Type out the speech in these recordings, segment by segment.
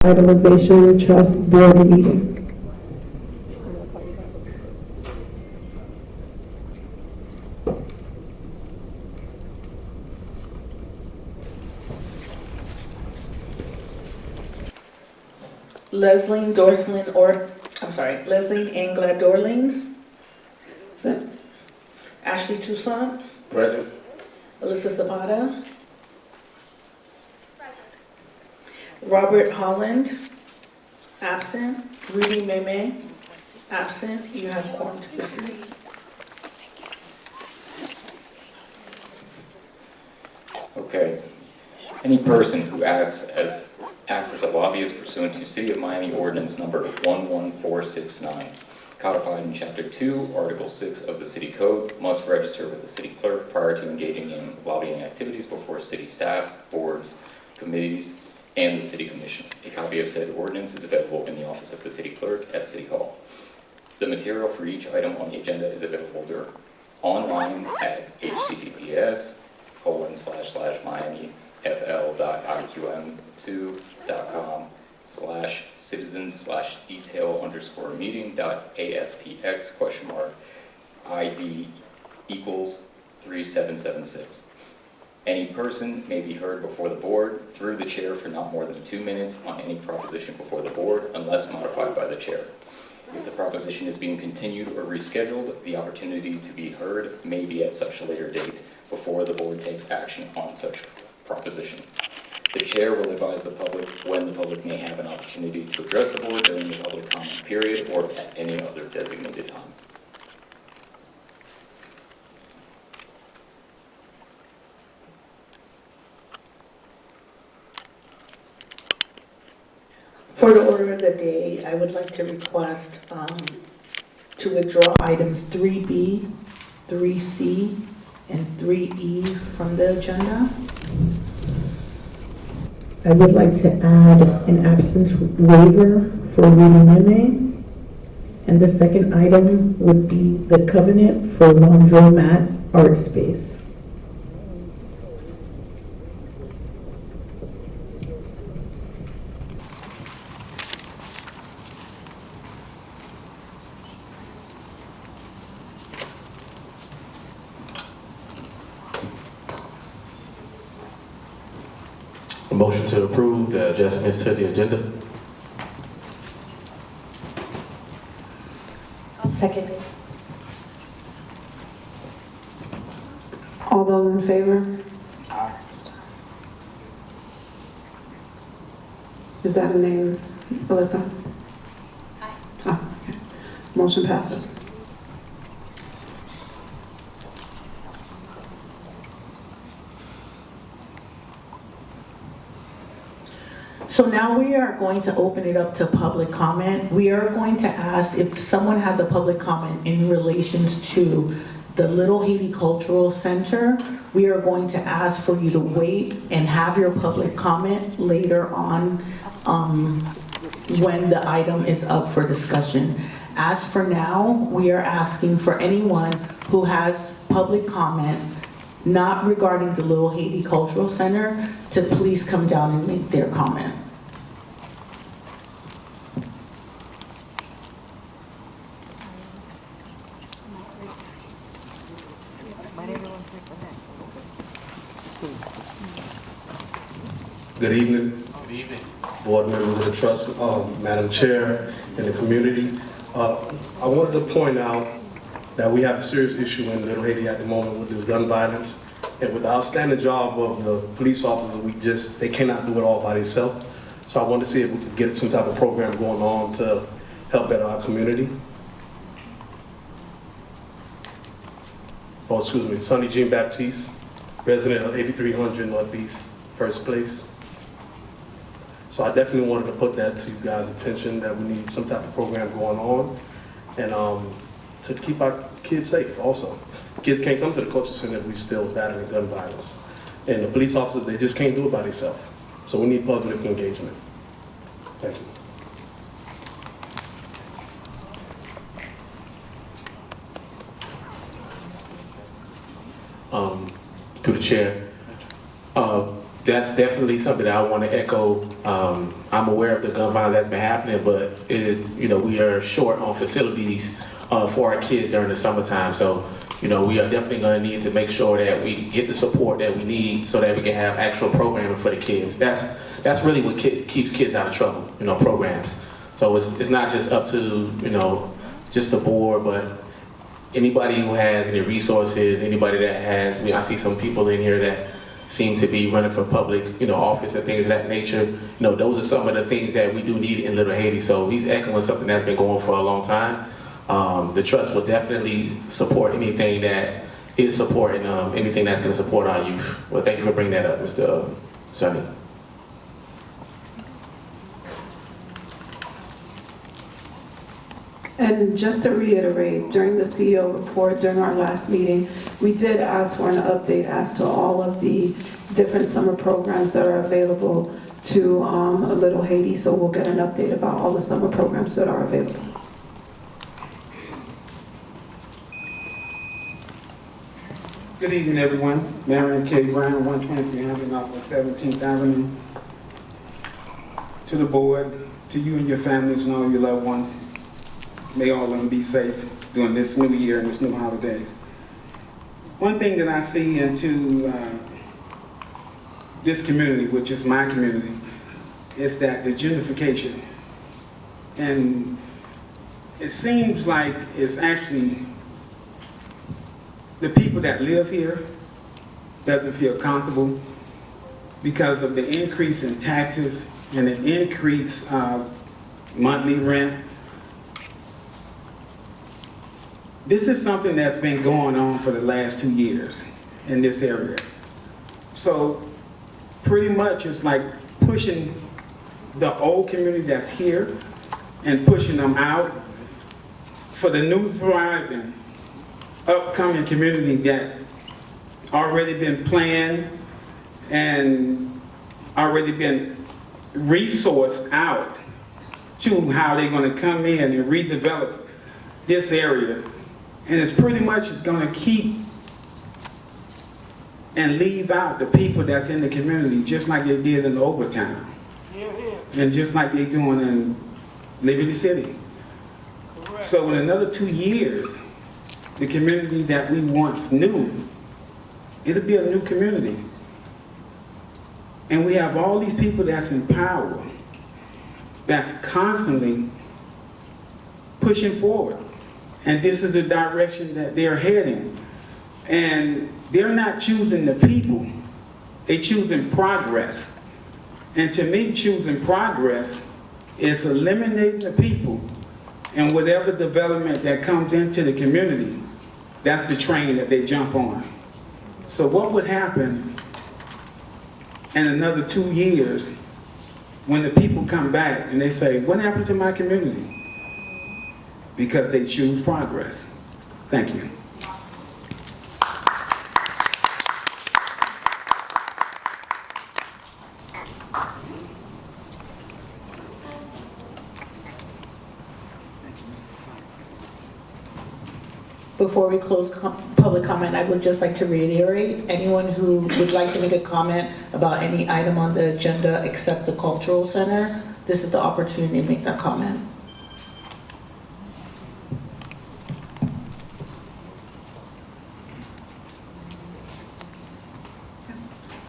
Revitalization Trust Board meeting. Leslie Angla Dorlings. Present. Ashley Toussaint. Present. Alyssa Zapata. Robert Holland. Absent. Rudy Meme. Absent. You have quorum to proceed. Okay. Any person who acts as a lobbyist pursuant to City of Miami Ordinance number 11469, codified in Chapter 2, Article 6 of the City Code, must register with the City Clerk prior to engaging in lobbying activities before City staff, boards, committees, and the City Commission. A copy of said ordinance is available in the office of the City Clerk at City Hall. The material for each item on the agenda is available online at https://miami.fl.rqm2.com/citizens/detail_meeting.aspx?ID=3776. Any person may be heard before the board through the chair for not more than 2 minutes on any proposition before the board unless modified by the chair. If the proposition is being continued or rescheduled, the opportunity to be heard may be at such a later date before the board takes action on such proposition. The chair will advise the public when the public may have an opportunity to address the board during the public comment period or at any other designated time. For the order of the day, I would like to request to withdraw items 3B, 3C, and 3E from the agenda. I would like to add an absence waiver for Rudy Meme. And the second item would be the covenant for Laundromat Art Space. A motion to approve the adjustments to the agenda. Second. All those in favor? Aye. Is that a name, Alyssa? Aye. Oh, okay. Motion passes. So now we are going to open it up to public comment. We are going to ask if someone has a public comment in relations to the Little Haiti Cultural Center. We are going to ask for you to wait and have your public comment later on when the item is up for discussion. As for now, we are asking for anyone who has public comment not regarding the Little Haiti Cultural Center to please come down and make their comment. Good evening. Good evening. Board members of the trust, Madam Chair, and the community. I wanted to point out that we have a serious issue in Little Haiti at the moment with this gun violence. And with the outstanding job of the police officers, they cannot do it all by themselves. So I wanted to see if we could get some type of program going on to help better our community. Oh, excuse me, Sonny Jean Baptiste, resident of 8300 Northeast, First Place. So I definitely wanted to put that to you guys' attention that we need some type of program going on and to keep our kids safe also. Kids can't come to the culture center if we're still battling gun violence. And the police officers, they just can't do it by themselves. So we need public engagement. Thank you. To the chair. that's definitely something that I want to echo. I'm aware of the gun violence that's been happening, but it is, we are short on facilities for our kids during the summertime. So, we are definitely going to need to make sure that we get the support that we need so that we can have actual programming for the kids. That's really what keeps kids out of trouble, programs. So it's not just up to, just the board, but anybody who has any resources, anybody that has, I see some people in here that seem to be running for public, office and things of that nature. Those are some of the things that we do need in Little Haiti. So he's echoing something that's been going for a long time. The trust will definitely support anything that is supporting anything that's going to support our youth. Well, thank you for bringing that up, Mr. Sonny. And just to reiterate, during the CEO report, during our last meeting, we did ask for an update as to all of the different summer programs that are available to Little Haiti. So we'll get an update about all the summer programs that are available. Good evening, everyone. Marion K. Brown, 12300 Northwest 17th Avenue. To the board, to you and your families and all your loved ones, may all of them be safe during this new year and this new holidays. One thing that I see into this community, which is my community, is that the gentrification. And it seems like it's actually the people that live here doesn't feel comfortable because of the increase in taxes and the increase of monthly rent. This is something that's been going on for the last 2 years in this area. So pretty much it's like pushing the old community that's here and pushing them out for the new thriving upcoming community that already been planned and already been resourced out to how they're going to come in and redevelop this area. And it's pretty much going to keep and leave out the people that's in the community, just like they did in Overtown. And just like they're doing in Liberty City. Correct. So in another 2 years, the community that we once knew, it'll be a new community. And we have all these people that's in power, that's constantly pushing forward. And this is the direction that they're heading. And they're not choosing the people, they're choosing progress. And to me, choosing progress is eliminating the people and whatever development that comes into the community, that's the train that they jump on. So what would happen in another 2 years when the people come back and they say, what happened to my community? Because they choose progress. Thank you. Before we close public comment, I would just like to reiterate, anyone who would like to make a comment about any item on the agenda except the cultural center, this is the opportunity to make that comment.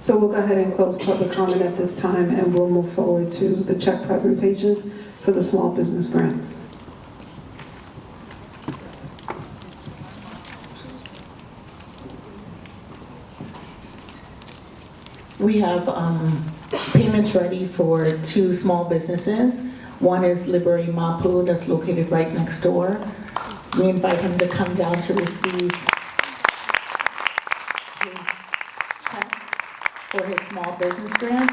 So we'll go ahead and close public comment at this time, and we'll move forward to the check presentations for the small business grants. We have payments ready for 2 small businesses. One is Liberty Mapu, that's located right next door. We invite him to come down to receive his check for his small business grant.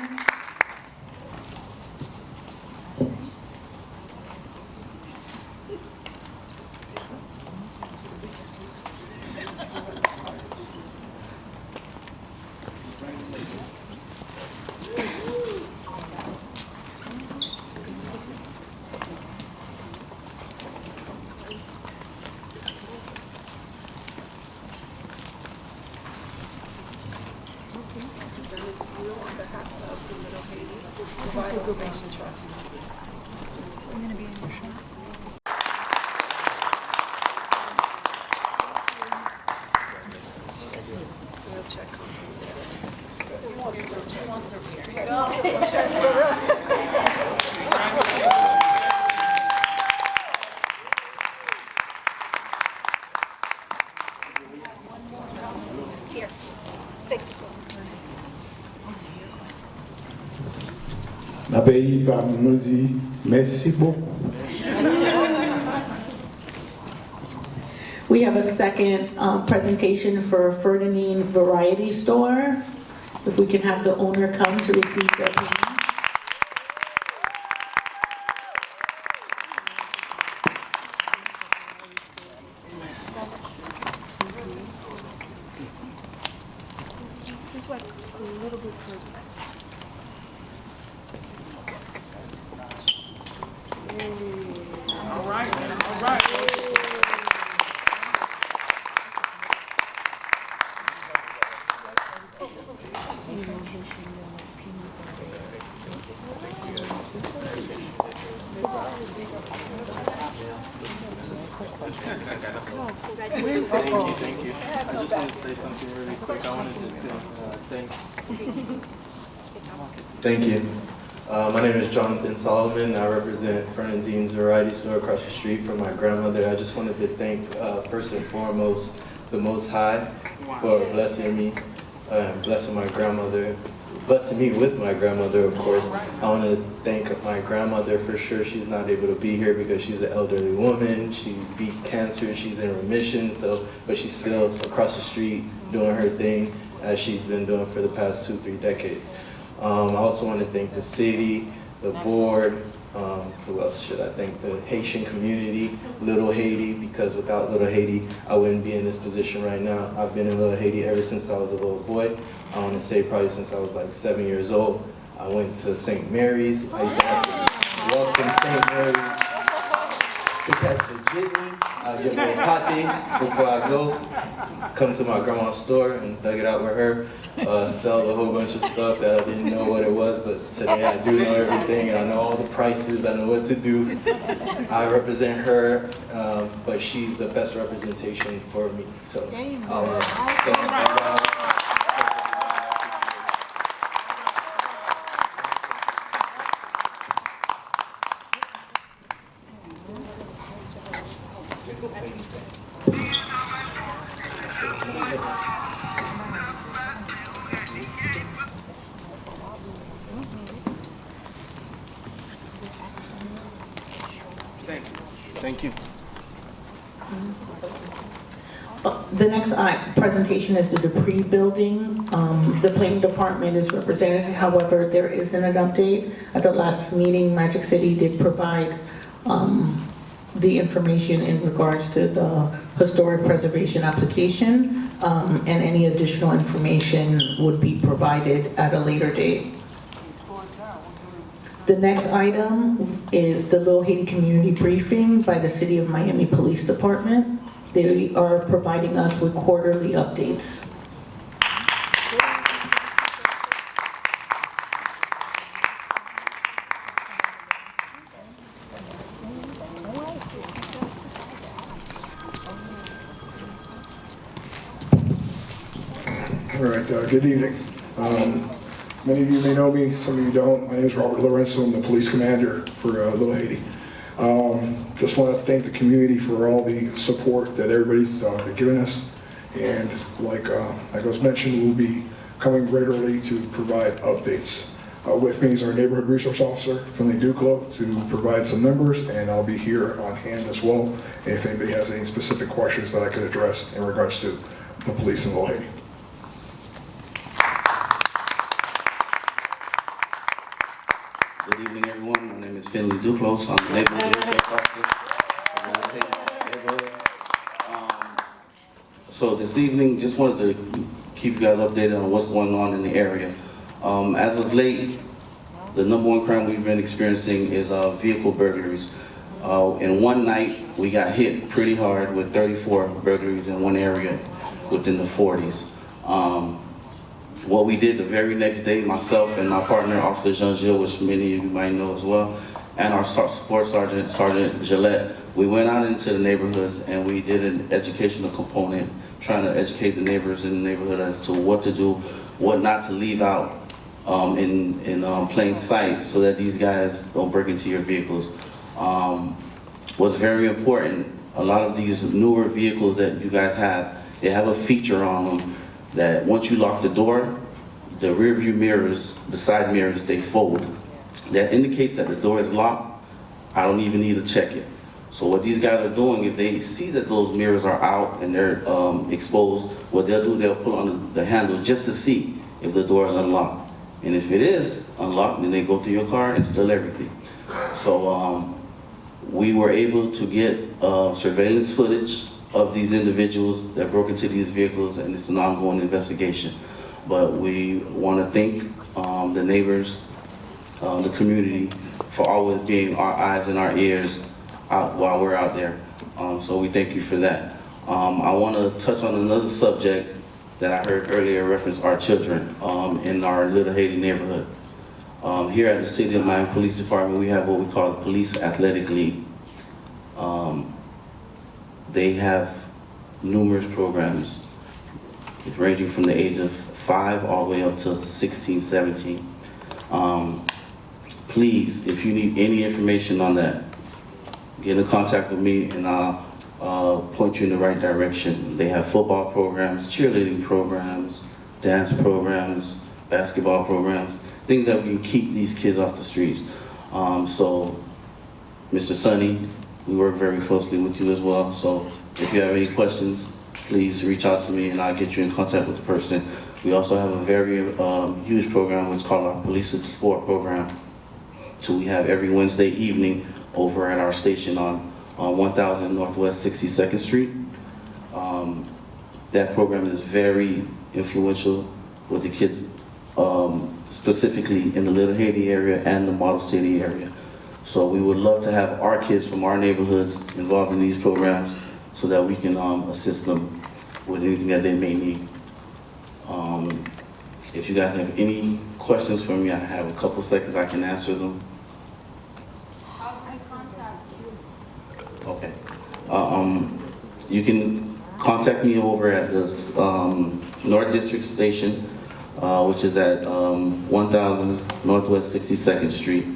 Revitalization Trust. I'm gonna be in your shop. Real check. Here, take this one. La pays par nous dit merci beaucoup. We have a second presentation for Ferdinand Variety Store. If we can have the owner come to receive their payment. There's like a little bit further. All right, all right. Thank you. I just wanted to say something really quick. I wanted to thank you. My name is Jonathan Solomon. I represent Fernandine's Variety Store across the street from my grandmother. I just wanted to thank, first and foremost, the Most High for blessing me, blessing my grandmother, blessing me with my grandmother, of course. I want to thank my grandmother for sure. She's not able to be here because she's an elderly woman. She's beat cancer. She's in remission. But she's still across the street doing her thing as she's been doing for the past 2-3 decades. I also want to thank the city, the board. Who else should I thank? The Haitian community, Little Haiti, because without Little Haiti, I wouldn't be in this position right now. I've been in Little Haiti ever since I was a little boy. I want to say probably since I was like 7 years old. I went to St. Mary's. I used to have to walk from St. Mary's to catch the jizzy. I get a little pate before I go. Come to my grandma's store and dug it out with her. Sell a whole bunch of stuff that I didn't know what it was, but today I do know everything and I know all the prices. I know what to do. I represent her, but she's the best representation for me. So, thank you. Thank you. The next presentation is the Dupree Building. The planning department is represented, however, there isn't an update. At the last meeting, Magic City did provide the information in regards to the historic preservation application, and any additional information would be provided at a later date. The next item is the Little Haiti Community Briefing by the City of Miami Police Department. They are providing us with quarterly updates. All right, good evening. Many of you may know me, some of you don't. My name is Robert Lorenzo. I'm the police commander for Little Haiti. Just want to thank the community for all the support that everybody's been giving us. And like was mentioned, we'll be coming regularly to provide updates. With me is our neighborhood resource officer, Finley Duclos, to provide some numbers, and I'll be here on hand as well if anybody has any specific questions that I could address in regards to the police in Little Haiti. Good evening, everyone. My name is Finley Duclos. I'm the neighborhood resource officer of Little Haiti neighborhood. So this evening, just wanted to keep you guys updated on what's going on in the area. As of late, the number one crime we've been experiencing is vehicle burglaries. In one night, we got hit pretty hard with 34 burglaries in one area within the 40s. What we did the very next day, myself and my partner, Officer Jean-Gilles, which many of you might know as well, and our support sergeant, Sergeant Gillette, we went out into the neighborhoods and we did an educational component, trying to educate the neighbors in the neighborhood as to what to do, what not to leave out in plain sight, so that these guys don't break into your vehicles. What's very important, a lot of these newer vehicles that you guys have, they have a feature on them that once you lock the door, the rear view mirrors, the side mirrors, they fold. That indicates that the door is locked. I don't even need to check it. So what these guys are doing, if they see that those mirrors are out and they're exposed, what they'll do, they'll pull on the handle just to see if the door is unlocked. And if it is unlocked, then they go through your car and steal everything. So we were able to get surveillance footage of these individuals that broke into these vehicles, and it's an ongoing investigation. But we want to thank the neighbors, the community, for always being our eyes and our ears out while we're out there. So we thank you for that. I want to touch on another subject that I heard earlier reference our children in our Little Haiti neighborhood. Here at the City of Miami Police Department, we have what we call the Police Athletic League. They have numerous programs ranging from the age of 5 all the way up to 16, 17. Please, if you need any information on that, get in contact with me and I'll point you in the right direction. They have football programs, cheerleading programs, dance programs, basketball programs, things that we can keep these kids off the streets. So, Mr. Sonny, we work very closely with you as well. So if you have any questions, please reach out to me and I'll get you in contact with the person. We also have a very huge program, which is called our Police Support Program. So we have every Wednesday evening over at our station on 1000 Northwest 62nd Street. That program is very influential with the kids, specifically in the Little Haiti area and the Model City area. So we would love to have our kids from our neighborhoods involved in these programs so that we can assist them with anything that they may need. If you guys have any questions for me, I have a couple seconds I can answer them. How can I contact you? Okay. You can contact me over at the North District Station, which is at 1000 Northwest 62nd Street.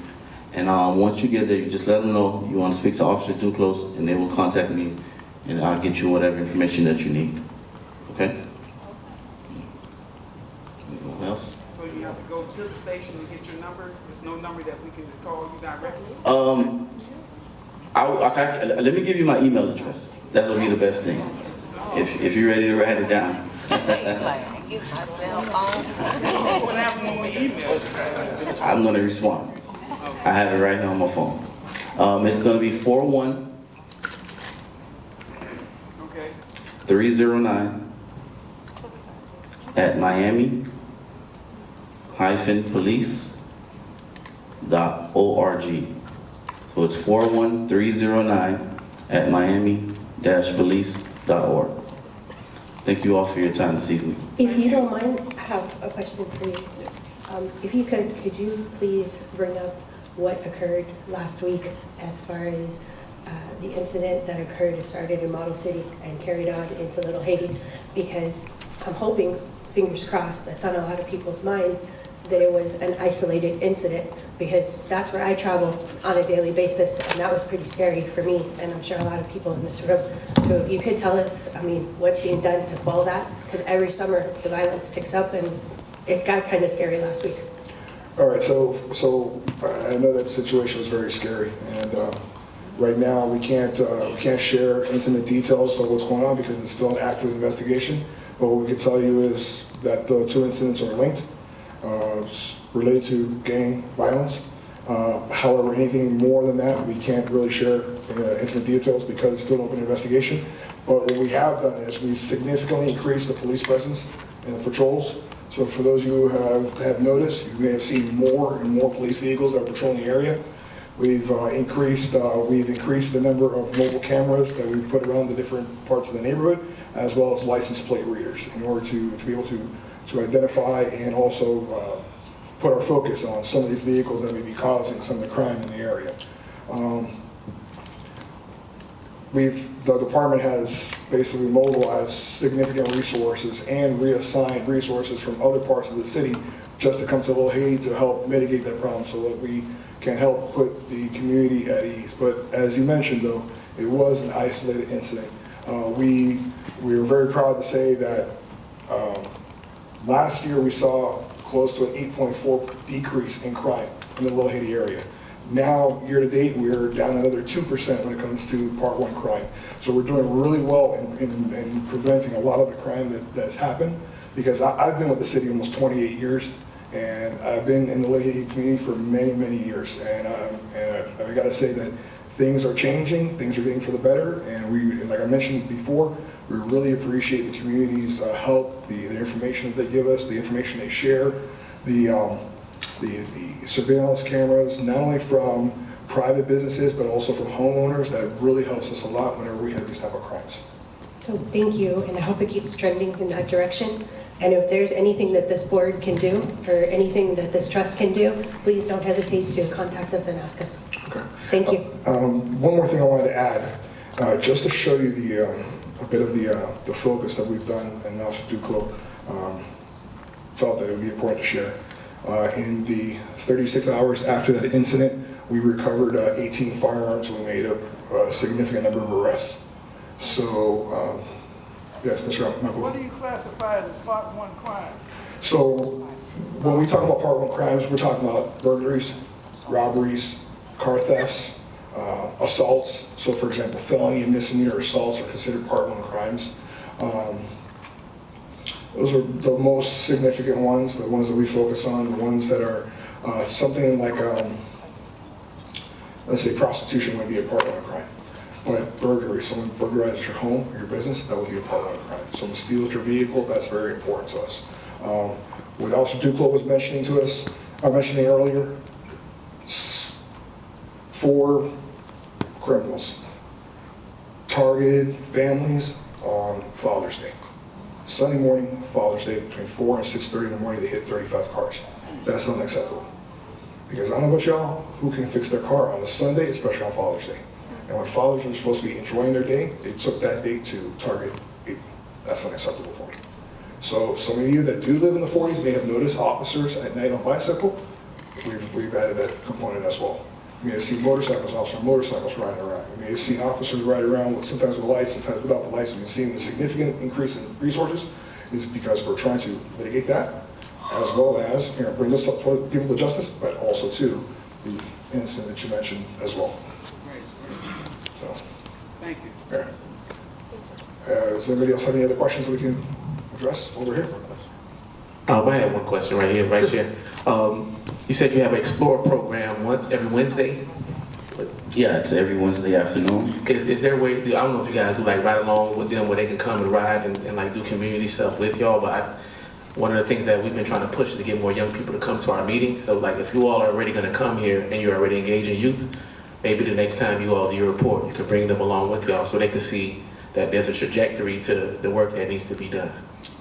And once you get there, you just let them know you want to speak to Officer Duclos, and they will contact me, and I'll get you whatever information that you need. Okay? Anyone else? So you have to go to the station and get your number? There's no number that we can just call you directly? Let me give you my email address. That will be the best thing. If you're ready to write it down. What happened when we emailed? I'm going to respond. I have it right here on my phone. It's going to be 41 309 at Miami-police.org. So it's 41309 at Miami-police.org. Thank you all for your time this evening. If you don't mind, I have a question for you. If you could you please bring up what occurred last week as far as the incident that occurred? It started in Model City and carried on into Little Haiti, because I'm hoping, fingers crossed, that's on a lot of people's minds, that it was an isolated incident, because that's where I travel on a daily basis, and that was pretty scary for me, and I'm sure a lot of people in this room. So if you could tell us, what's being done to quell that, because every summer the violence ticks up, and it got kind of scary last week. All right, so I know that situation was very scary, and right now we can't share intimate details of what's going on because it's still an active investigation. But what we can tell you is that the two incidents are linked, related to gang violence. However, anything more than that, we can't really share intimate details because it's still an open investigation. But what we have done is we significantly increased the police presence in the patrols. So for those of you who have noticed, you may have seen more and more police vehicles that are patrolling the area. We've increased the number of mobile cameras that we've put around the different parts of the neighborhood, as well as license plate readers, in order to be able to to identify and also put our focus on some of these vehicles that may be causing some of the crime in the area. The department has basically mobilized significant resources and reassigned resources from other parts of the city just to come to Little Haiti to help mitigate that problem so that we can help put the community at ease. But as you mentioned though, it was an isolated incident. We were very proud to say that last year we saw close to an 8.4 decrease in crime in the Little Haiti area. Now, year to date, we're down another 2% when it comes to Part 1 crime. So we're doing really well in preventing a lot of the crime that's happened, because I've been with the city almost 28 years, and I've been in the Little Haiti community for many, many years. And I gotta say that things are changing, things are getting for the better, and like I mentioned before, we really appreciate the community's help, the information that they give us, the information they share, the surveillance cameras, not only from private businesses, but also from homeowners. That really helps us a lot whenever we have these type of crimes. So thank you, and I hope it keeps trending in that direction. And if there's anything that this board can do, or anything that this trust can do, please don't hesitate to contact us and ask us. Okay. Thank you. One more thing I wanted to add, just to show you a bit of the focus that we've done, and Officer Duclos felt that it would be important to share. In the 36 hours after that incident, we recovered 18 firearms and we made a significant number of arrests. So, yes, Mr. Michael. What do you classify as Part 1 crime? So, when we talk about Part 1 crimes, we're talking about burglaries, robberies, car thefts, assaults. So, for example, felony and misdemeanor assaults are considered Part 1 crimes. Those are the most significant ones, the ones that we focus on, the ones that are something like, let's say prostitution would be a Part 1 crime. But burglary, someone burglarizes your home or your business, that would be a Part 1 crime. Someone steals your vehicle, that's very important to us. What Officer Duclos was mentioning earlier, 4 criminals targeted families on Father's Day. Sunday morning, Father's Day, between 4 and 6:30 in the morning, they hit 35 cars. That's unacceptable. Because I don't know about y'all, who can fix their car on a Sunday, especially on Father's Day? And when fathers are supposed to be enjoying their day, they took that day to target people. That's unacceptable for me. So some of you that do live in the 40s may have noticed officers at night on bicycle. We've added that component as well. You may have seen motorcycles, officers on motorcycles riding around. You may have seen officers riding around, sometimes with lights, sometimes without the lights. We've seen the significant increase in resources is because we're trying to mitigate that, as well as bring this up to people to justice, but also to the incident that you mentioned as well. So, Thank you. yeah. Does anybody else have any other questions we can address over here? I have one question right here. You said you have an Explore program every Wednesday? Yeah, it's every Wednesday afternoon. Is there a way, I don't know if you guys do like ride along with them where they can come and ride and like do community stuff with y'all, but one of the things that we've been trying to push is to get more young people to come to our meetings. So like if you all are already gonna come here and you're already engaging youth, maybe the next time you all do your report, you can bring them along with y'all so they can see that there's a trajectory to the work that needs to be done.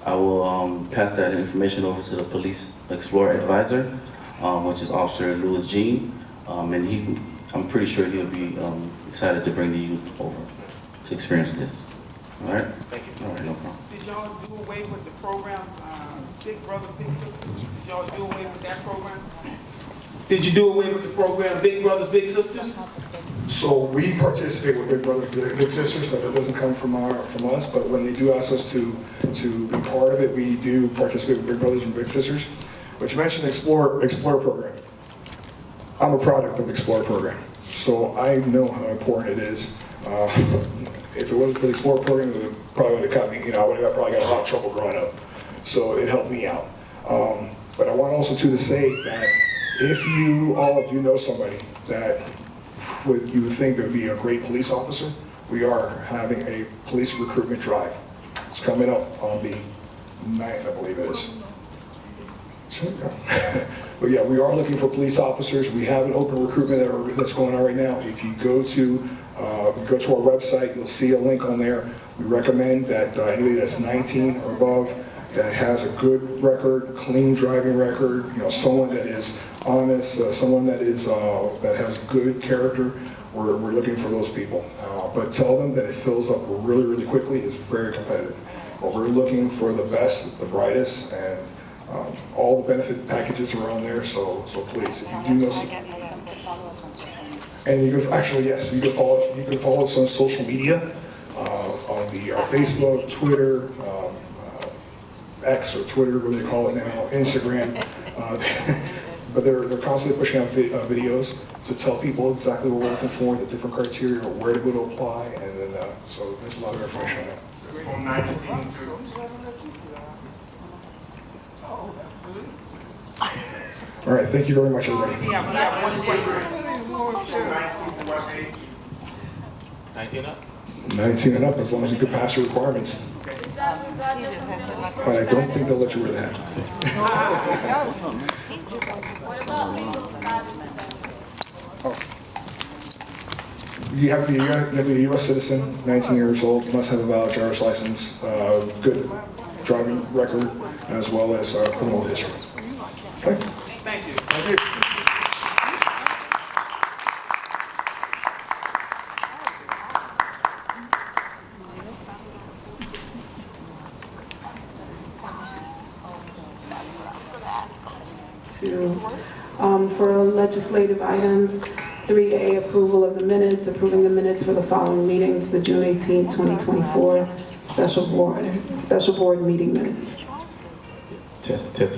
I will pass that information over to the Police Explorer Advisor, which is Officer Louis Jean, and I'm pretty sure he'll be excited to bring the youth over to experience this. All right? Thank you. All right, no problem. Did y'all do away with the program, Big Brother, Big Sisters? Did y'all do away with that program? Did you do away with the program, Big Brothers, Big Sisters? So we participate with Big Brothers, Big Sisters, but that doesn't come from us. But when they do ask us to be part of it, we do participate with Big Brothers and Big Sisters. But you mentioned the Explore program. I'm a product of the Explore program, so I know how important it is. If it wasn't for the Explore program, it probably would have got me. I would have probably got a lot of trouble growing up. So it helped me out. But I want also to say that if you all do know somebody that you would think that would be a great police officer, we are having a police recruitment drive. It's coming up on the 9th, I believe it is. But yeah, we are looking for police officers. We have an open recruitment that's going on right now. If you go to our website, you'll see a link on there. We recommend that anybody that's 19 or above that has a good record, clean driving record, someone that is honest, someone that is that has good character. We're looking for those people. But tell them that it fills up really, really quickly. It's very competitive. But we're looking for the best, the brightest, and all the benefit packages are on there. So please, if you do know, and you can actually, yes, you can follow us on social media, on our Facebook, Twitter, X or Twitter, what they call it now, Instagram. But they're constantly pushing out videos to tell people exactly what we're looking for, the different criteria, or where to go to apply, and then so there's a lot of information on that. From 19 to... All right, thank you very much, everybody. We have one question. From 19 to what age? 19 up? 19 and up, as long as you can pass your requirements. But I don't think they'll let you wear that. What about legal status? You have to be a U.S. citizen, 19 years old, must have a valid driver's license, good driving record, as well as criminal history. Okay? Thank you. Thank you. For legislative items, 3A, approval of the minutes, approving the minutes for the following meetings, the June 18, 2024 special board meeting minutes.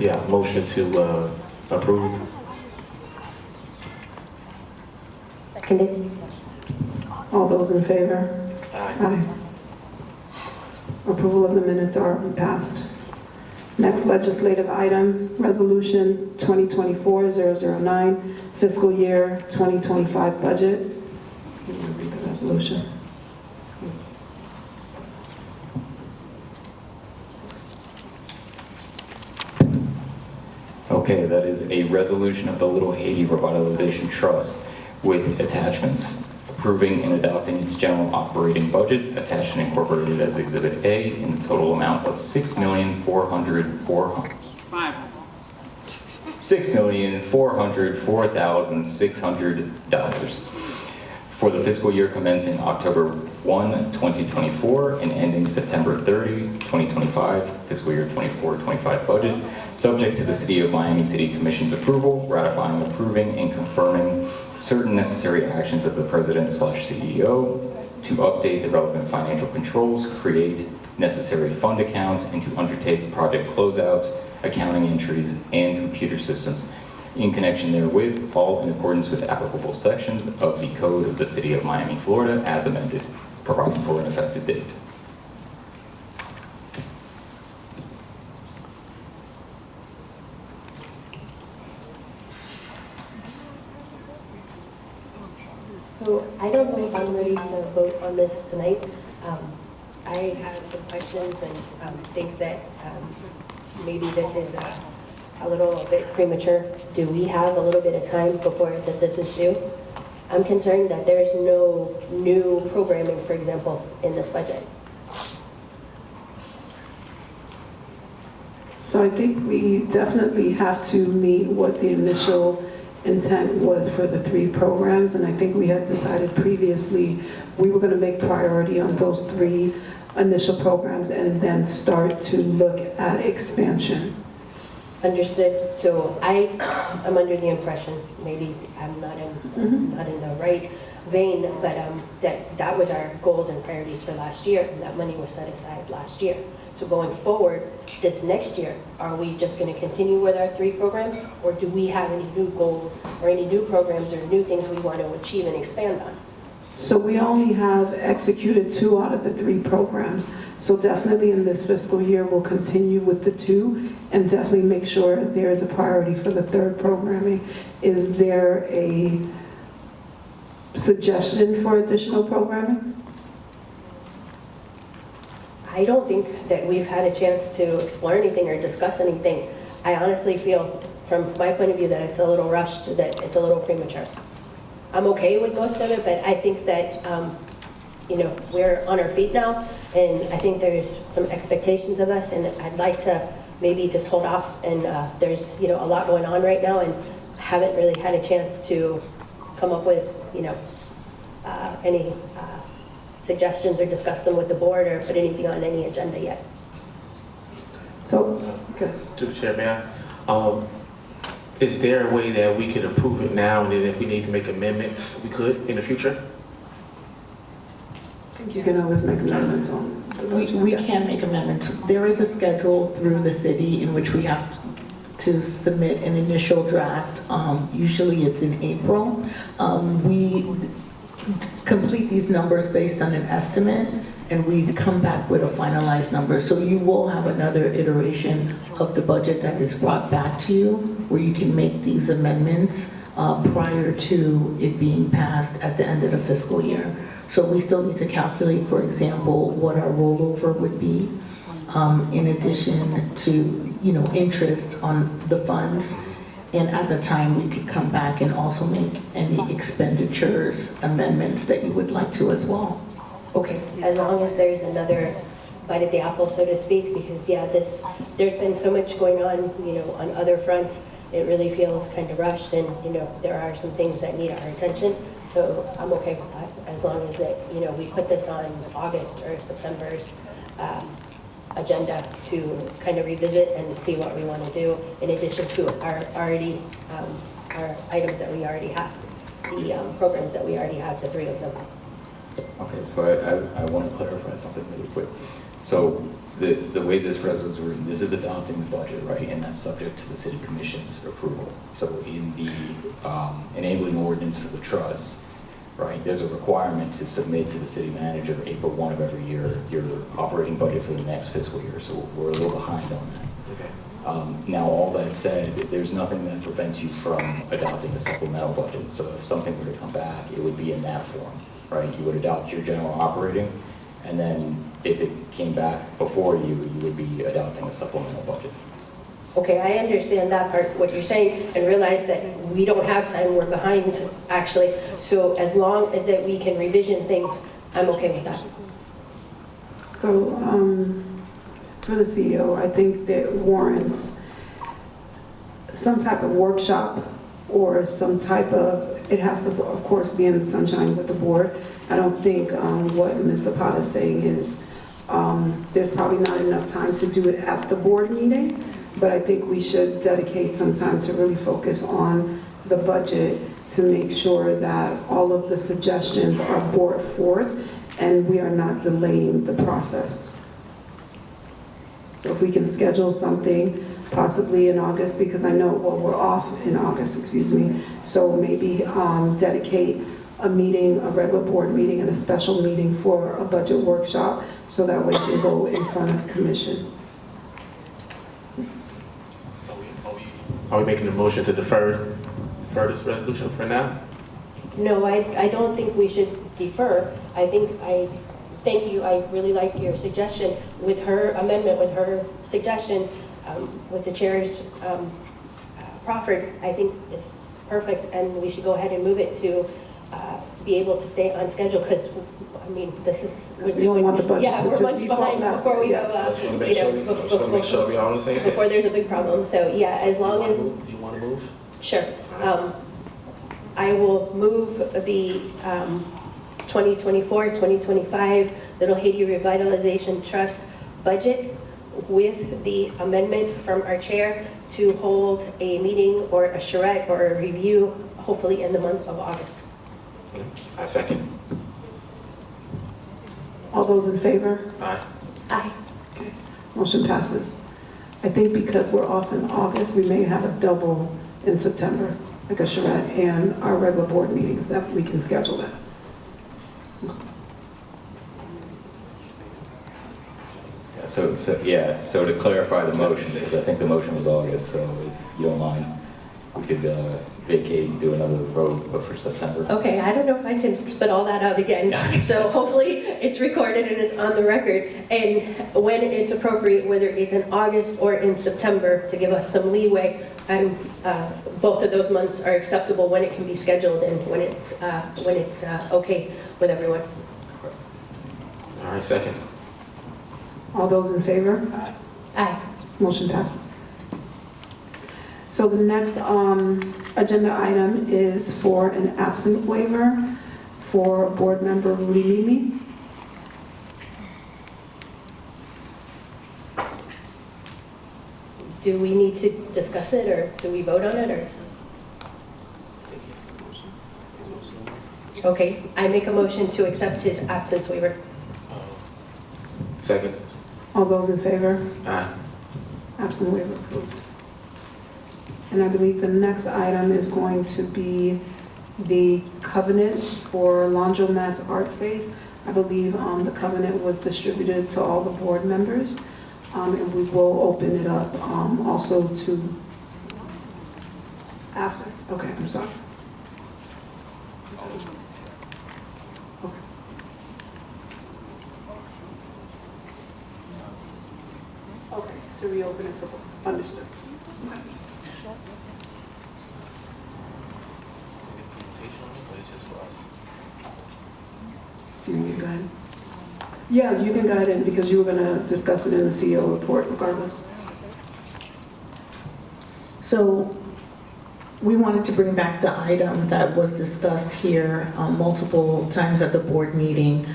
Yeah, motion to approve. Seconded. All those in favor? Aye. Approval of the minutes are passed. Next legislative item, Resolution 2024-009, fiscal year 2025 budget. I'm going to read the resolution. Okay, that is a resolution of the Little Haiti Revitalization Trust with attachments. Approving and adopting its general operating budget, attached and incorporated as Exhibit A, in the total amount of $6,404,600 for the fiscal year commencing October 1, 2024 and ending September 30, 2025, fiscal year 24-25 budget, subject to the City of Miami City Commission's approval, ratifying, approving, and confirming certain necessary actions of the President/CEO to update the relevant financial controls, create necessary fund accounts, and to undertake project closeouts, accounting entries, and computer systems in connection therewith, all in accordance with applicable sections of the Code of the City of Miami, Florida, as amended, providing for an effective date. So I don't know if I'm ready to vote on this tonight. I have some questions and think that maybe this is a little bit premature. Do we have a little bit of time before that this is due? I'm concerned that there's no new programming, for example, in this budget. So I think we definitely have to meet what the initial intent was for the 3 programs, and I think we had decided previously we were going to make priority on those 3 initial programs and then start to look at expansion. Understood. So I am under the impression, maybe I'm not in the right vein, but that was our goals and priorities for last year, and that money was set aside last year. So going forward, this next year, are we just going to continue with our 3 programs, or do we have any new goals or any new programs or new things we want to achieve and expand on? So we only have executed 2 out of the 3 programs. So definitely in this fiscal year, we'll continue with the 2 and definitely make sure there is a priority for the 3rd programming. Is there a suggestion for additional programming? I don't think that we've had a chance to explore anything or discuss anything. I honestly feel, from my point of view, that it's a little rushed, that it's a little premature. I'm okay with most of it, but I think that we're on our feet now, and I think there's some expectations of us, and I'd like to maybe just hold off, and there's, a lot going on right now, and haven't really had a chance to come up with, any suggestions or discuss them with the board or put anything on any agenda yet. So, okay. To the chair, ma'am. Is there a way that we could approve it now, and then if we need to make amendments, we could in the future? You can always make amendments on the budget. We can make amendments. There is a schedule through the city in which we have to submit an initial draft. Usually it's in April. We complete these numbers based on an estimate, and we come back with a finalized number. So you will have another iteration of the budget that is brought back to you, where you can make these amendments prior to it being passed at the end of the fiscal year. So we still need to calculate, for example, what our rollover would be, in addition to, interest on the funds. And at the time, we could come back and also make any expenditures amendments that you would like to as well. Okay, as long as there's another bite at the apple, so to speak, because there's been so much going on, on other fronts. It really feels kind of rushed, and, there are some things that need our attention. So I'm okay with that, as long as we put this on August or September's agenda to kind of revisit and see what we want to do, in addition to our items that we already have, the programs that we already have, the 3 of them. Okay, so I want to clarify something really quick. So the way this resolution is written, this is adopting the budget, right? And that's subject to the city commission's approval. So in the enabling ordinance for the trust, right, there's a requirement to submit to the city manager April 1 of every year your operating budget for the next fiscal year. So we're a little behind on that. Okay. Now, all that said, there's nothing that prevents you from adopting a supplemental budget. So if something were to come back, it would be in that form, right? You would adopt your general operating, and then if it came back before you, you would be adopting a supplemental budget. Okay, I understand that part, what you're saying, and realize that we don't have time, we're behind, actually. So as long as that we can revision things, I'm okay with that. So, for the CEO, I think that warrants some type of workshop or some type of, it has to, of course, be in the sunshine with the board. I don't think what Ms. Zapata is saying is there's probably not enough time to do it at the board meeting, but I think we should dedicate some time to really focus on the budget to make sure that all of the suggestions are brought forth and we are not delaying the process. So if we can schedule something possibly in August, because I know, well, we're off in August, excuse me, so maybe dedicate a meeting, a regular board meeting and a special meeting for a budget workshop, so that way it can go in front of the commission. Are we making a motion to defer this resolution for now? No, I don't think we should defer. Thank you, I really like your suggestion with her amendment, with her suggestions, with the chair's proffered. I think it's perfect, and we should go ahead and move it to be able to stay on schedule, because, I mean, we don't want the budget yeah, to we're just months be behind fought before we last. go, I just want to make sure we're all on the same page. before there's a big problem. So yeah, as long as, Do you want to move? sure. I will move the 2024-2025 Little Haiti Revitalization Trust budget with the amendment from our chair to hold a meeting or a charrette or a review, hopefully in the month of August. I second. All those in favor? Aye. Aye. Okay. Motion passes. I think because we're off in August, we may have a double in September, like a charrette and our regular board meeting, if that we can schedule that. So to clarify the motion, because I think the motion was August, so if you don't mind, we could vacate and do another vote, but for September. Okay, I don't know if I can spit all that out again. So hopefully it's recorded and it's on the record. And when it's appropriate, whether it's in August or in September, to give us some leeway, both of those months are acceptable when it can be scheduled and when it's okay with everyone. All right, second. All those in favor? Aye. Motion passes. So the next agenda item is for an absent waiver for board member Rudy Mimi. Do we need to discuss it, or do we vote on it, or? Okay, I make a motion to accept his absence waiver. Second. All those in favor? Aye. Absent waiver approved. And I believe the next item is going to be the covenant for Laundromat's Art Space. I believe the covenant was distributed to all the board members. And we will open it up also to after. Okay, I'm sorry. Okay. Okay, to reopen it for understood. Okay. You go ahead. Yeah, you can go ahead and, because you were going to discuss it in the CEO report regardless. So we wanted to bring back the item that was discussed here multiple times at the board meeting,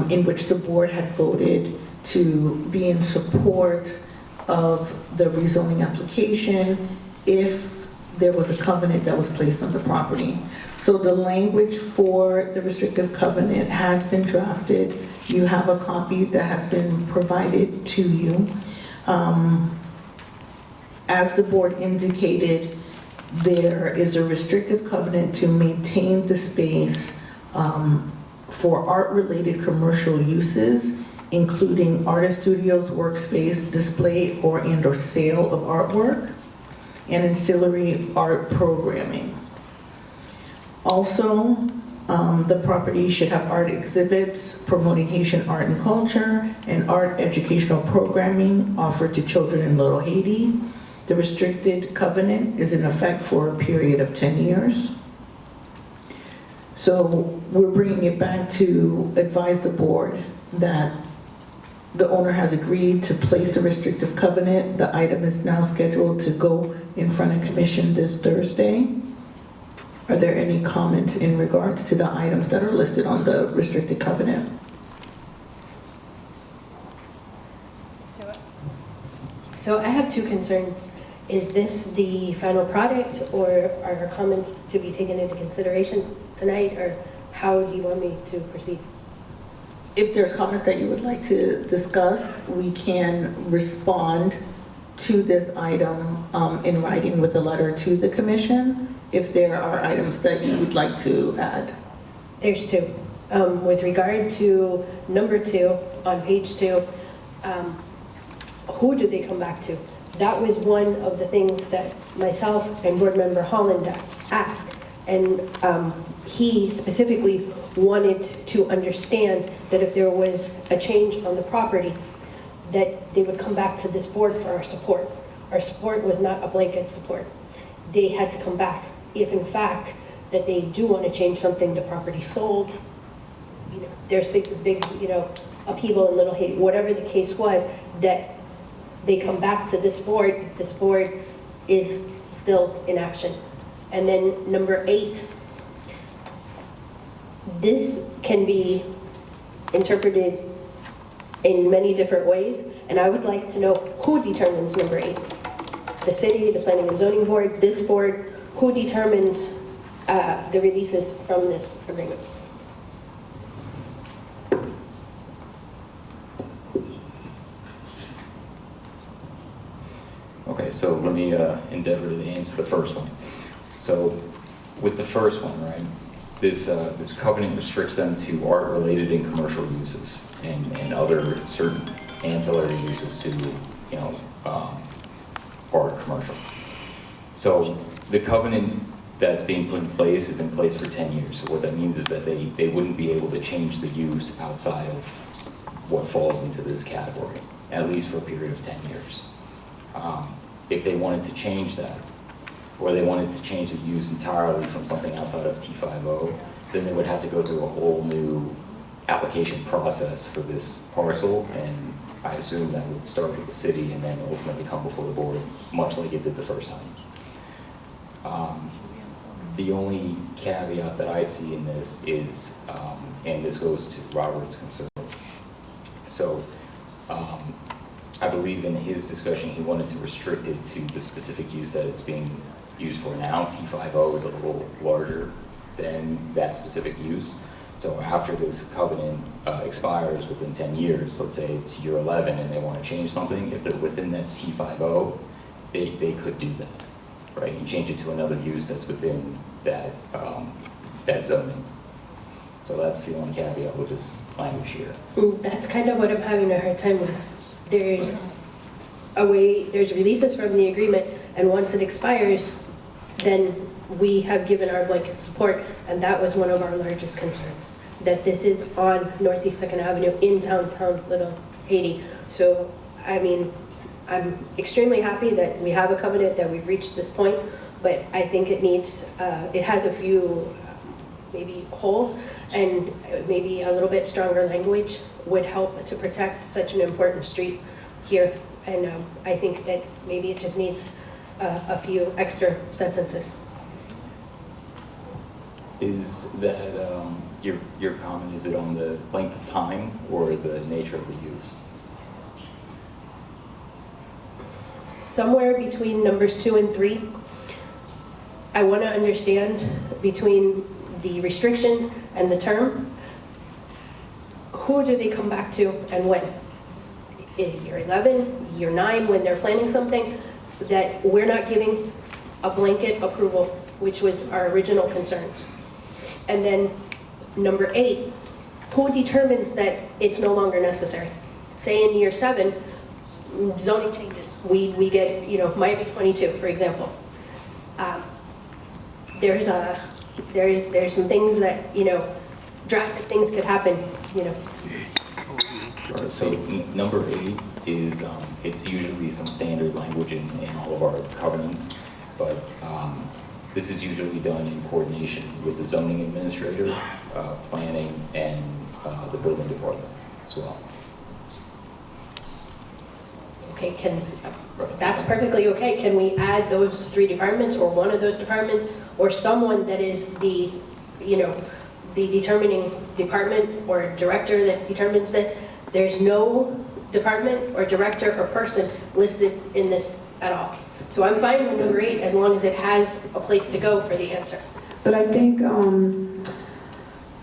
in which the board had voted to be in support of the rezoning application if there was a covenant that was placed on the property. So the language for the restrictive covenant has been drafted. You have a copy that has been provided to you. As the board indicated, there is a restrictive covenant to maintain the space for art-related commercial uses, including artist studios, workspace, display or sale of artwork, and ancillary art programming. Also, the property should have art exhibits promoting Haitian art and culture and art educational programming offered to children in Little Haiti. The restricted covenant is in effect for a period of 10 years. So we're bringing it back to advise the board that the owner has agreed to place the restrictive covenant. The item is now scheduled to go in front of commission this Thursday. Are there any comments in regards to the items that are listed on the restricted covenant? So I have two concerns. Is this the final product, or are her comments to be taken into consideration tonight, or how do you want me to proceed? If there's comments that you would like to discuss, we can respond to this item in writing with a letter to the commission. If there are items that you would like to add. There's two. With regard to number 2 on page 2, who do they come back to? That was one of the things that myself and board member Holland asked. And he specifically wanted to understand that if there was a change on the property, that they would come back to this board for our support. Our support was not a blanket support. They had to come back. If in fact that they do want to change something, the property sold, there's big, upheaval in Little Haiti, whatever the case was, that they come back to this board. This board is still in action. And then number 8, this can be interpreted in many different ways, and I would like to know who determines number 8. The city, the planning and zoning board, this board, who determines the releases from this agreement? Okay, so let me endeavor to answer the first one. So with the first one, right, this covenant restricts them to art-related and commercial uses and other certain ancillary uses to, art commercial. So the covenant that's being put in place is in place for 10 years. So what that means is that they wouldn't be able to change the use outside of what falls into this category, at least for a period of 10 years. If they wanted to change that, or they wanted to change the use entirely from something outside of T50, then they would have to go through a whole new application process for this parcel, and I assume that would start with the city and then ultimately come before the board, much like it did the first time. The only caveat that I see in this is, and this goes to Robert's concern. So, I believe in his discussion, he wanted to restrict it to the specific use that it's being used for now. T50 is a little larger than that specific use. So after this covenant expires within 10 years, let's say it's year 11 and they want to change something, if they're within that T50, they could do that, right? And change it to another use that's within that, that zoning. So that's the only caveat with this language here. That's kind of what I'm having a hard time with. There's a way, there's releases from the agreement, and once it expires, then we have given our blanket support, and that was one of our largest concerns, that this is on Northeast 2nd Avenue in downtown Little Haiti. So, I mean, I'm extremely happy that we have a covenant, that we've reached this point, but I think it needs, it has a few maybe holes, and maybe a little bit stronger language would help to protect such an important street here. And I think that maybe it just needs a few extra sentences. Is that, your comment, is it on the length of time or the nature of the use? Somewhere between numbers 2 and 3, I want to understand between the restrictions and the term, who do they come back to and when? In year 11, year 9, when they're planning something, that we're not giving a blanket approval, which was our original concerns. And then number 8, who determines that it's no longer necessary? Say in year 7, zoning changes. We get, might be 22, for example. There's some things that, drastic things could happen, So number 8 is, it's usually some standard language in all of our covenants, but this is usually done in coordination with the zoning administrator, planning, and the building department as well. Okay, that's perfectly okay. Can we add those 3 departments, or one of those departments, or someone that is the determining department or director that determines this? There's no department or director or person listed in this at all. So I'm fine with number 8 as long as it has a place to go for the answer. But I think,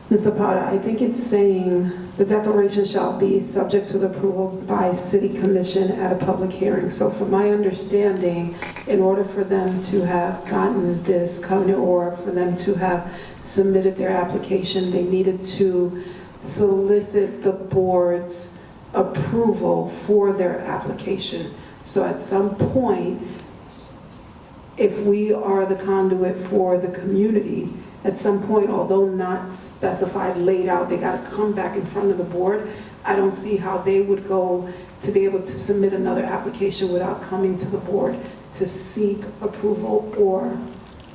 Ms. Zapata, I think it's saying the declaration shall be subject to the approval by City Commission at a public hearing. So from my understanding, in order for them to have gotten this covenant or for them to have submitted their application, they needed to solicit the board's approval for their application. So at some point, if we are the conduit for the community, at some point, although not specified, laid out, they got to come back in front of the board. I don't see how they would go to be able to submit another application without coming to the board to seek approval or,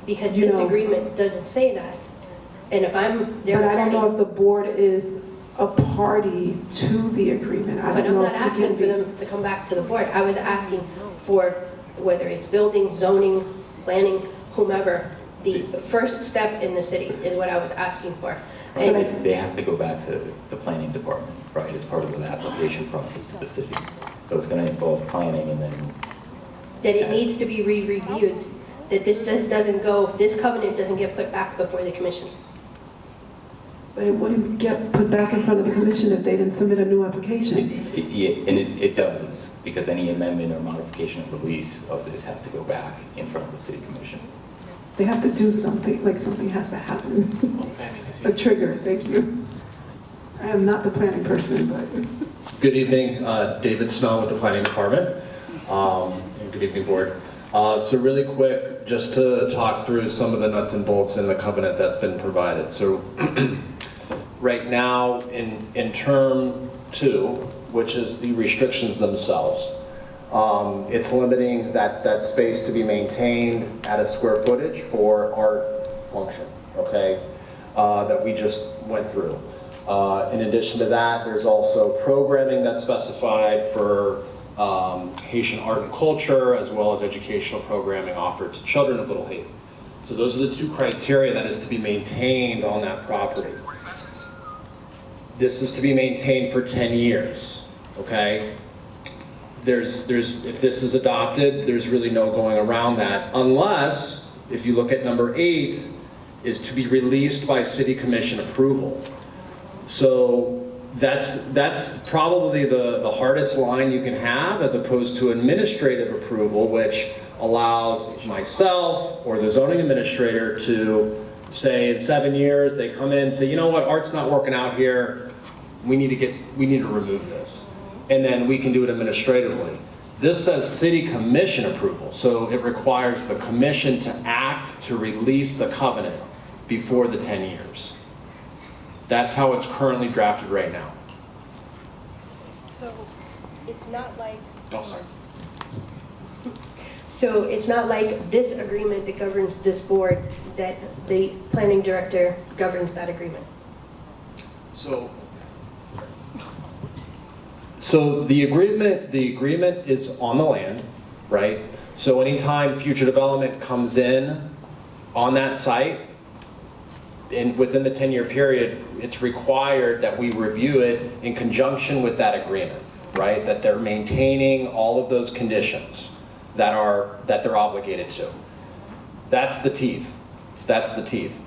Because this agreement doesn't say that. And if I'm their But I don't attorney, know if the board is a party to the agreement. I but don't I'm know not if we asking can for be. them to come back to the board. I was asking for whether it's building, zoning, planning, whomever, the first step in the city is what I was asking for. And They have to go back to the planning department, right, as part of the application process to the city. So it's going to involve planning and then... that it needs to be re-reviewed, that this just doesn't go, this covenant doesn't get put back before the commission. But it wouldn't get put back in front of the commission if they didn't submit a new application. It does, because any amendment or modification or release of this has to go back in front of the city commission. They have to do something, like something has to happen. A trigger, thank you. I am not the planning person, but. Good evening, David Snow with the Planning Department. And good evening, Board. So really quick, just to talk through some of the nuts and bolts in the covenant that's been provided. So right now, in term 2, which is the restrictions themselves, it's limiting that space to be maintained at a square footage for art function, okay, that we just went through. In addition to that, there's also programming that's specified for Haitian art and culture, as well as educational programming offered to children of Little Haiti. So those are the two criteria that is to be maintained on that property. This is to be maintained for 10 years, okay? If this is adopted, there's really no going around that, unless, if you look at number 8, is to be released by city commission approval. So that's probably the hardest line you can have, as opposed to administrative approval, which allows myself or the zoning administrator to say in 7 years, they come in and say, you know what, art's not working out here, we need to remove this. And then we can do it administratively. This says city commission approval, so it requires the commission to act to release the covenant before the 10 years. That's how it's currently drafted right now. So it's not like... Oh, sorry. So it's not like this agreement that governs this board, that the planning director governs that agreement. So the agreement is on the land, right? So anytime future development comes in on that site, and within the 10-year period, it's required that we review it in conjunction with that agreement, right? That they're maintaining all of those conditions that they're obligated to. That's the teeth. That's the teeth.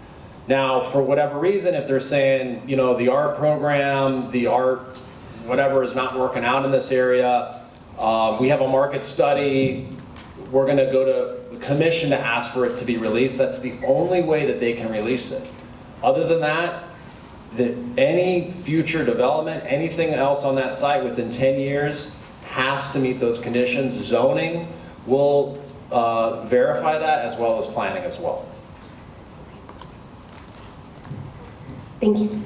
Now, for whatever reason, if they're saying, you know, the art program, the art whatever is not working out in this area, we have a market study, we're going to go to the commission to ask for it to be released. That's the only way that they can release it. Other than that, any future development, anything else on that site within 10 years has to meet those conditions. Zoning will verify that, as well as planning as well. Thank you.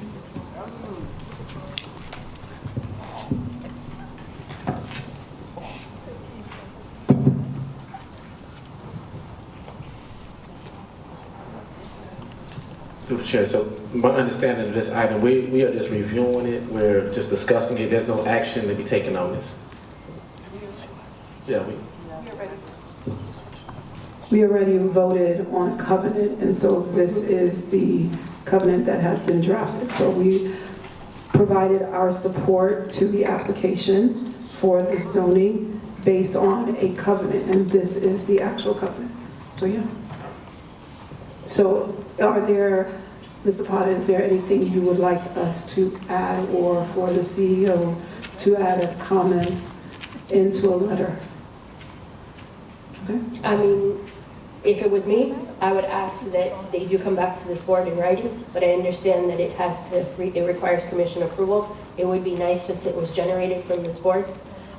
Through the chair, so my understanding of this item, we are just reviewing it, we're just discussing it, there's no action to be taken on this. Yeah, We already voted on covenant, and so this is the covenant that has been drafted. So we provided our support to the application for the zoning based on a covenant, and this is the actual covenant. So yeah. So are there, Ms. Zapata, is there anything you would like us to add, or for the CEO to add as comments into a letter? Okay. I mean, if it was me, I would ask that they do come back to this board in writing, but I understand that it requires commission approval. It would be nice if it was generated from this board.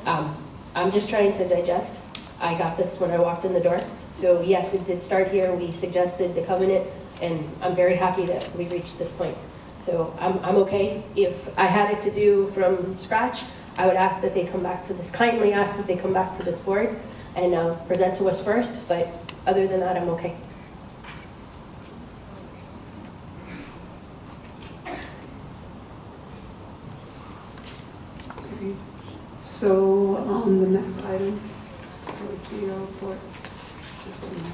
I'm just trying to digest. I got this when I walked in the door. So yes, it did start here. We suggested the covenant, and I'm very happy that we reached this point. So I'm okay. If I had it to do from scratch, I would ask that they come back to this, kindly ask that they come back to this board and present to us first, but other than that, I'm okay. Okay. So on the next item, CEO report. Just a minute.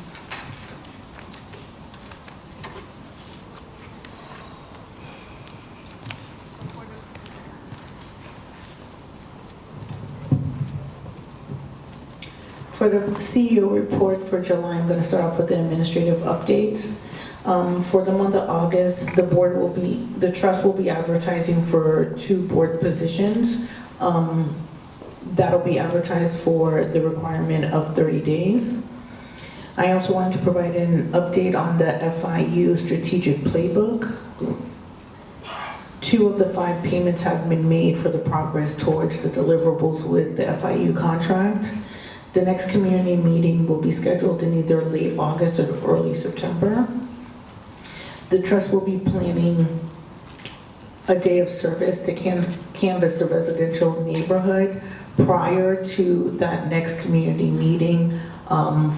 For the CEO report for July, I'm going to start off with the administrative updates. For the month of August, the trust will be advertising for 2 board positions. That'll be advertised for the requirement of 30 days. I also wanted to provide an update on the FIU strategic playbook. 2 of the 5 payments have been made for the progress towards the deliverables with the FIU contract. The next community meeting will be scheduled in either late August or early September. The trust will be planning a day of service to canvass the residential neighborhood prior to that next community meeting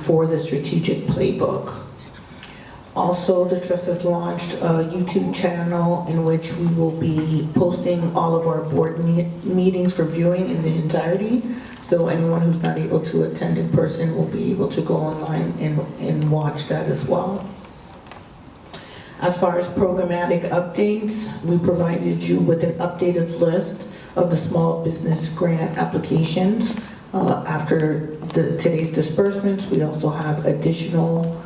for the strategic playbook. Also, the trust has launched a YouTube channel in which we will be posting all of our board meetings for viewing in the entirety. So anyone who's not able to attend in person will be able to go online and watch that as well. As far as programmatic updates, we provided you with an updated list of the small business grant applications. After today's disbursements, we also have additional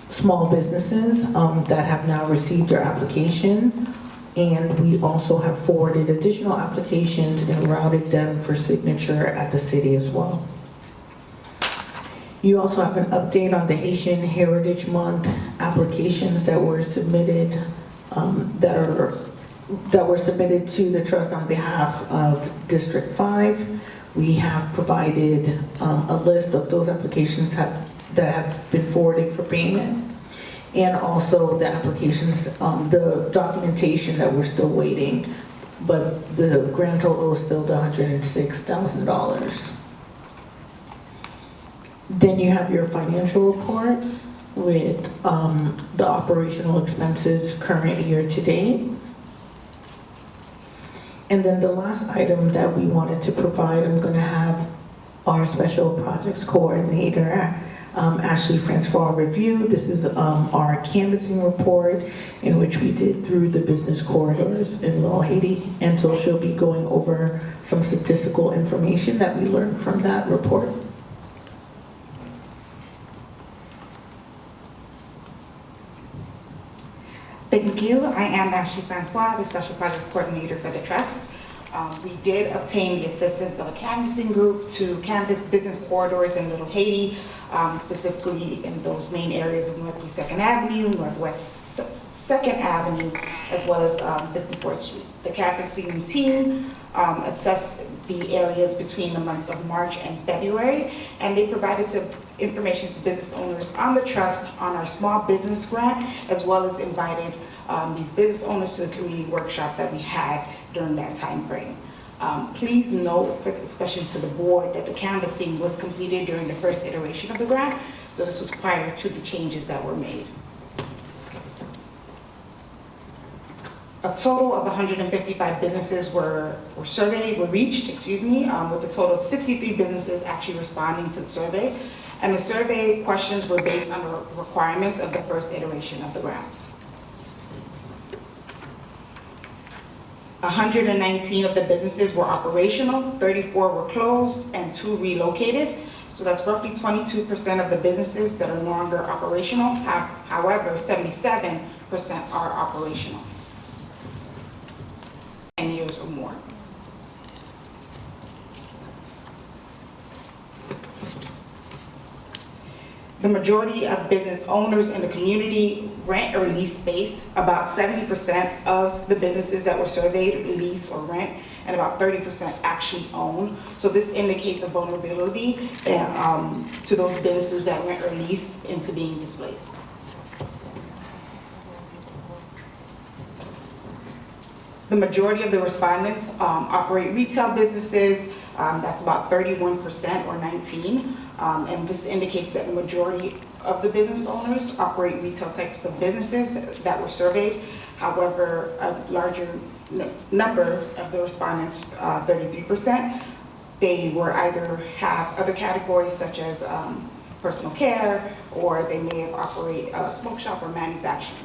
small businesses that have now received their application. And we also have forwarded additional applications and routed them for signature at the city as well. You also have an update on the Haitian Heritage Month applications that were submitted that were submitted to the trust on behalf of District 5. We have provided a list of those applications that have been forwarded for payment, and also the applications, the documentation that we're still waiting, but the grand total is still the $106,000. Then you have your financial report with the operational expenses current year to date. And then the last item that we wanted to provide, I'm going to have our special projects coordinator, Ashley Francois, review. This is our canvassing report in which we did through the business corridors in Little Haiti. And so she'll be going over some statistical information that we learned from that report. Thank you. I am Ashley Francois, the Special Projects Coordinator for the Trust. We did obtain the assistance of a canvassing group to canvass business corridors in Little Haiti, specifically in those main areas of Northeast 2nd Avenue, Northwest 2nd Avenue, as well as 54th Street. The canvassing team assessed the areas between the months of March and February, and they provided some information to business owners on the trust on our small business grant, as well as invited these business owners to the community workshop that we had during that time frame. Please note, especially to the board, that the canvassing was completed during the first iteration of the grant, so this was prior to the changes that were made. A total of 155 businesses were reached, with a total of 63 businesses actually responding to the survey. And the survey questions were based on the requirements of the first iteration of the grant. 119 of the businesses were operational, 34 were closed, and 2 relocated. So that's roughly 22% of the businesses that are no longer operational. However, 77% are operational. 10 years or more. The majority of business owners in the community rent or lease space. About 70% of the businesses that were surveyed lease or rent, and about 30% actually own. So this indicates a vulnerability to those businesses that rent or lease into being displaced. The majority of the respondents operate retail businesses. That's about 31% or 19. And this indicates that the majority of the business owners operate retail types of businesses that were surveyed. However, a larger number of the respondents, 33%, they were either have other categories such as personal care, or they may have operated a smoke shop or manufacturing.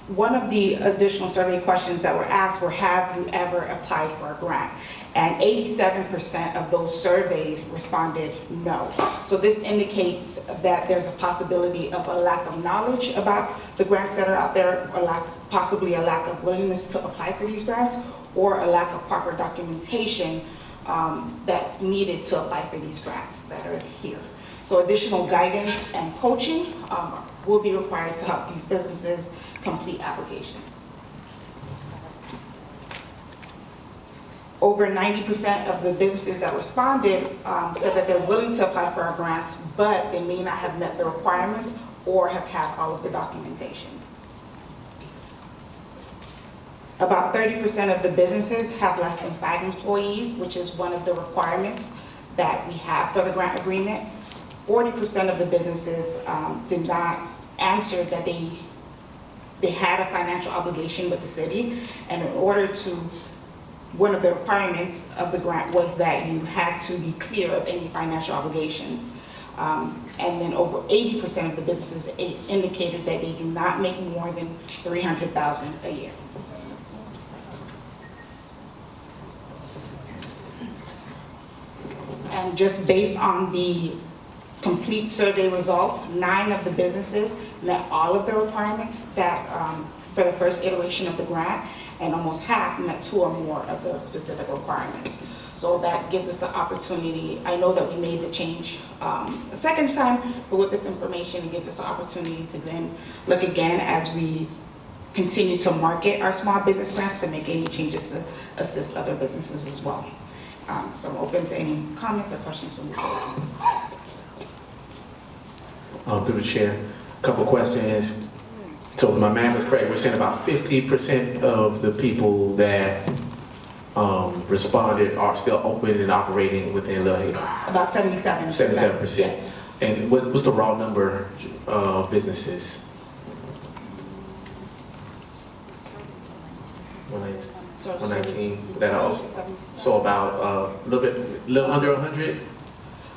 One of the additional survey questions that were asked were, have you ever applied for a grant? And 87% of those surveyed responded no. So this indicates that there's a possibility of a lack of knowledge about the grants that are out there, or possibly a lack of willingness to apply for these grants, or a lack of proper documentation that's needed to apply for these grants that are here. So additional guidance and coaching will be required to help these businesses complete applications. Over 90% of the businesses that responded said that they're willing to apply for our grants, but they may not have met the requirements or have had all of the documentation. About 30% of the businesses have less than 5 employees, which is one of the requirements that we have for the grant agreement. 40% of the businesses did not answer that they had a financial obligation with the city, and in order to, one of the requirements of the grant was that you had to be clear of any financial obligations. And then over 80% of the businesses indicated that they do not make more than $300,000 a year. And just based on the complete survey results, 9 of the businesses met all of the requirements that for the first iteration of the grant, and almost half met 2 or more of the specific requirements. So that gives us the opportunity. I know that we made the change a second time, but with this information, it gives us the opportunity to then look again as we continue to market our small business grants to make any changes to assist other businesses as well. So I'm open to any comments or questions from the board. Through the chair, a couple questions. So if my math is correct, we're saying about 50% of the people that responded are still open and operating within Little Haiti. About 77%. 77%. And what's the raw number of businesses? 119. That all? So about a little under 100?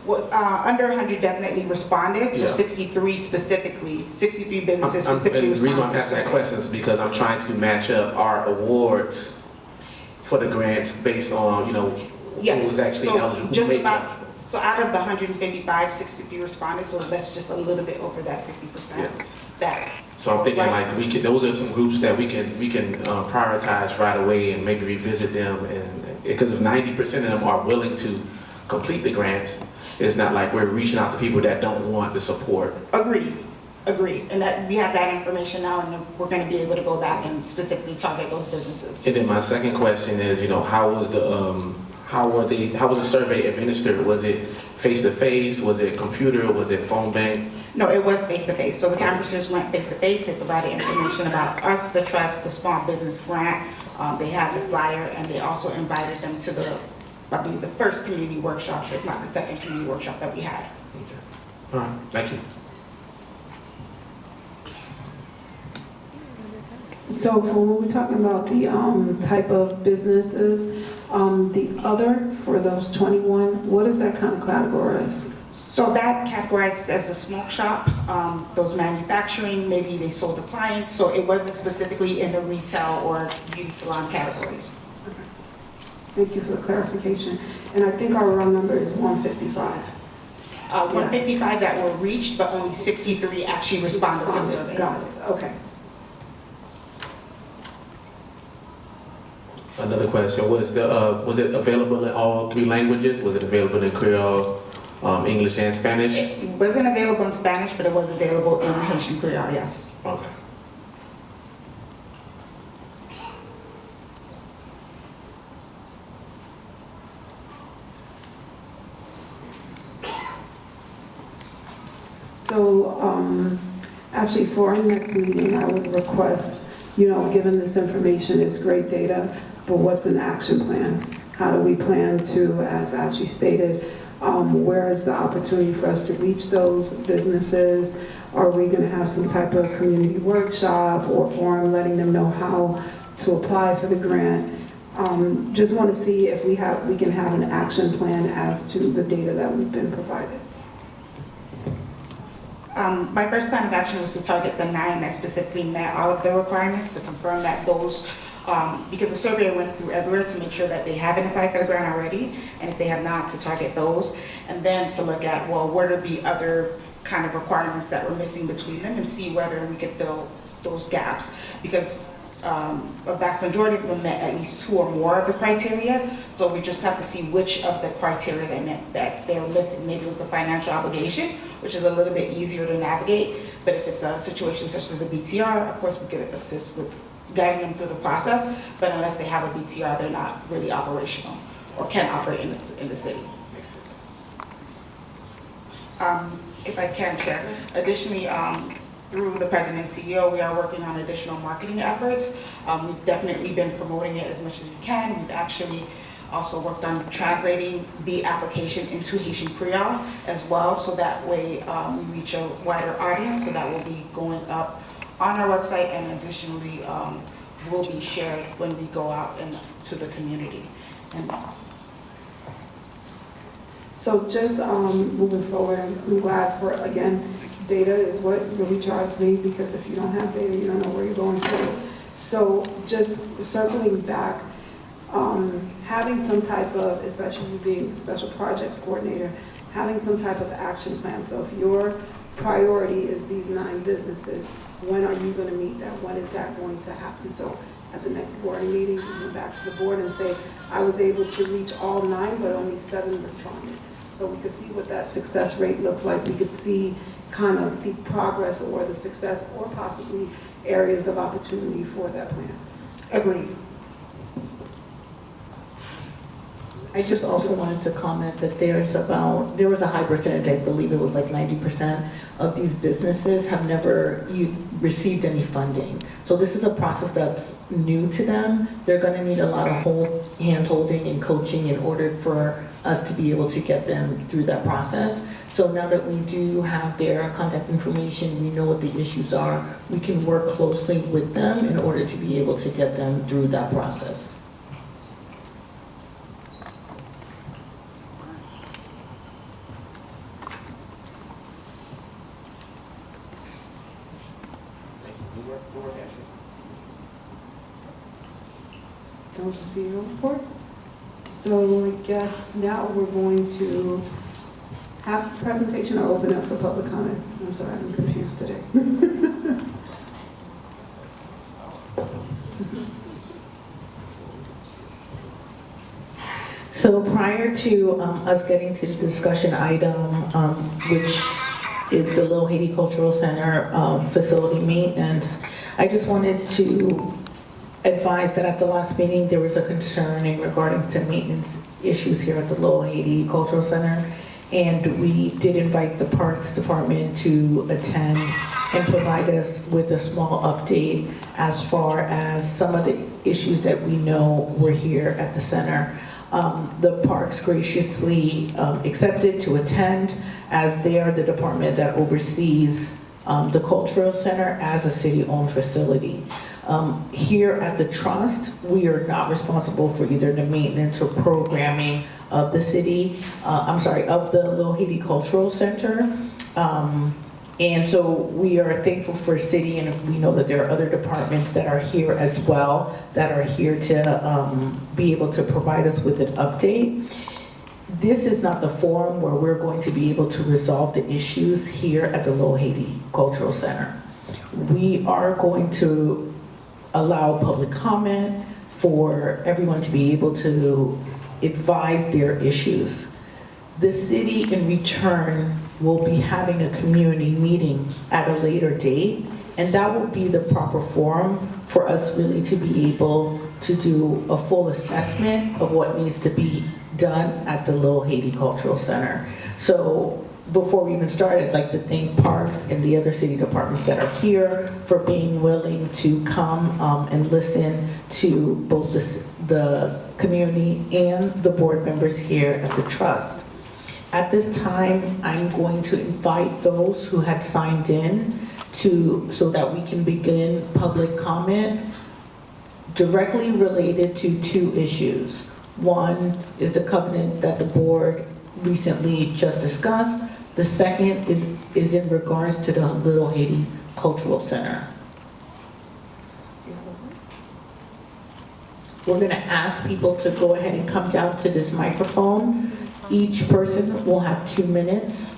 Well, under 100 definitely responded, so Yeah. 63 specifically, 63 businesses specifically and the reason why I'm responded. asking that question is because I'm trying to match up our awards for the grants based on, who was actually eligible. Just who may be about, eligible. so out of the 155, 63 responded, so that's just a little bit over that 50%. That. So I'm thinking right. like those are some groups that we can prioritize right away and maybe revisit them, and because if 90% of them are willing to complete the grants, it's not like we're reaching out to people that don't want the support. Agreed, and that we have that information now, and we're going to be able to go back and specifically target those businesses. And then my second question is, how was the survey administered? Was it face-to-face? Was it computer? Was it phone bank? No, it was face-to-face. So the canvassers went face-to-face. They provided information about us, the trust, the small business grant. They had the flyer, and they also invited them to the first community workshop, if not the second community workshop that we had. All right, thank you. So for when we're talking about the type of businesses, the other, for those 21, what is that kind of categorized? So that categorized as a smoke shop, those manufacturing, maybe they sold appliance, so it wasn't specifically in the retail or beauty salon categories. Thank you for the clarification. And I think our round number is 155. 155 that were reached, but only 63 actually responded to the survey. Got it, okay. Another question, was it available in all 3 languages? Was it available in Creole, English, and Spanish? It wasn't available in Spanish, but it was available in Haitian Creole, yes. Okay. So actually for our next meeting, I would request, given this information is great data, but what's an action plan? How do we plan to, as Ashley stated, where is the opportunity for us to reach those businesses? Are we going to have some type of community workshop or forum letting them know how to apply for the grant? Just want to see if we can have an action plan as to the data that we've been provided. My first plan of action was to target the 9 that specifically met all of the requirements, to confirm that those, because the survey went through everywhere to make sure that they haven't applied for the grant already, and if they have not, to target those, and then to look at, well, what are the other kind of requirements that were missing between them, and see whether we could fill those gaps. Because a vast majority of them met at least 2 or more of the criteria, so we just have to see which of the criteria they met that they were missing. Maybe it was a financial obligation, which is a little bit easier to navigate, but if it's a situation such as a BTR, of course we could assist with guiding them through the process, but unless they have a BTR, they're not really operational or can operate in the city. If I can share, additionally, through the President and CEO, we are working on additional marketing efforts. We've definitely been promoting it as much as we can. We've actually also worked on translating the application into Haitian Creole as well, so that way we reach a wider audience. So that will be going up on our website, and additionally will be shared when we go out into the community. And So just moving forward, I'm glad for, again, data is what really drives me, because if you don't have data, you don't know where you're going forward. So just circling back, having some type of, especially you being the special projects coordinator, having some type of action plan. So if your priority is these 9 businesses, when are you going to meet that? When is that going to happen? So at the next board meeting, you go back to the board and say, I was able to reach all 9, but only 7 responded. So we could see what that success rate looks like. We could see kind of the progress or the success, or possibly areas of opportunity for that plan. agreed. I just also wanted to comment that there was a high percentage, I believe it was like 90% of these businesses have never received any funding. So this is a process that's new to them. They're gonna need a lot of hand-holding and coaching in order for us to be able to get them through that process. So now that we do have their contact information, we know what the issues are, we can work closely with them in order to be able to get them through that process. That was the CEO report. So I guess now we're going to have a presentation or open up for public comment. I'm sorry, I'm confused today. So prior to us getting to the discussion item, which is the Little Haiti Cultural Center facility maintenance, I just wanted to advise that at the last meeting, there was a concern in regarding to maintenance issues here at the Little Haiti Cultural Center. And we did invite the Parks Department to attend and provide us with a small update as far as some of the issues that we know were here at the center. The Parks graciously accepted to attend, as they are the department that oversees the Cultural Center as a city-owned facility. Here at the Trust, we are not responsible for either the maintenance or programming of the of the Little Haiti Cultural Center. And so we are thankful for city, and we know that there are other departments that are here as well, that are here to be able to provide us with an update. This is not the forum where we're going to be able to resolve the issues here at the Little Haiti Cultural Center. We are going to allow public comment for everyone to be able to advise their issues. The city, in return, will be having a community meeting at a later date, and that will be the proper forum for us really to be able to do a full assessment of what needs to be done at the Little Haiti Cultural Center. So before we even started, I'd like to thank Parks and the other city departments that are here for being willing to come and listen to both the community and the board members here at the Trust. At this time, I'm going to invite those who had signed in so that we can begin public comment directly related to 2 issues. One is the covenant that the board recently just discussed. The second is in regards to the Little Haiti Cultural Center. We're going to ask people to go ahead and come down to this microphone. Each person will have 2 minutes.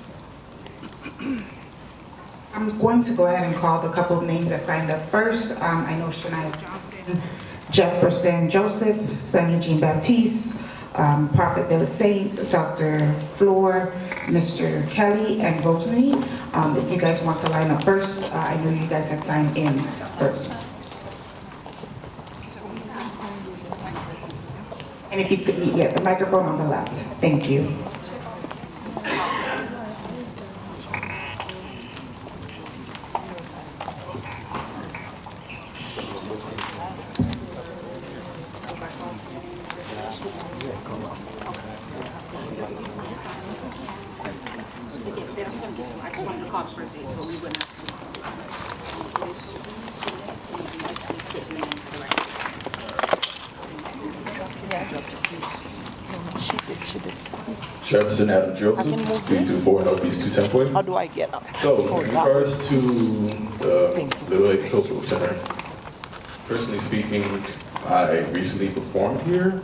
I'm going to go ahead and call the couple of names that signed up first. I know Shania Johnson, Jefferson Joseph, Sunny Jean Baptiste, Prophet Villa Saint, Dr. Floor, Mr. Kelly, and Rosalie. If you guys want to line up first, I know you guys had signed in first. And if you could meet me at the microphone on the left. Thank you. I just wanted to call the first aid so we wouldn't have Jefferson Adam Joseph, 324 Northeast 210 How do I get up? So, in regards to the Little Haiti Cultural Center, personally speaking, I recently performed here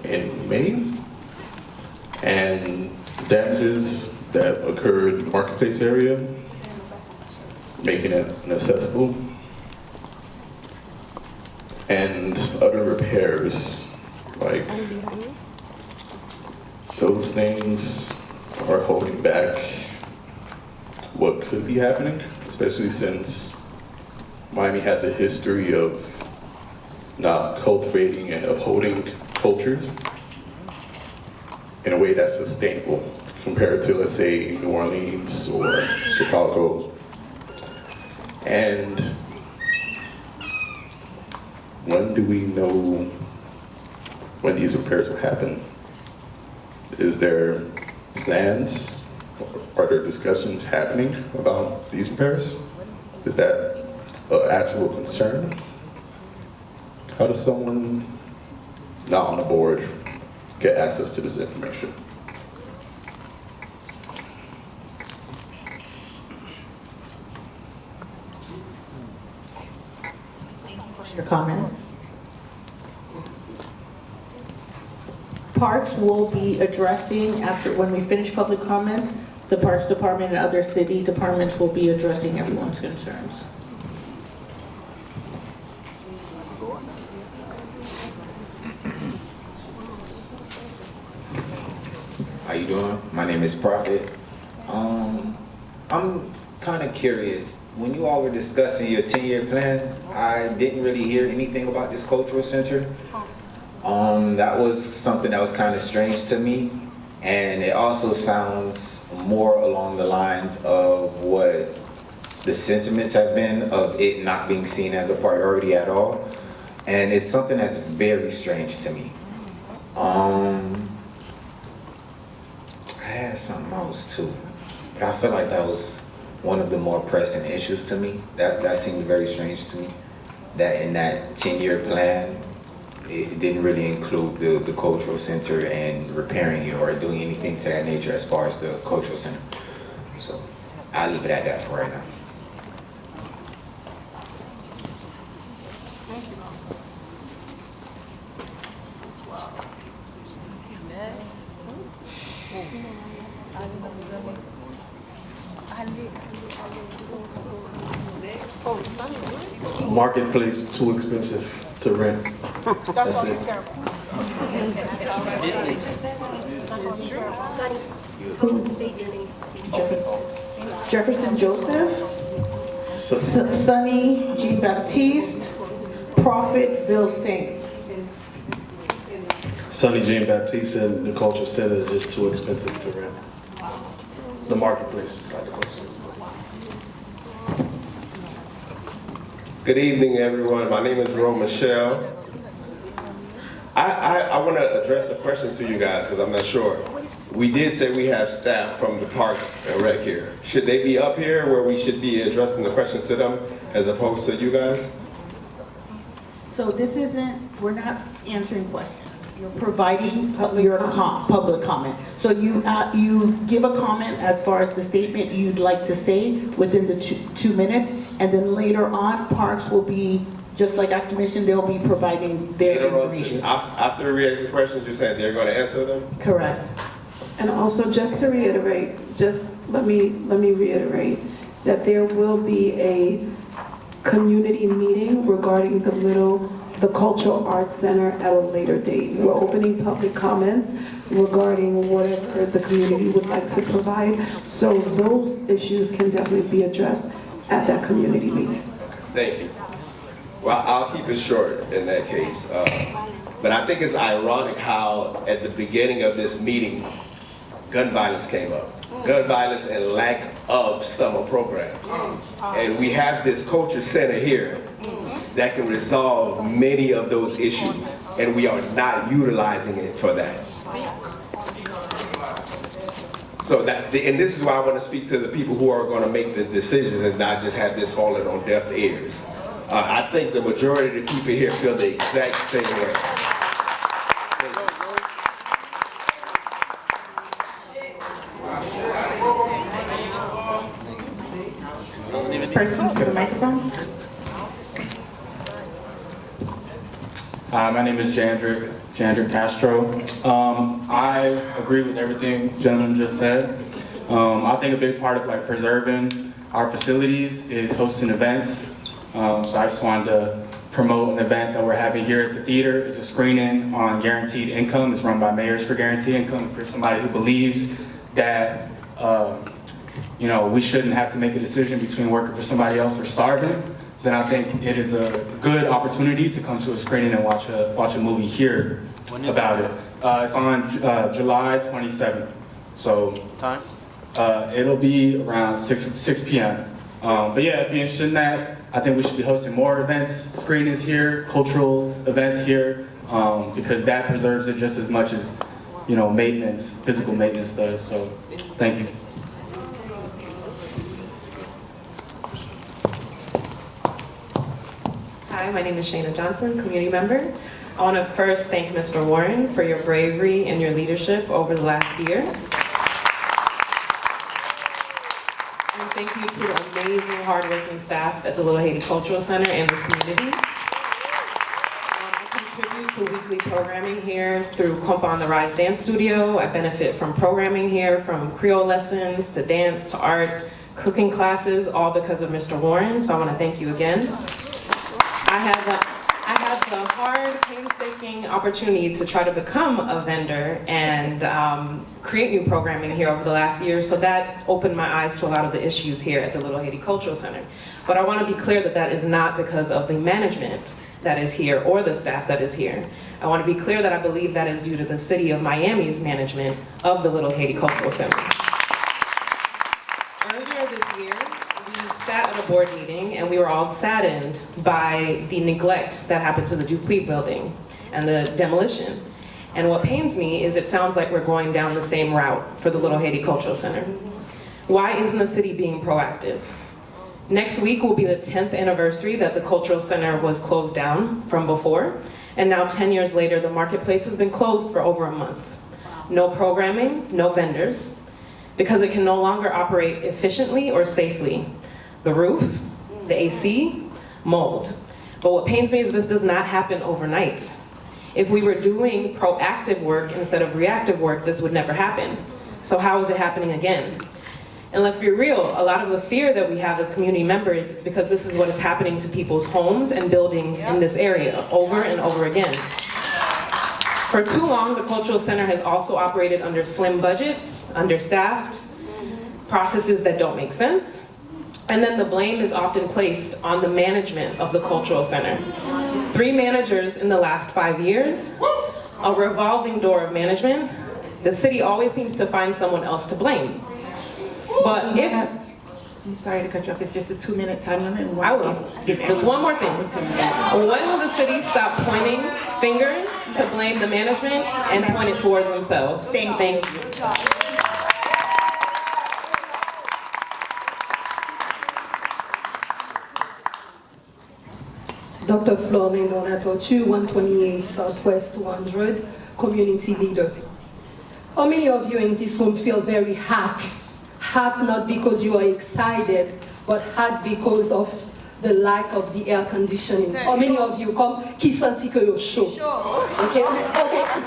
in May, and damages that occurred in the marketplace area, making it inaccessible, and other repairs, like those things are holding back what could be happening, especially since Miami has a history of not cultivating and upholding cultures in a way that's sustainable compared to, let's say, New Orleans or Chicago. And when do we know when these repairs will happen? Is there plans? Are there discussions happening about these repairs? Is that an actual concern? How does someone not on the board get access to this information? Your comment. Parks will be addressing, after, when we finish public comment, the Parks Department and other city departments will be addressing everyone's concerns. How you doing? My name is Prophet. I'm kind of curious. When you all were discussing your 10-year plan, I didn't really hear anything about this cultural center. That was something that was kind of strange to me, and it also sounds more along the lines of what the sentiments have been of it not being seen as a priority at all, and it's something that's very strange to me. I had something else too, but I feel like that was one of the more pressing issues to me. That seemed very strange to me, that in that 10-year plan, it didn't really include the cultural center and repairing it or doing anything to that nature as far as the cultural center. So I'll leave it at that for right now. Marketplace, too expensive to rent. That's it. Jefferson Joseph, Sonny Jean Baptiste, Prophet Bill Saint. Sonny Jean Baptiste and the Culture Center is just too expensive to rent. The marketplace, not the Culture Center. Good evening, everyone. My name is Ro Michelle. I want to address a question to you guys because I'm not sure. We did say we have staff from the Parks and Rec here. Should they be up here where we should be addressing the questions to them as opposed to you guys? So this isn't, we're not answering questions. You're providing your public comment. So you give a comment as far as the statement you'd like to say within the two minutes, and then later on, Parks will be, just like our commission, they'll be providing their information. After we ask the questions, you're saying they're going to answer them? Correct. And also, just to reiterate, just let me reiterate that there will be a community meeting regarding the Cultural Arts Center at a later date. We're opening public comments regarding whatever the community would like to provide. So those issues can definitely be addressed at that community meeting. Thank you. Well, I'll keep it short in that case. But I think it's ironic how at the beginning of this meeting, gun violence came up. Gun violence and lack of summer programs. And we have this culture center here that can resolve many of those issues and we are not utilizing it for that. So that, and this is why I want to speak to the people who are going to make the decisions and not just have this falling on deaf ears. I think the majority of the people here feel the exact same way. Person to the microphone. My name is Jandrick Castro. I agree with everything the gentleman just said. I think a big part of like preserving our facilities is hosting events. So I just wanted to promote an event that we're having here at the theater. It's a screening on guaranteed income. It's run by Mayors for Guaranteed Income. For somebody who believes that we shouldn't have to make a decision between working for somebody else or starving, then I think it is a good opportunity to come to a screening and watch a movie here about it. It's on July 27th. So time? It'll be around 6 p.m. But yeah, if you're interested in that, I think we should be hosting more events, screenings here, cultural events here, because that preserves it just as much as maintenance, physical maintenance does. So thank you. Hi, my name is Shayna Johnson, community member. I want to first thank Mr. Warren for your bravery and your leadership over the last year. And thank you to the amazing, hardworking staff at the Little Haiti Cultural Center and this community. I contribute to weekly programming here through Compa on the Rise Dance Studio. I benefit from programming here, from Creole lessons to dance to art, cooking classes, all because of Mr. Warren, so I want to thank you again. I had the hard, painstaking opportunity to try to become a vendor and create new programming here over the last year, so that opened my eyes to a lot of the issues here at the Little Haiti Cultural Center. But I want to be clear that that is not because of the management that is here or the staff that is here. I want to be clear that I believe that is due to the City of Miami's management of the Little Haiti Cultural Center. Earlier this year, sat at a board meeting and we were all saddened by the neglect that happened to the Dupuis building and the demolition. And what pains me is it sounds like we're going down the same route for the Little Haiti Cultural Center. Why isn't the city being proactive? Next week will be the 10th anniversary that the Cultural Center was closed down from before. And now 10 years later, the marketplace has been closed for over a month. No programming, no vendors, because it can no longer operate efficiently or safely. The roof, the AC, mold. But what pains me is this does not happen overnight. If we were doing proactive work instead of reactive work, this would never happen. So how is it happening again? And let's be real, a lot of the fear that we have as community members is because this is what is happening to people's homes and buildings in this area over and over again. For too long, the Cultural Center has also operated under slim budget, understaffed, processes that don't make sense. And then the blame is often placed on the management of the Cultural Center. 3 managers in the last 5 years, a revolving door of management. The city always seems to find someone else to blame. But if... I'm sorry to cut you off, it's just a 2-minute time limit. I will. Just one more thing. When will the city stop pointing fingers to blame the management and point it towards themselves? Thank you. Dr. Florlin Donato, 128 Southwest 200, community leader. How many of you in this room feel very hot? Hot not because you are excited, but hot because of the lack of the air conditioning. How many of you come, qui senti que you're chaud? Okay,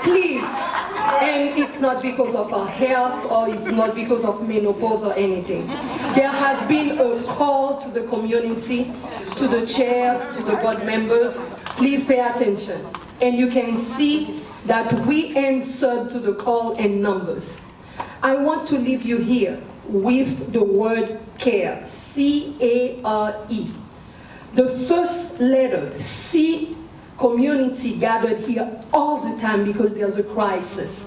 please. And it's not because of our health or it's not because of menopause or anything. There has been a call to the community, to the chair, to the board members. Please pay attention. And you can see that we answered to the call in numbers. I want to leave you here with the word care, C-A-R-E. The first letter, C, community gathered here all the time because there's a crisis.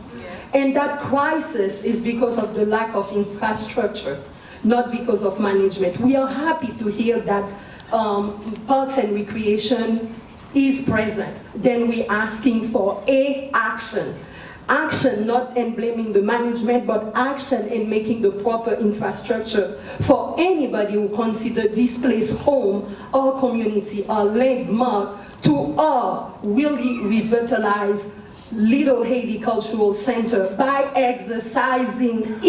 And that crisis is because of the lack of infrastructure, not because of management. We are happy to hear that Parks and Recreation is present, then we're asking for a action. Action not in blaming the management, but action in making the proper infrastructure for anybody who consider this place home, our community, our landmark, to really revitalize Little Haiti Cultural Center by exercising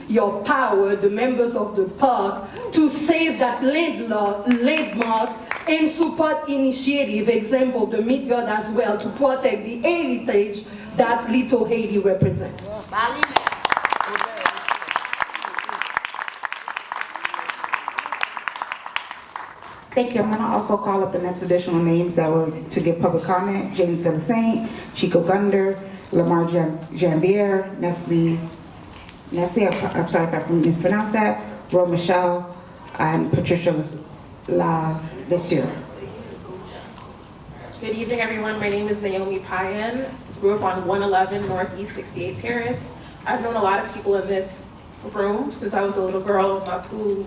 your power, the members of the park, to save that landmark and support initiative, example, the Midgard as well, to protect the heritage that Little Haiti represents. Thank you. I'm going to also call up the next additional names that were to give public comment. James Villasaint, Chico Gunder, Lamar Jambier, Nestle, I'm sorry if I mispronounced that, Ro Michelle, and Patricia La Lessieur. Good evening, everyone. My name is Naomi Payan. Grew up on 111 Northeast 68th Terrace. I've known a lot of people in this room since I was a little girl. Mapu,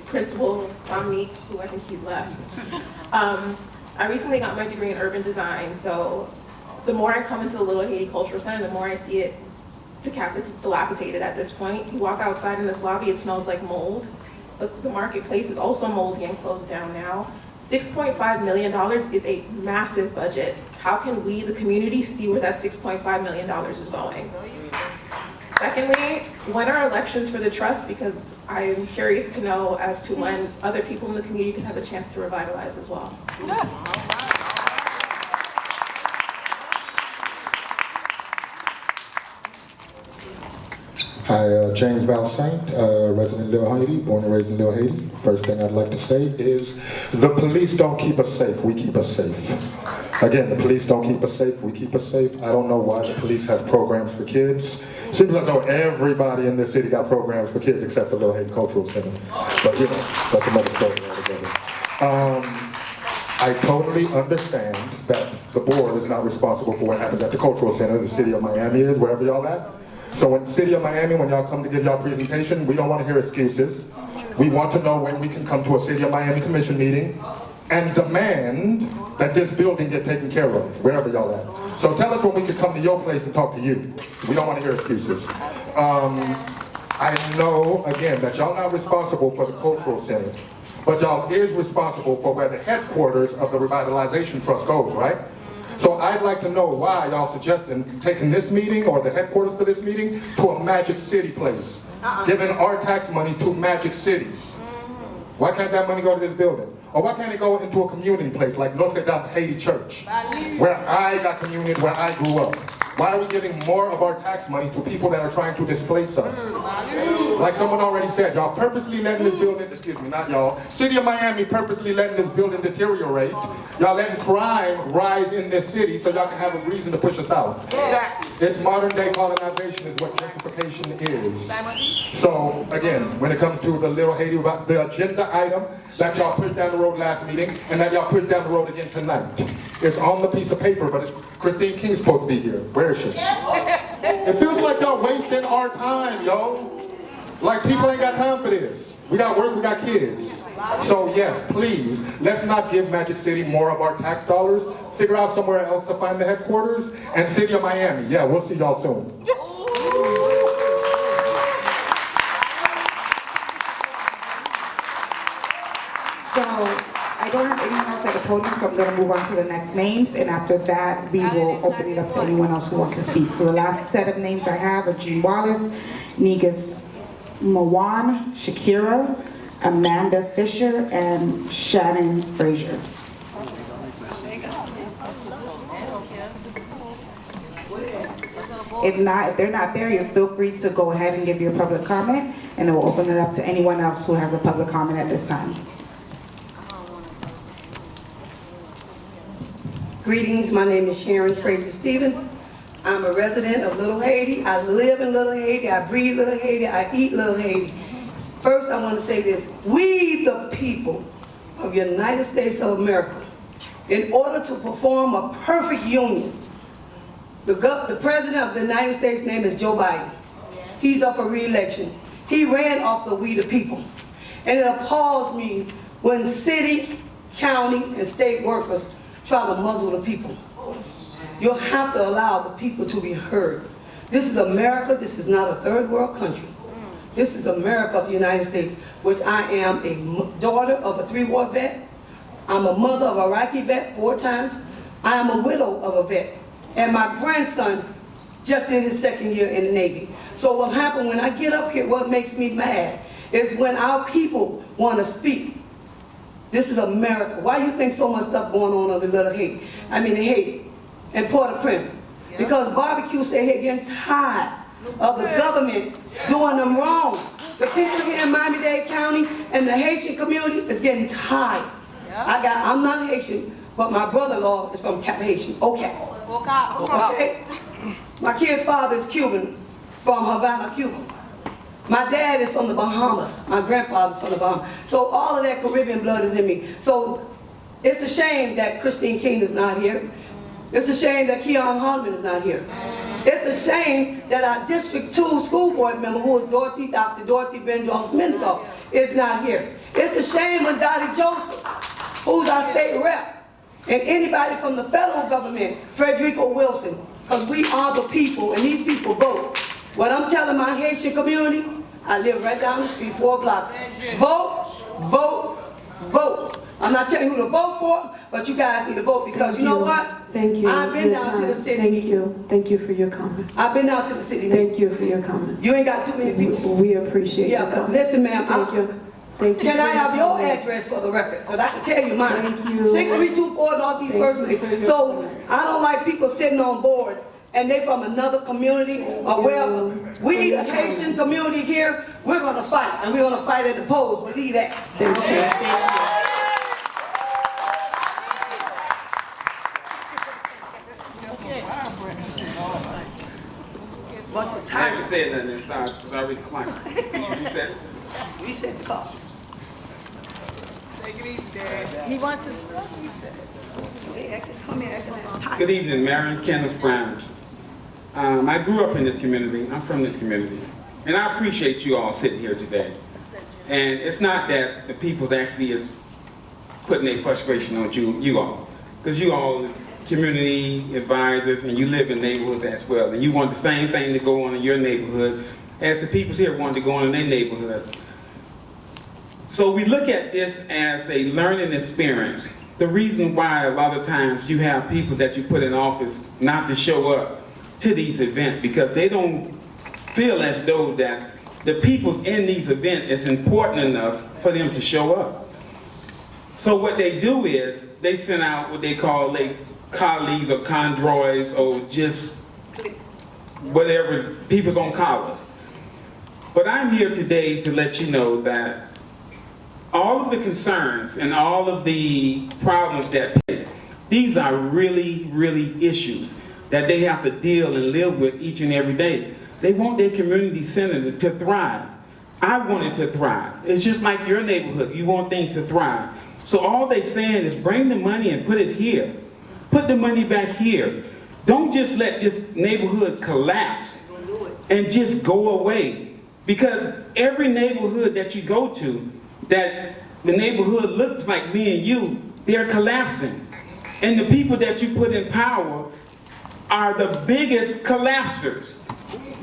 Principal Dominique, who I think he left. I recently got my degree in urban design, so the more I come into the Little Haiti Cultural Center, the more I see it it's dilapidated at this point. You walk outside in this lobby, it smells like mold. The marketplace is also moldy and closed down now. $6.5 million is a massive budget. How can we, the community, see where that $6.5 million is going? Secondly, when are elections for the trust? Because I'm curious to know as to when other people in the community can have a chance to revitalize as well. Hi, James Villasaint, resident of Little Haiti, born and raised in Little Haiti. First thing I'd like to say is the police don't keep us safe, we keep us safe. Again, the police don't keep us safe, we keep us safe. I don't know why the police have programs for kids. Seems as though everybody in this city got programs for kids except for Little Haiti Cultural Center. But you know, that's another story altogether. I totally understand that the board is not responsible for what happens at the Cultural Center. The city of Miami is, wherever y'all at. So in the city of Miami, when y'all come to give y'all presentation, we don't want to hear excuses. We want to know when we can come to a City of Miami Commission meeting and demand that this building get taken care of, wherever y'all at. So tell us when we can come to your place and talk to you. We don't want to hear excuses. I know, again, that y'all not responsible for the Cultural Center, but y'all is responsible for where the headquarters of the Revitalization Trust goes, right? So I'd like to know why y'all suggesting taking this meeting or the headquarters for this meeting to a Magic City place, giving our tax money to Magic City. Why can't that money go to this building? Or why can't it go into a community place like Little Haiti Church, where I got community, where I grew up? Why are we giving more of our tax money to people that are trying to displace us? Like someone already said, y'all purposely letting this building, excuse me, not y'all, City of Miami purposely letting this building deteriorate. Y'all letting crime rise in this city so y'all can have a reason to push us out. It's modern day colonization is what gentrification is. So again, when it comes to the Little Haiti, the agenda item that y'all pushed down the road last meeting and that y'all pushed down the road again tonight. It's on the piece of paper, but it's Christine King's supposed to be here. Where is she? It feels like y'all wasting our time, yo. Like people ain't got time for this. We got work, we got kids. So yes, please, let's not give Magic City more of our tax dollars. Figure out somewhere else to find the headquarters. And City of Miami, yeah, we'll see y'all soon. So I don't have anyone else at the podium, so I'm going to move on to the next names, and after that, we will open it up to anyone else who wants to speak. So the last set of names I have are Jean Wallace, Negus Mawan, Shakira, Amanda Fisher, and Shannon Frazier. If they're not there, you feel free to go ahead and give your public comment, and then we'll open it up to anyone else who has a public comment at this time. Greetings, my name is Sharon Frazier Stevens. I'm a resident of Little Haiti. I live in Little Haiti, I breathe Little Haiti, I eat Little Haiti. First, I want to say this. We, the people of the United States of America, in order to perform a perfect union, the President of the United States' name is Joe Biden. He's up for re-election. He ran off the we the people. And it appalls me when city, county, and state workers try to muzzle the people. You have to allow the people to be heard. This is America. This is not a third world country. This is America of the United States, which I am a daughter of a 3-war vet. I'm a mother of a Iraqi vet 4 times. I am a widow of a vet. And my grandson just did his 2nd year in the Navy. So what happened when I get up here, what makes me mad, is when our people want to speak. This is America. Why you think so much stuff going on over in Little Haiti? I mean in Haiti, and Port-au-Prince. Because barbecue say they're getting tired of the government doing them wrong. The people here in Miami-Dade County and the Haitian community is getting tired. I'm not Haitian, but my brother-in-law is from Haitian. Okay. My kid's father is Cuban, from Havana, Cuba. My dad is from the Bahamas. My grandfather's from the Bahamas. So all of that Caribbean blood is in me. So it's a shame that Christine King is not here. It's a shame that Keon Hartman is not here. It's a shame that our District 2 school board member, who is Dr. Dorothy Ben-Jones-Mendoff, is not here. It's a shame when Dottie Joseph, who's our state rep, and anybody from the federal government, Frederico Wilson, because we are the people, and these people vote. What I'm telling my Haitian community, I live right down the street, 4 blocks. Vote, vote, vote. I'm not telling you who to vote for, but you guys need to vote because you know what? Thank you. I've been down to the city. Thank you. Thank you for your comment. I've been down to the city. Thank you for your comment. You ain't got too many people. We appreciate your comment. Listen, ma'am. Thank you. Thank you. Can I have your address for the record? Because I can tell you mine. Thank you. 6324 Northeast First Street. So I don't like people sitting on boards and they from another community or wherever. We the Haitian community here, we're gonna fight. And we're gonna fight at the polls. Believe that. Thank you. Thank you. I haven't said nothing this time because I already climbed. Recess. Reset the clock. Take it easy, Dad. He wants his Good evening, Marion Kenneth Brown. I grew up in this community. I'm from this community. And I appreciate you all sitting here today. And it's not that the people actually is putting their frustration on you all. Because you all community advisors and you live in neighborhoods as well. And you want the same thing to go on in your neighborhood as the people here want to go on in their neighborhood. So we look at this as a learning experience. The reason why a lot of times you have people that you put in office not to show up to these events because they don't feel as though that the people in these events is important enough for them to show up. So what they do is they send out what they call colleagues or chondroids or just whatever people gonna call us. But I'm here today to let you know that all of the concerns and all of the problems that these are really, really issues that they have to deal and live with each and every day. They want their community center to thrive. I want it to thrive. It's just like your neighborhood. You want things to thrive. So all they're saying is bring the money and put it here. Put the money back here. Don't just let this neighborhood collapse and just go away. Because every neighborhood that you go to, that the neighborhood looks like me and you, they're collapsing. And the people that you put in power are the biggest collapsers.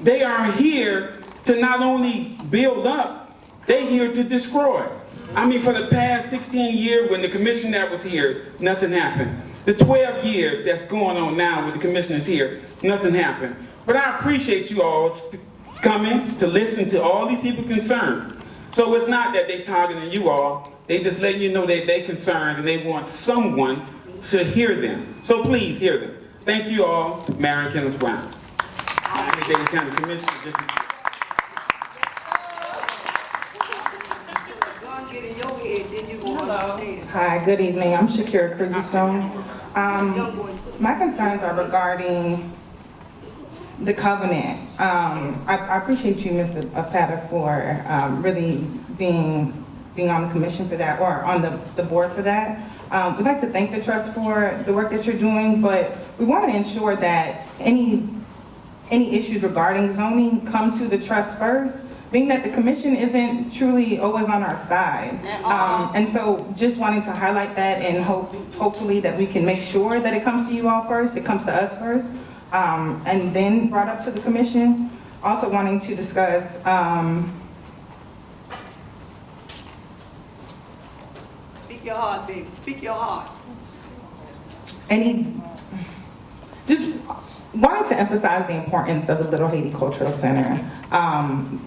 They are here to not only build up, they're here to destroy. I mean, for the past 16 years when the commissioner was here, nothing happened. The 12 years that's going on now with the commissioners here, nothing happened. But I appreciate you all coming to listen to all these people concerned. So it's not that they're targeting you all, they just letting you know that they're concerned and they want someone to hear them. So please hear them. Thank you all, Marion Kenneth Brown. Miami-Dade County Commissioner. Hi, good evening. I'm Shakira Crisistone. My concerns are regarding the covenant. I appreciate you, Mr. Afata, for really being on the commission for that, or on the board for that. We'd like to thank the trust for the work that you're doing, but we want to ensure that any issues regarding zoning come to the trust first, being that the commission isn't truly always on our side. And so just wanting to highlight that and hopefully that we can make sure that it comes to you all first, it comes to us first, and then brought up to the commission. Also wanting to discuss, Speak your heart, baby, speak your heart. just wanted to emphasize the importance of the Little Haiti Cultural Center.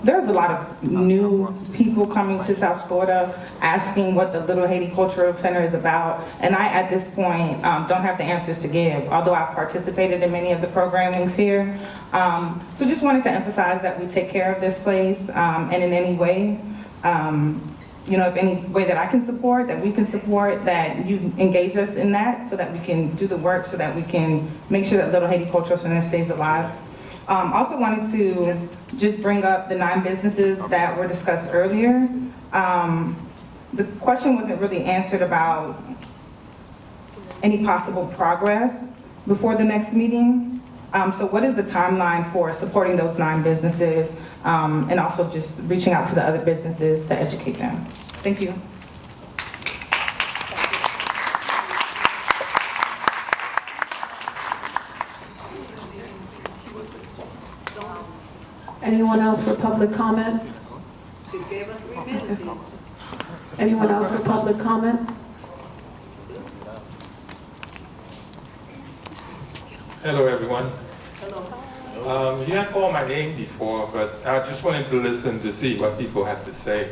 There's a lot of new people coming to South Florida asking what the Little Haiti Cultural Center is about, and I, at this point, don't have the answers to give, although I've participated in many of the programmings here. So just wanted to emphasize that we take care of this place, and in any way, if any way that I can support, that we can support, that you engage us in that so that we can do the work, so that we can make sure that Little Haiti Cultural Center stays alive. Also wanted to just bring up the 9 businesses that were discussed earlier. The question wasn't really answered about any possible progress before the next meeting. So what is the timeline for supporting those 9 businesses, and also just reaching out to the other businesses to educate them? Thank you. Anyone else for public comment? She gave us 3 minutes. Anyone else for public comment? Hello, everyone. You have called my name before, but I just wanted to listen to see what people have to say.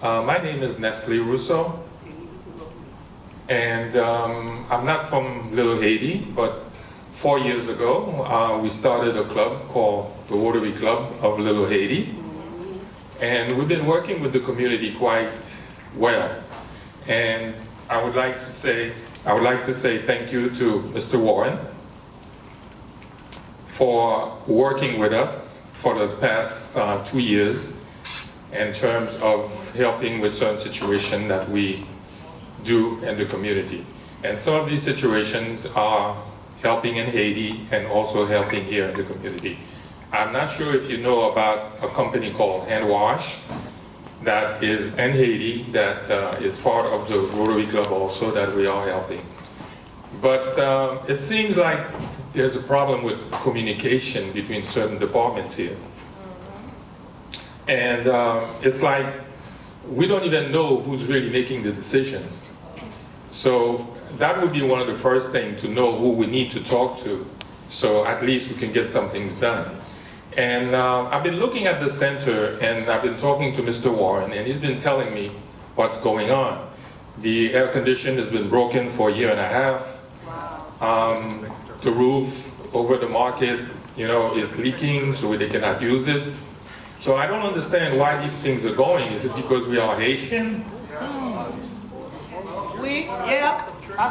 My name is Nestle Russo, and I'm not from Little Haiti, but 4 years ago, we started a club called the Rotary Club of Little Haiti, and we've been working with the community quite well. And I would like to say thank you to Mr. Warren for working with us for the past 2 years in terms of helping with certain situations that we do in the community. And some of these situations are helping in Haiti and also helping here in the community. I'm not sure if you know about a company called Hand Wash that is in Haiti, that is part of the Rotary Club also, that we are helping. But it seems like there's a problem with communication between certain departments here. And it's like we don't even know who's really making the decisions. So that would be one of the first things, to know who we need to talk to, so at least we can get some things done. And I've been looking at the center, and I've been talking to Mr. Warren, and he's been telling me what's going on. The air condition has been broken for 1.5 years. The roof over the market, is leaking, so they cannot use it. So I don't understand why these things are going. Is it because we are Haitian? I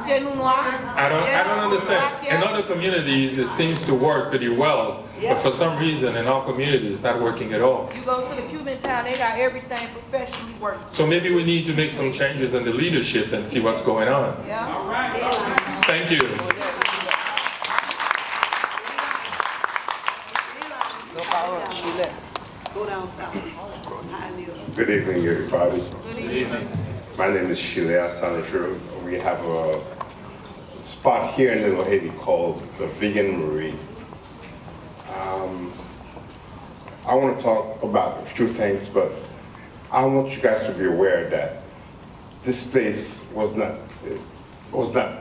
don't understand. In other communities, it seems to work pretty well, but for some reason, in our community, it's not working at all. You go to the Cuban town, they got everything professionally working. So maybe we need to make some changes in the leadership and see what's going on. Yeah. All right. Thank you. Go down south. Good evening, everybody. Good evening. My name is Shilea Sanashiro. We have a spot here in Little Haiti called the Vegan Marie. I want to talk about a few things, but I want you guys to be aware that this place was not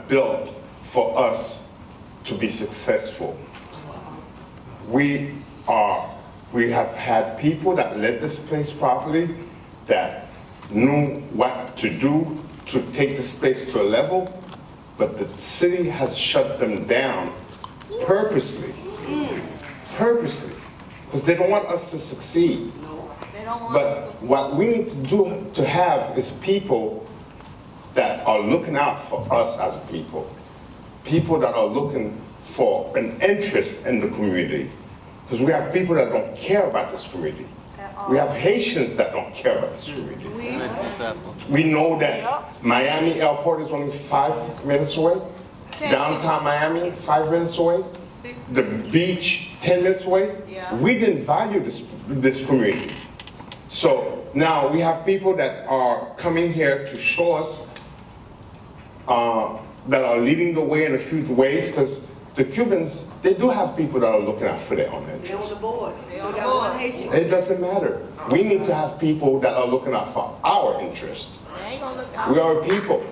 built for us to be successful. We have had people that led this place properly, that knew what to do to take this place to a level, but the city has shut them down purposely, because they don't want us to succeed. But what we need to do to have is people that are looking out for us as a people that are looking for an interest in the community. Because we have people that don't care about this community. We have Haitians that don't care about this community. We know that Miami Airport is only 5 minutes away. Downtown Miami, 5 minutes away. The beach, 10 minutes away. We didn't value this community. So now we have people that are coming here to show us that are leading the way in the street ways, because the Cubans, they do have people that are looking out for their own interests. They're on the board. They only got one Haitian. It doesn't matter. We need to have people that are looking out for our interests. We are a people.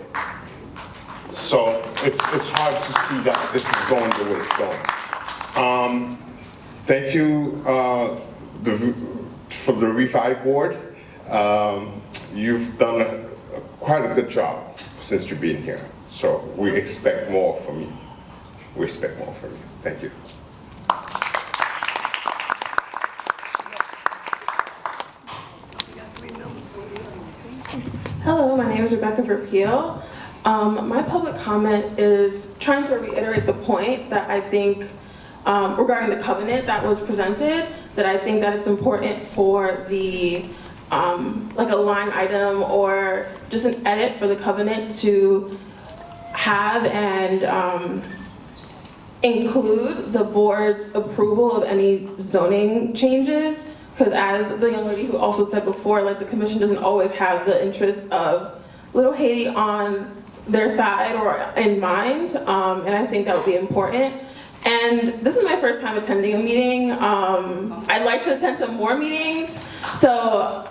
So it's hard to see that this is going the way it's going. Thank you for the Refi board. You've done quite a good job since you've been here. So we expect more from you. We expect more from you. Thank you. Hello, my name is Rebecca Verpeel. My public comment is trying to reiterate the point that I think regarding the covenant that was presented, that I think that it's important for the like a line item or just an edit for the covenant to have and include the board's approval of any zoning changes. Because as the young lady who also said before, like the commission doesn't always have the interest of Little Haiti on their side or in mind, and I think that would be important. And this is my first time attending a meeting. I'd like to attend to more meetings, so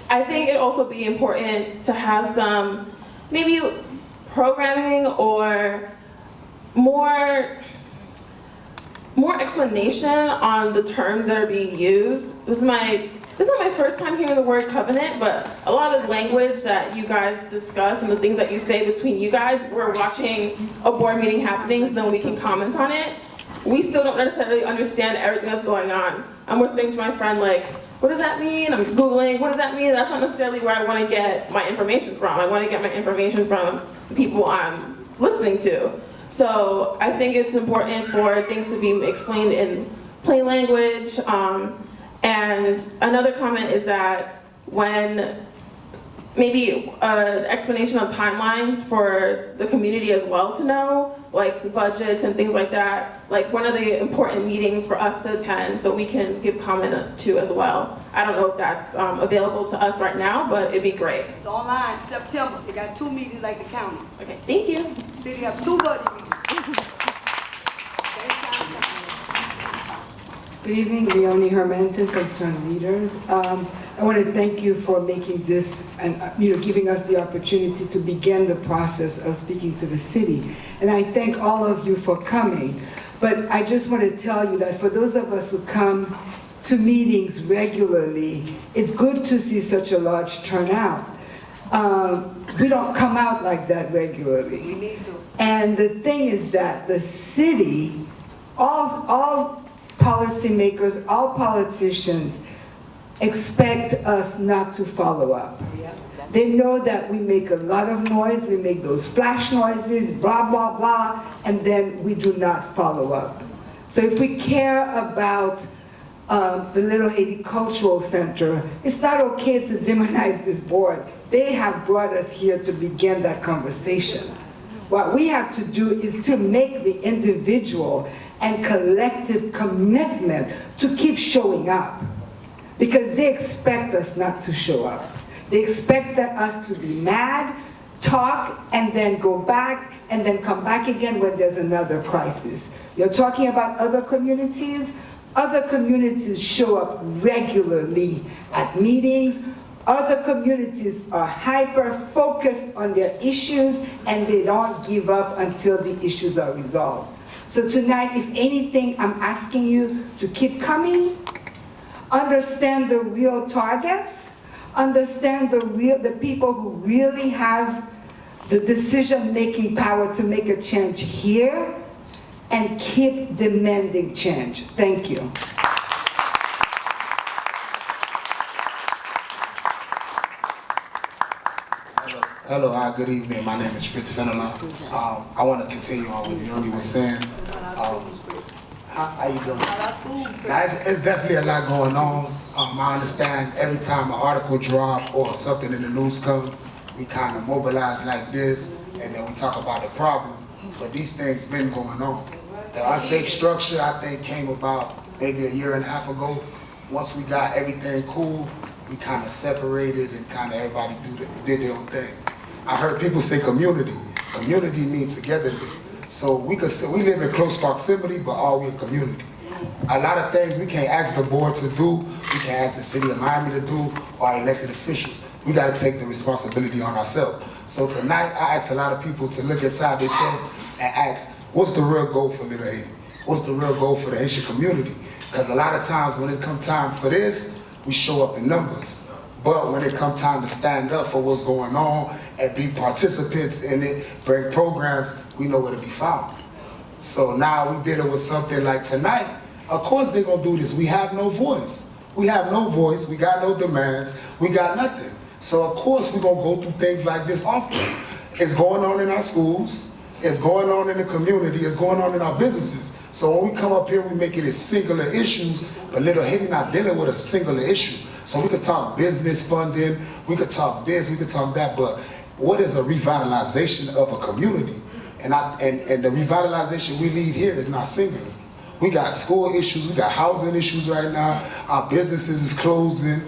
I think it'd also be important to have some maybe programming or more explanation on the terms that are being used. This is not my first time hearing the word covenant, but a lot of the language that you guys discuss and the things that you say between you guys, we're watching a board meeting happening so then we can comment on it. We still don't necessarily understand everything that's going on. I'm listening to my friend like, what does that mean? I'm Googling, what does that mean? That's not necessarily where I want to get my information from. I want to get my information from the people I'm listening to. So I think it's important for things to be explained in plain language. And another comment is that when maybe an explanation of timelines for the community as well to know, like the budgets and things like that, like one of the important meetings for us to attend so we can give comment to as well. I don't know if that's available to us right now, but it'd be great. It's online, September. They got 2 meetings like the county. Okay, thank you. City have 2 budget meetings. Good evening, Leonie Hermanton, Concerned Leaders. I want to thank you for making this and giving us the opportunity to begin the process of speaking to the city. And I thank all of you for coming. But I just want to tell you that for those of us who come to meetings regularly, it's good to see such a large turnout. We don't come out like that regularly. We need to. And the thing is that the city, all policymakers, all politicians expect us not to follow up. They know that we make a lot of noise, we make those flash noises, blah, blah, blah, and then we do not follow up. So if we care about the Little Haiti Cultural Center, it's not okay to demonize this board. They have brought us here to begin that conversation. What we have to do is to make the individual and collective commitment to keep showing up. Because they expect us not to show up. They expect us to be mad, talk, and then go back, and then come back again when there's another crisis. You're talking about other communities? Other communities show up regularly at meetings. Other communities are hyper-focused on their issues, and they don't give up until the issues are resolved. So tonight, if anything, I'm asking you to keep coming, understand the real targets, understand the people who really have the decision-making power to make a change here, and keep demanding change. Thank you. Hello, good evening. My name is Fritz Fenelon. I want to continue on what Leonie was saying. How you doing? Now, it's definitely a lot going on. I understand every time an article drop or something in the news comes, we kind of mobilize like this, and then we talk about the problem. But these things been going on. The unsafe structure, I think, came about maybe 1.5 years ago. Once we got everything cool, we kind of separated and kind of everybody did their own thing. I heard people say community. Community means togetherness. So we could say we live in close proximity, but are we a community? A lot of things we can't ask the board to do, we can't ask the city of Miami to do, or our elected officials. We got to take the responsibility on ourselves. So tonight, I ask a lot of people to look inside themselves and ask, what's the real goal for Little Haiti? What's the real goal for the Haitian community? Because a lot of times when it comes time for this, we show up in numbers. But when it comes time to stand up for what's going on and be participants in it, bring programs, we know where to be found. So now we dealing with something like tonight. Of course they're gonna do this. We have no voice. We have no voice, we got no demands, we got nothing. So of course we're gonna go through things like this often. It's going on in our schools, it's going on in the community, it's going on in our businesses. So when we come up here, we make it as singular issues, but Little Haiti not dealing with a singular issue. So we could talk business funding, we could talk this, we could talk that, but what is a revitalization of a community? And the revitalization we need here is not singular. We got school issues, we got housing issues right now, our businesses is closing,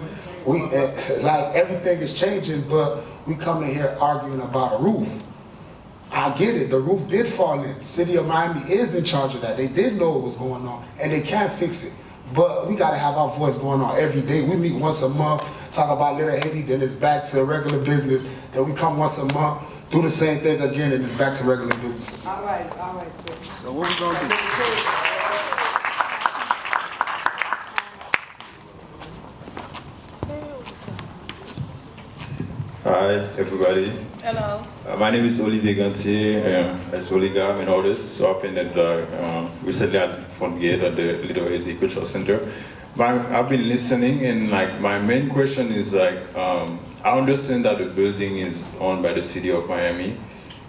like everything is changing, but we come in here arguing about a roof. I get it, the roof did fall in. City of Miami is in charge of that. They did know what was going on, and they can fix it. But we gotta have our voice going on every day. We meet once a month, talk about Little Haiti, then it's back to regular business. Then we come once a month, do the same thing again, and it's back to regular business. All right. So what we gonna do? Hi, everybody. Hello. My name is Olivier Gantier, as Oliga, I'm an artist, so I've been recently at Front Gate at the Little Haiti Cultural Center. But I've been listening, and like my main question is like, I understand that the building is owned by the city of Miami.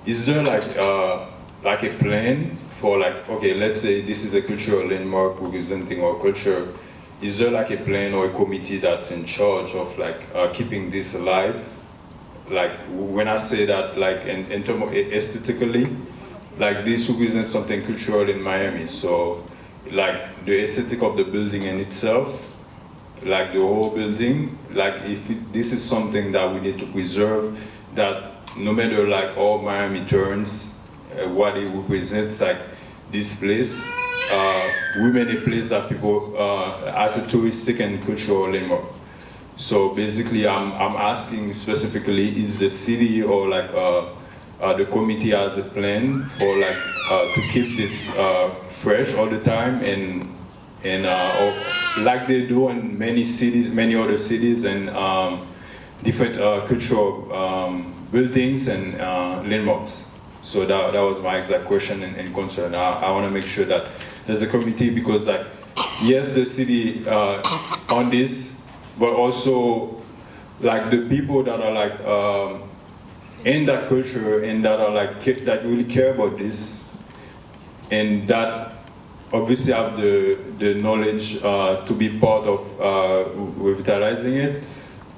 Is there like a plan for like, okay, let's say this is a cultural landmark representing our culture. Is there like a plan or a committee that's in charge of like keeping this alive? Like when I say that, like in terms of aesthetically, like this represents something cultural in Miami. So like the aesthetic of the building in itself, like the whole building, like this is something that we need to preserve, that no matter like all Miami turns, what it represents, like this place, remain a place that people, as a touristic and cultural landmark. So basically, I'm asking specifically, is the city or like the committee has a plan for like to keep this fresh all the time and or like they do in many cities, many other cities, and different cultural buildings and landmarks. So that was my exact question and concern. I want to make sure that there's a committee, because like yes, the city on this. But also, like the people that are like in that culture and that are like that really care about this, and that obviously have the knowledge to be part of revitalizing it.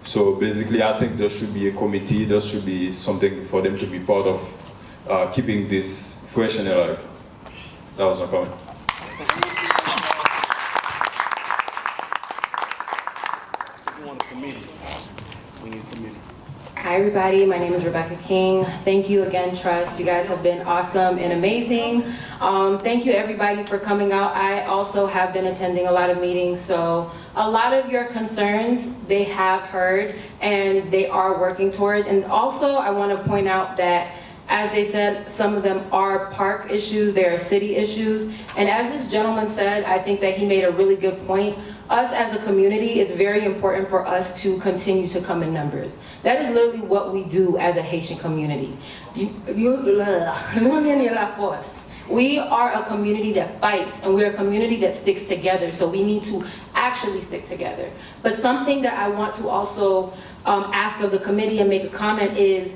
So basically, I think there should be a committee. There should be something for them to be part of keeping this fresh and alive. That was my comment. Hi everybody, my name is Rebecca King. Thank you again, Trust. You guys have been awesome and amazing. Thank you everybody for coming out. I also have been attending a lot of meetings, so a lot of your concerns they have heard and they are working towards. And also I want to point out that, as they said, some of them are park issues, they are city issues. And as this gentleman said, I think that he made a really good point. Us as a community, it's very important for us to continue to come in numbers. That is literally what we do as a Haitian community. We are a community that fights, and we're a community that sticks together, so we need to actually stick together. But something that I want to also ask of the committee and make a comment is,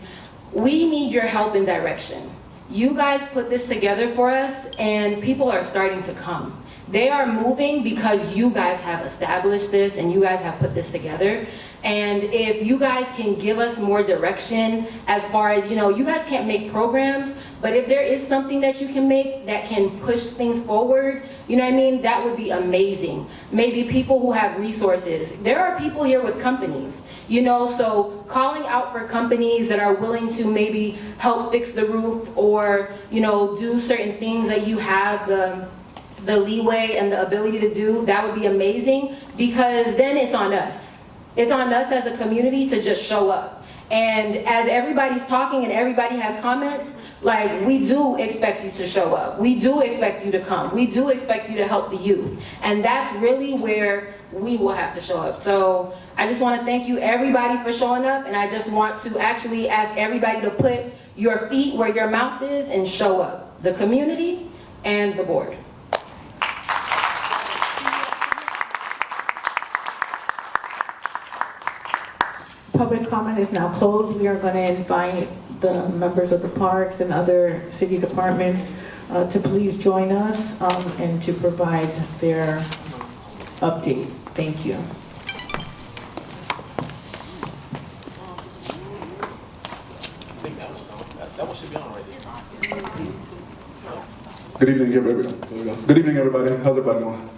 we need your help and direction. You guys put this together for us, and people are starting to come. They are moving because you guys have established this and you guys have put this together. And if you guys can give us more direction as far as, you know, you guys can't make programs, But if there is something that you can make that can push things forward, you know what I mean, that would be amazing. Maybe people who have resources. There are people here with companies, you know, so calling out for companies that are willing to maybe help fix the roof or, you know, do certain things that you have the leeway and the ability to do, that would be amazing, because then it's on us. It's on us as a community to just show up. And as everybody's talking and everybody has comments, like, we do expect you to show up. We do expect you to come. We do expect you to help the youth. And that's really where we will have to show up. So I just want to thank you everybody for showing up, and I just want to actually ask everybody to put your feet where your mouth is and show up. The community and the board. Public comment is now closed. We are going to invite the members of the parks and other city departments to please join us and to provide their update. Thank you. Good evening, everybody. Good evening, everybody. How's everybody doing?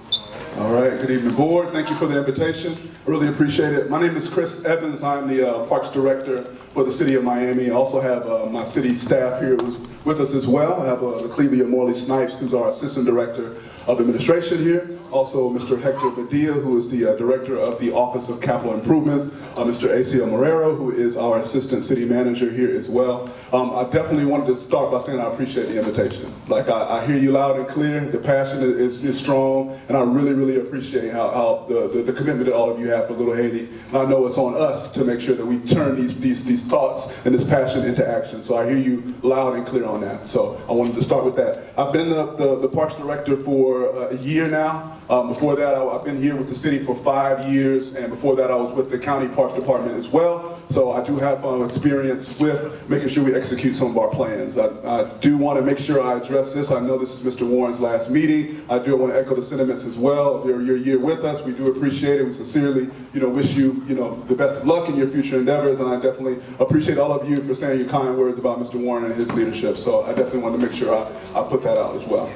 All right, good evening, board. Thank you for the invitation. I really appreciate it. My name is Chris Evans. I'm the Parks Director for the City of Miami. I also have my city staff here who's with us as well. I have Clevia Morley Snipes, who's our Assistant Director of Administration here. Also, Mr. Hector Badilla, who is the Director of the Office of Capital Improvements. Mr. Aceo Morero, who is our Assistant City Manager here as well. I definitely wanted to start by saying I appreciate the invitation. Like, I hear you loud and clear. The passion is strong, and I really appreciate how the commitment that all of you have for Little Haiti. And I know it's on us to make sure that we turn these thoughts and this passion into action. So I hear you loud and clear on that. So I wanted to start with that. I've been the Parks Director for a year now. Before that, I've been here with the city for 5 years, and before that I was with the County Parks Department as well. So I do have experience with making sure we execute some of our plans. I do want to make sure I address this. I know this is Mr. Warren's last meeting. I do want to echo the sentiments as well of your year with us. We do appreciate it. We sincerely, wish you, the best of luck in your future endeavors, and I definitely appreciate all of you for saying your kind words about Mr. Warren and his leadership. So I definitely want to make sure I put that out as well.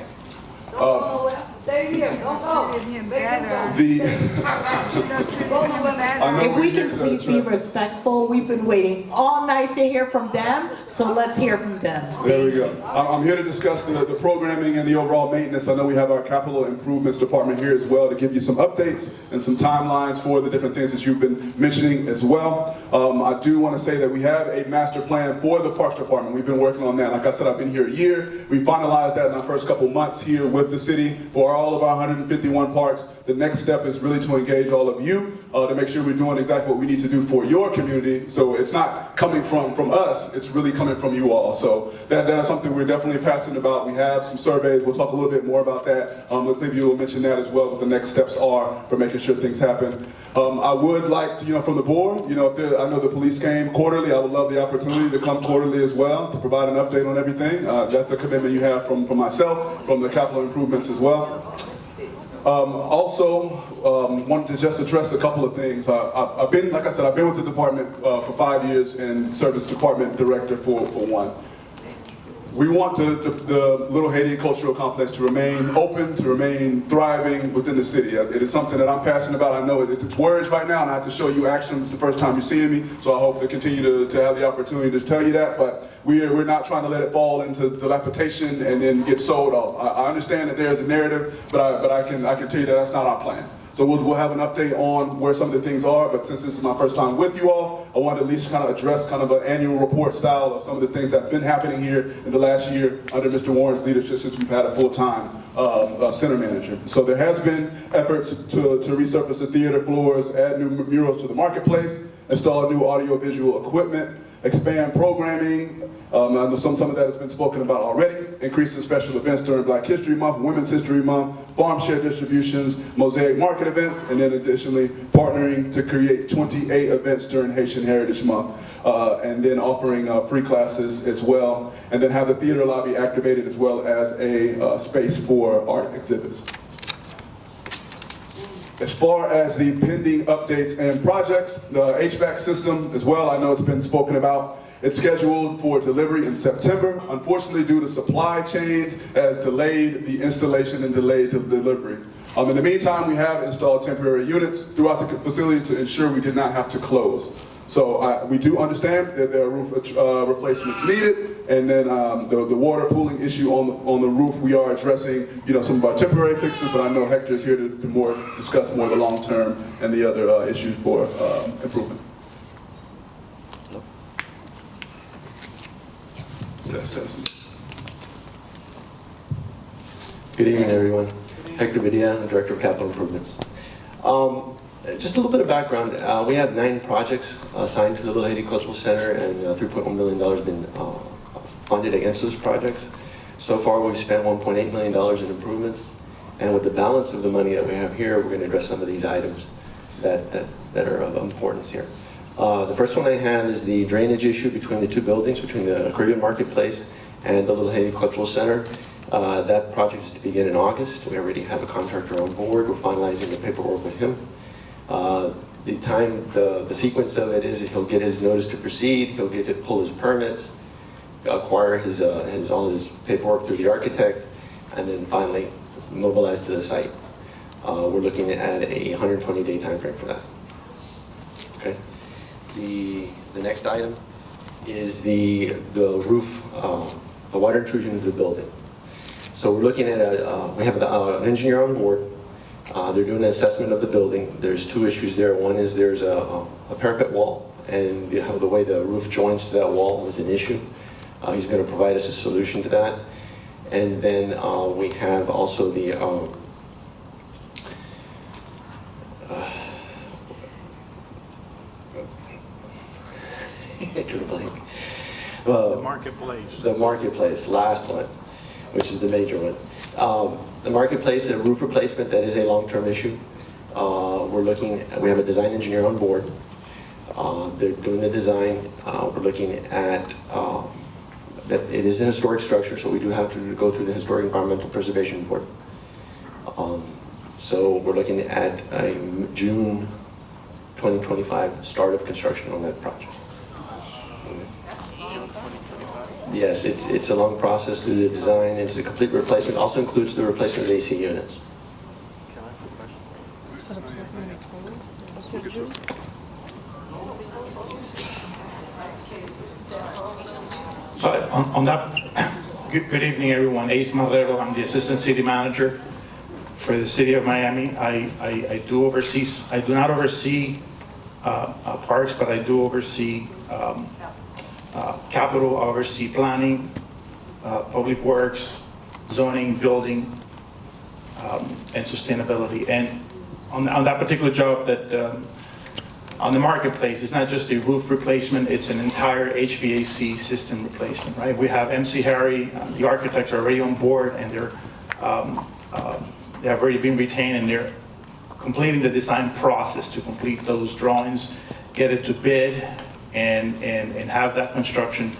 Stay here, don't go. If we can please be respectful, we've been waiting all night to hear from them, so let's hear from them. There we go. I'm here to discuss the programming and the overall maintenance. I know we have our capital improvements department here as well to give you some updates and some timelines for the different things that you've been mentioning as well. I do want to say that we have a master plan for the Parks Department. We've been working on that. Like I said, I've been here a year. We finalized that in our first couple months here with the city for all of our 151 parks. The next step is really to engage all of you to make sure we're doing exactly what we need to do for your community. So it's not coming from us, it's really coming from you all. So that is something we're definitely passionate about. We have some surveys. We'll talk a little bit more about that. Clevia will mention that as well, what the next steps are for making sure things happen. I would like to, from the board, I know the police came quarterly. I would love the opportunity to come quarterly as well to provide an update on everything. That's a commitment you have from myself, from the capital improvements as well. Also, wanted to just address a couple of things. I've been, like I said, I've been with the department for 5 years and served as department director for 1. We want the Little Haiti Cultural Complex to remain open, to remain thriving within the city. It is something that I'm passionate about. I know it's words right now, and I have to show you action. It's the first time you're seeing me, so I hope to continue to have the opportunity to tell you that. But we're not trying to let it fall into dilapidation and then get sold off. I understand that there's a narrative, but I can tell you that that's not our plan. So we'll have an update on where some of the things are, but since this is my first time with you all, I want to at least kind of address kind of an annual report style of some of the things that have been happening here in the last year under Mr. Warren's leadership since we've had a full-time center manager. So there has been efforts to resurface the theater floors, add new murals to the marketplace, install new audio-visual equipment, expand programming. I know some of that has been spoken about already. Increase the special events during Black History Month, Women's History Month, farm share distributions, mosaic market events, and then additionally partnering to create 28 events during Haitian Heritage Month, and then offering free classes as well, and then have the theater lobby activated as well as a space for art exhibits. As far as the pending updates and projects, the HVAC system as well, I know it's been spoken about. It's scheduled for delivery in September. Unfortunately, due to supply chains, has delayed the installation and delayed the delivery. In the meantime, we have installed temporary units throughout the facility to ensure we did not have to close. So we do understand that there are roof replacements needed, and then the water pooling issue on the roof, we are addressing, some of our temporary fixes, but I know Hector is here to discuss more the long term and the other issues for improvement. Good evening, everyone. Hector Vidia, the Director of Capital Improvements. Just a little bit of background. We have 9 projects assigned to the Little Haiti Cultural Center, and $3.1 million has been funded against those projects. So far, we've spent $1.8 million in improvements, and with the balance of the money that we have here, we're going to address some of these items that are of importance here. The first one I have is the drainage issue between the 2 buildings, between the Caribbean Marketplace and the Little Haiti Cultural Center. That project is to begin in August. We already have a contractor on board. We're finalizing the paperwork with him. The sequence of it is he'll get his notice to proceed, he'll pull his permits, acquire all his paperwork through the architect, and then finally mobilize to the site. We're looking at a 120-day time frame for that. Okay. The next item is the roof, the water intrusion into the building. So we're looking at we have an engineer on board. They're doing an assessment of the building. There's 2 issues there. One is there's a parapet wall, and the way the roof joins to that wall is an issue. He's going to provide us a solution to that. And then we have also the The marketplace. The marketplace, last one, which is the major one. The marketplace, a roof replacement, that is a long-term issue. We have a design engineer on board. They're doing the design. We're looking at that it is a historic structure, so we do have to go through the Historic Environmental Preservation Board. So we're looking at a June 2025 start of construction on that project. Yes, it's a long process through the design. It's a complete replacement. Also includes the replacement of AC units. On that, good evening, everyone. Ace Marrero, I'm the Assistant City Manager for the City of Miami. I do not oversee parks, but I do oversee capital, I oversee planning, public works, zoning, building, and sustainability. And on that particular job, on the marketplace, it's not just a roof replacement, it's an entire HVAC system replacement, right? We have MC Harry, the architects are already on board, and they have already been retained, and they're completing the design process to complete those drawings, get it to bid, and have that construction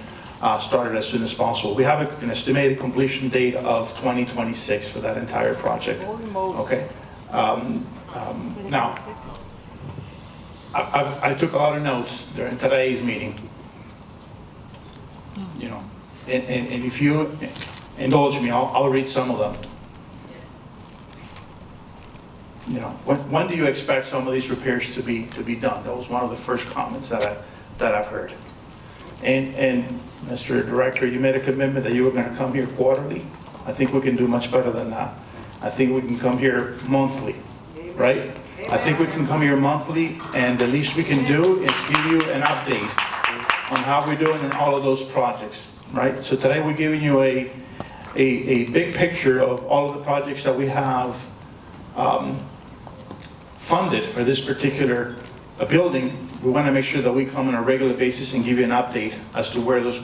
started as soon as possible. We have an estimated completion date of 2026 for that entire project. Okay. Now, I took a lot of notes during today's meeting. And if you indulge me, I'll read some of them. When do you expect some of these repairs to be done? That was one of the first comments that I've heard. And Mr. Director, you made a commitment that you were going to come here quarterly. I think we can do much better than that. I think we can come here monthly, right? I think we can come here monthly, and the least we can do is give you an update on how we're doing in all of those projects, right? So today we're giving you a big picture of all of the projects that we have funded for this particular building. We want to make sure that we come on a regular basis and give you an update as to where are those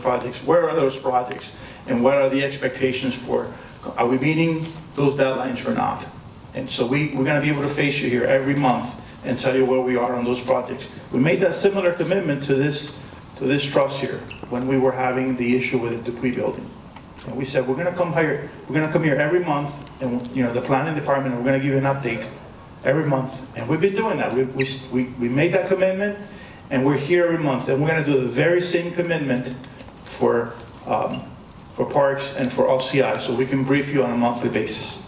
projects, and what are the expectations for, are we meeting those deadlines or not? And so we're going to be able to face you here every month and tell you where we are on those projects. We made that similar commitment to this trust here when we were having the issue with the Dupuy building. And we said we're going to come here every month, and the planning department, we're going to give you an update every month, and we've been doing that. We made that commitment, and we're here every month, and we're gonna do the very same commitment for parks and for LCI, so we can brief you on a monthly basis.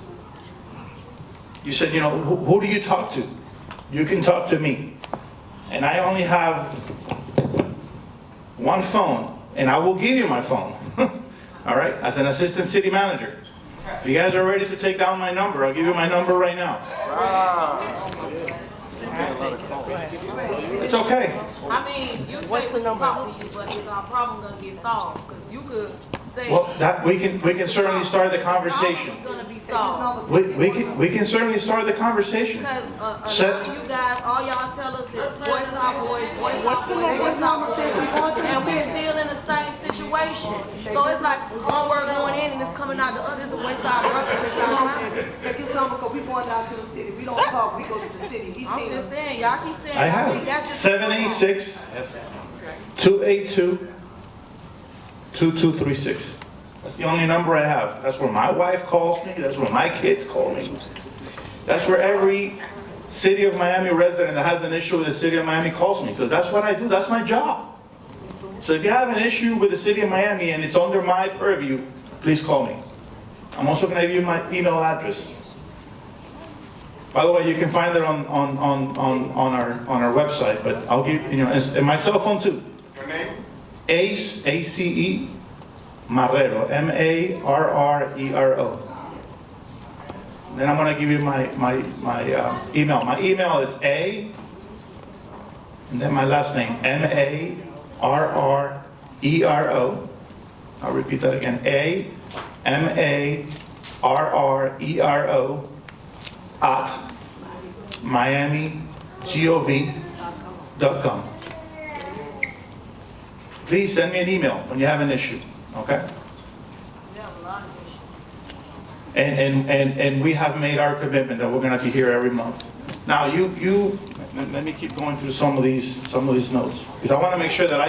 You said, you know, who do you talk to? You can talk to me. And I only have one phone, and I will give you my phone, all right, as an assistant city manager. If you guys are ready to take down my number, I'll give you my number right now. It's okay. I mean, you say we can talk to you, but is our problem gonna get solved? Because you could say. Well, that, we can certainly start the conversation. It's gonna be solved. We can certainly start the conversation. Because a lot of you guys, all y'all tell us is voice our voice, voice our voice, voice our voice. And we're still in the same situation. So it's like one word going in and it's coming out the other. It's a waste of our breath and it's our time. Take his number, because we going down to the city. We don't talk, we go to the city. I'm just saying, y'all keep saying. I think that's have just 786-282-2236. That's the only number I have. That's where my wife calls me. That's where my kids call me. That's where every City of Miami resident that has an issue with the City of Miami calls me, because that's what I do. That's my job. So if you have an issue with the City of Miami and it's under my purview, please call me. I'm also going to give you my email address. By the way, you can find it on our website, but I'll give, you know, and my cell phone too. Your name? Ace, A-C-E, Marrero, M-A-R-R-E-R-O. Then I'm gonna give you my email. My email is A, and then my last name, M-A-R-R-E-R-O. I'll repeat that again, A, M-A-R-R-E-R-O, at miamigov.com. Please send me an email when you have an issue, okay? And we have made our commitment that we're gonna be here every month. Now, let me keep going through some of these notes, because I wanna make sure that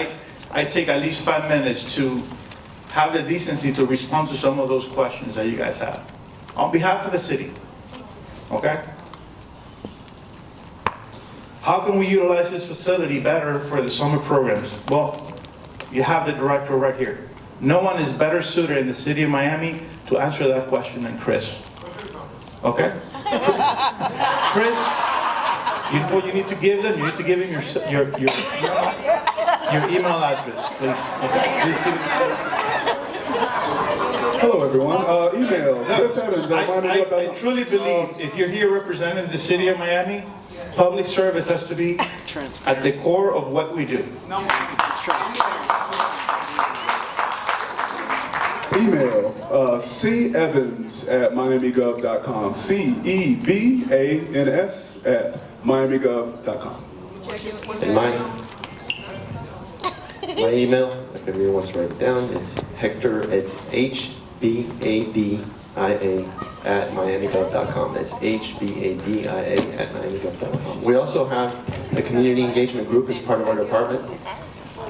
I take at least 5 minutes to have the decency to respond to some of those questions that you guys have. On behalf of the city, okay? How can we utilize this facility better for the summer programs? Well, you have the director right here. No one is better suited in the city of Miami to answer that question than Chris. Okay? Chris, you know what you need to give them? You need to give him your email address, please. Okay? Please give him. Hello, everyone. Email. I truly believe if you're here representing the city of Miami, public service has to be at the core of what we do. Email cevans@miamigov.com. CEVANS@miamigov.com. And my email, if everyone wants to write it down, it's Hector, it's HBADIA@miamigov.com. That's HBADIA@miamigov.com. We also have a community engagement group as part of our department.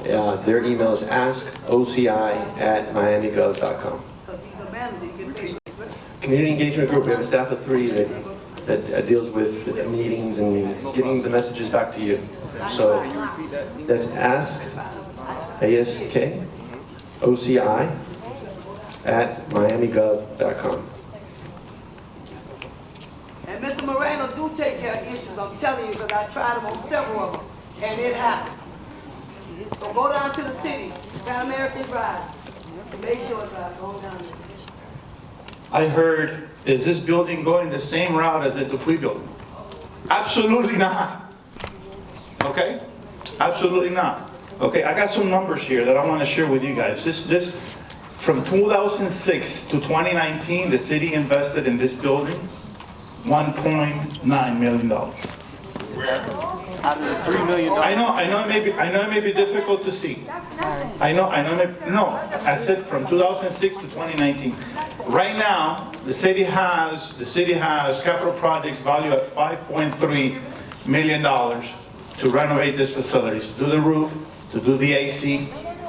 Their email is askoci@miamigov.com. Community engagement group, we have a staff of 3 that deals with meetings and getting the messages back to you. So that's askoci@miamigov.com. And Mr. Moreno do take care of issues, I'm telling you, because I tried them on several of them, and it happened. So go down to the city, Pan American Drive, make sure it's going down there. I heard, is this building going the same route as the Dupuy building? Absolutely not. Okay? Absolutely not. Okay, I got some numbers here that I want to share with you guys. This from 2006 to 2019, the city invested in this building $1.9 million. Out of the $3 million. I know it may be difficult to see. I said from 2006 to 2019. Right now, the city has capital projects valued at $5.3 million to renovate this facility, to do the roof, to do the AC,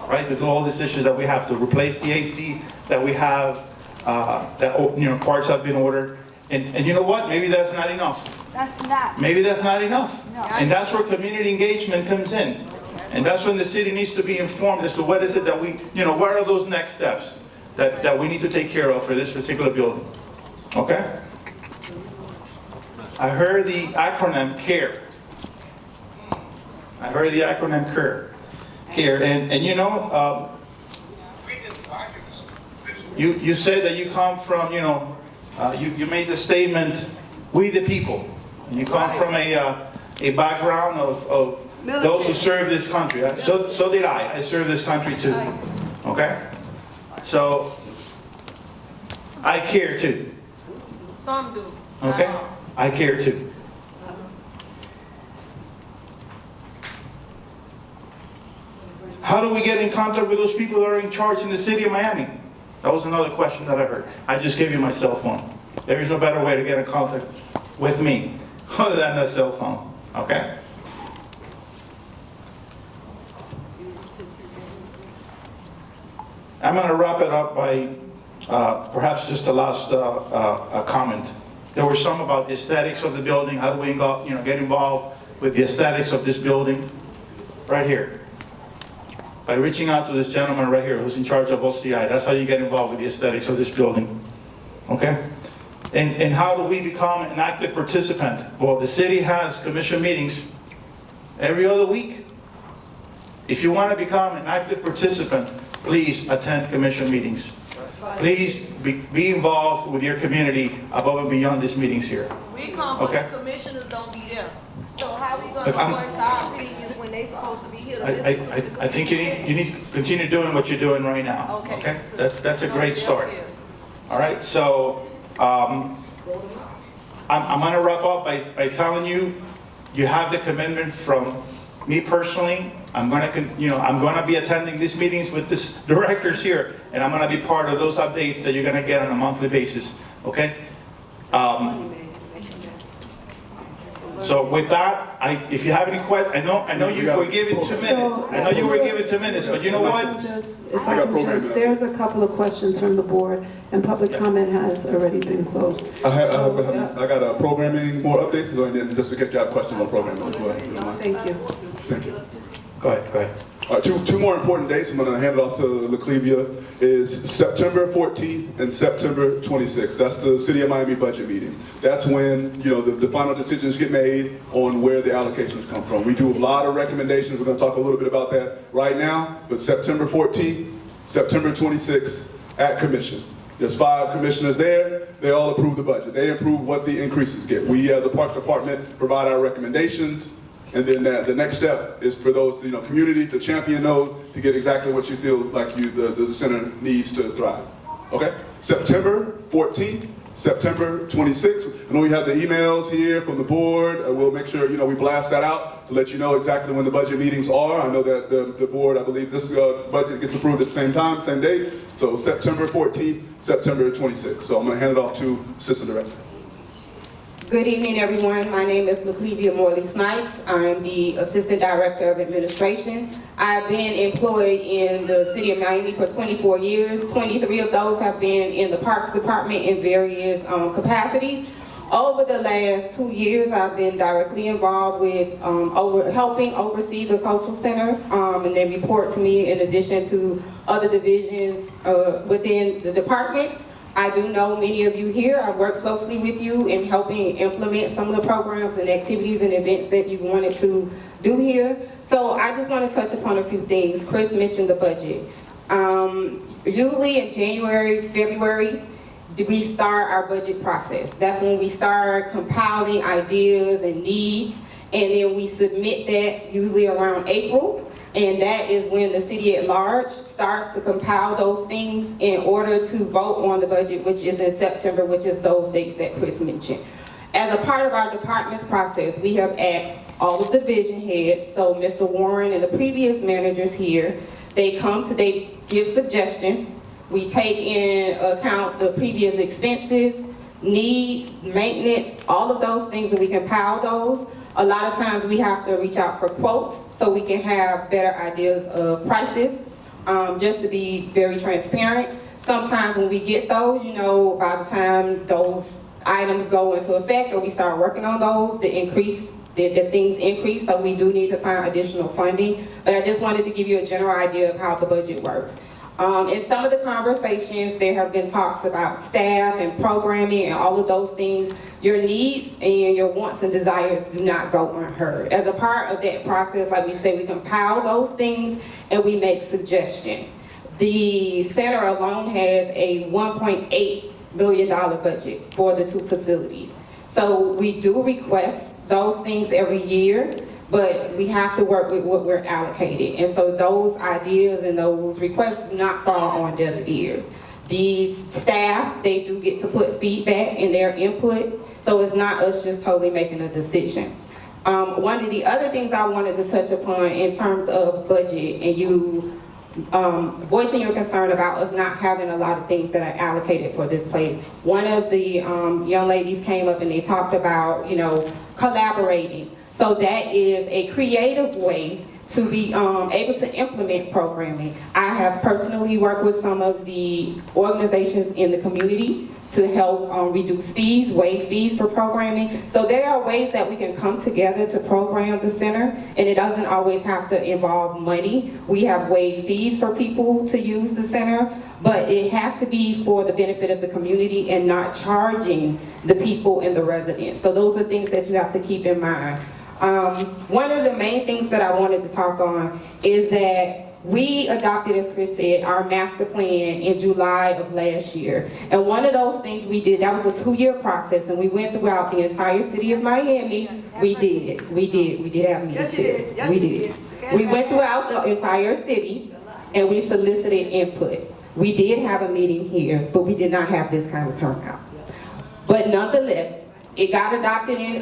right? To do all these issues that we have, to replace the AC that we have, parts have been ordered. And you know what? Maybe that's not enough. That's not. Maybe that's not enough. No. And that's where community engagement comes in. And that's when the city needs to be informed as to what is it that we, what are those next steps that we need to take care of for this particular building. Okay? I heard the acronym CARE. I heard the acronym CARE. CARE, and you said that you come from, you made the statement, we the people. And you come from a background of those who serve this country. So did I. I serve this country too. Okay? So, I care too. Some do. Okay? I care too. How do we get in contact with those people that are in charge in the city of Miami? That was another question that I heard. I just gave you my cell phone. There is no better way to get in contact with me other than that cell phone. Okay? I'm going to wrap it up by perhaps just the last comment. There were some about the aesthetics of the building. How do we get involved with the aesthetics of this building? Right here. By reaching out to this gentleman right here who's in charge of OCI. That's how you get involved with the aesthetics of this building. Okay? And how do we become an active participant? Well, the city has commission meetings every other week. If you want to become an active participant, please attend commission meetings. Please be involved with your community above and beyond these meetings here. We come, but the commissioners don't be there. So how we gonna voice our opinions when they supposed to be here to listen? I think you need to continue doing what you're doing right now. Okay? That's a great start. All right, so I'm going to wrap up by telling you, you have the commitment from me personally. I'm going to be attending these meetings with these directors here, and I'm going to be part of those updates that you're going to get on a monthly basis. Okay? So with that, if you have any questions, I know you were given 2 minutes. I know you were given 2 minutes, but you know what? There's a couple of questions from the board, and public comment has already been closed. I got programming, more updates, and then just to get you a question on programming as well. If you don't mind. Thank you. Thank you. Go ahead. All right, two more important dates. I'm going to hand it off to LaClevia. Is September 14th and September 26th. That's the City of Miami budget meeting. That's when the final decisions get made on where the allocations come from. We do a lot of recommendations. We're going to talk a little bit about that right now. But September 14th, September 26th at commission. There's 5 commissioners there. They all approve the budget. They approve what the increases get. We, the Parks Department, provide our recommendations. And then the next step is for those, community to champion those to get exactly what you feel like the center needs to thrive. Okay? September 14th, September 26th. I know we have the emails here from the board. We'll make sure, we blast that out to let you know exactly when the budget meetings are. I know that the board, I believe this budget gets approved at the same time, same date. So September 14th, September 26th. So I'm going to hand it off to Assistant Director. Good evening, everyone. My name is LaClevia Morley-Snipes. I'm the Assistant Director of Administration. I've been employed in the City of Miami for 24 years. 23 of those have been in the Parks Department in various capacities. Over the last 2 years, I've been directly involved with helping oversee the Cultural Center, and they report to me in addition to other divisions within the department. I do know many of you here. I work closely with you in helping implement some of the programs and activities and events that you wanted to do here. So I just want to touch upon a few things. Chris mentioned the budget. Usually in January, February, we start our budget process. That's when we start compiling ideas and needs, and then we submit that usually around April. And that is when the city at large starts to compile those things in order to vote on the budget, which is in September, which is those dates that Chris mentioned. As a part of our department's process, we have asked all of the division heads, so Mr. Warren and the previous managers here, they give suggestions. We take in account the previous expenses, needs, maintenance, all of those things, and we compile those. A lot of times we have to reach out for quotes so we can have better ideas of prices, just to be very transparent. Sometimes when we get those, by the time those items go into effect or we start working on those, the increase that things increase, so we do need to find additional funding. But I just wanted to give you a general idea of how the budget works. In some of the conversations, there have been talks about staff and programming and all of those things. Your needs and your wants and desires do not go unheard. As a part of that process, like we say, we compile those things and we make suggestions. The center alone has a $1.8 billion budget for the 2 facilities. So we do request those things every year, but we have to work with what we're allocated. And so those ideas and those requests do not fall on deaf ears. These staff, they do get to put feedback in their input, so it's not us just totally making a decision. One of the other things I wanted to touch upon in terms of budget, and you voicing your concern about us not having a lot of things that are allocated for this place. One of the young ladies came up and they talked about, collaborating. So that is a creative way to be able to implement programming. I have personally worked with some of the organizations in the community to help reduce fees, waive fees for programming. So there are ways that we can come together to program the center, and it doesn't always have to involve money. We have waived fees for people to use the center, but it has to be for the benefit of the community and not charging the people and the residents. So those are things that you have to keep in mind. One of the main things that I wanted to talk on is that we adopted, as Chris said, our master plan in July of last year. And one of those things we did, that was a 2-year process, and we went throughout the entire city of Miami. We did have meetings here. We did. We went throughout the entire city, and we solicited input. We did have a meeting here, but we did not have this kind of turnout. But nonetheless, it got adopted in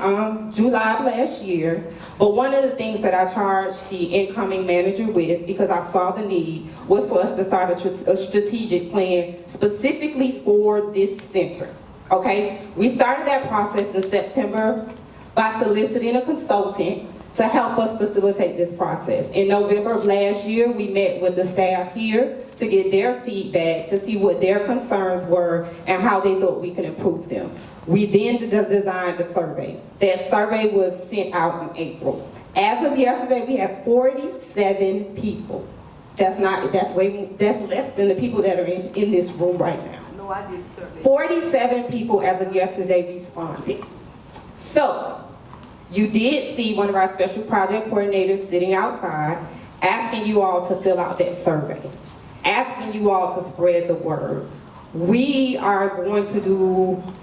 July of last year, but one of the things that I charged the incoming manager with, because I saw the need, was for us to start a strategic plan specifically for this center, okay? We started that process in September by soliciting a consultant to help us facilitate this process. In November of last year, we met with the staff here to get their feedback, to see what their concerns were and how they thought we could improve them. We then designed a survey. That survey was sent out in April. As of yesterday, we have 47 people. That's less than the people that are in this room right now. No, I did the survey. 47 people as of yesterday responded. So, you did see one of our special project coordinators sitting outside asking you all to fill out that survey, asking you all to spread the word. We are going to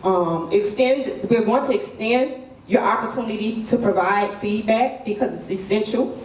we're going to extend your opportunity to provide feedback because it's essential.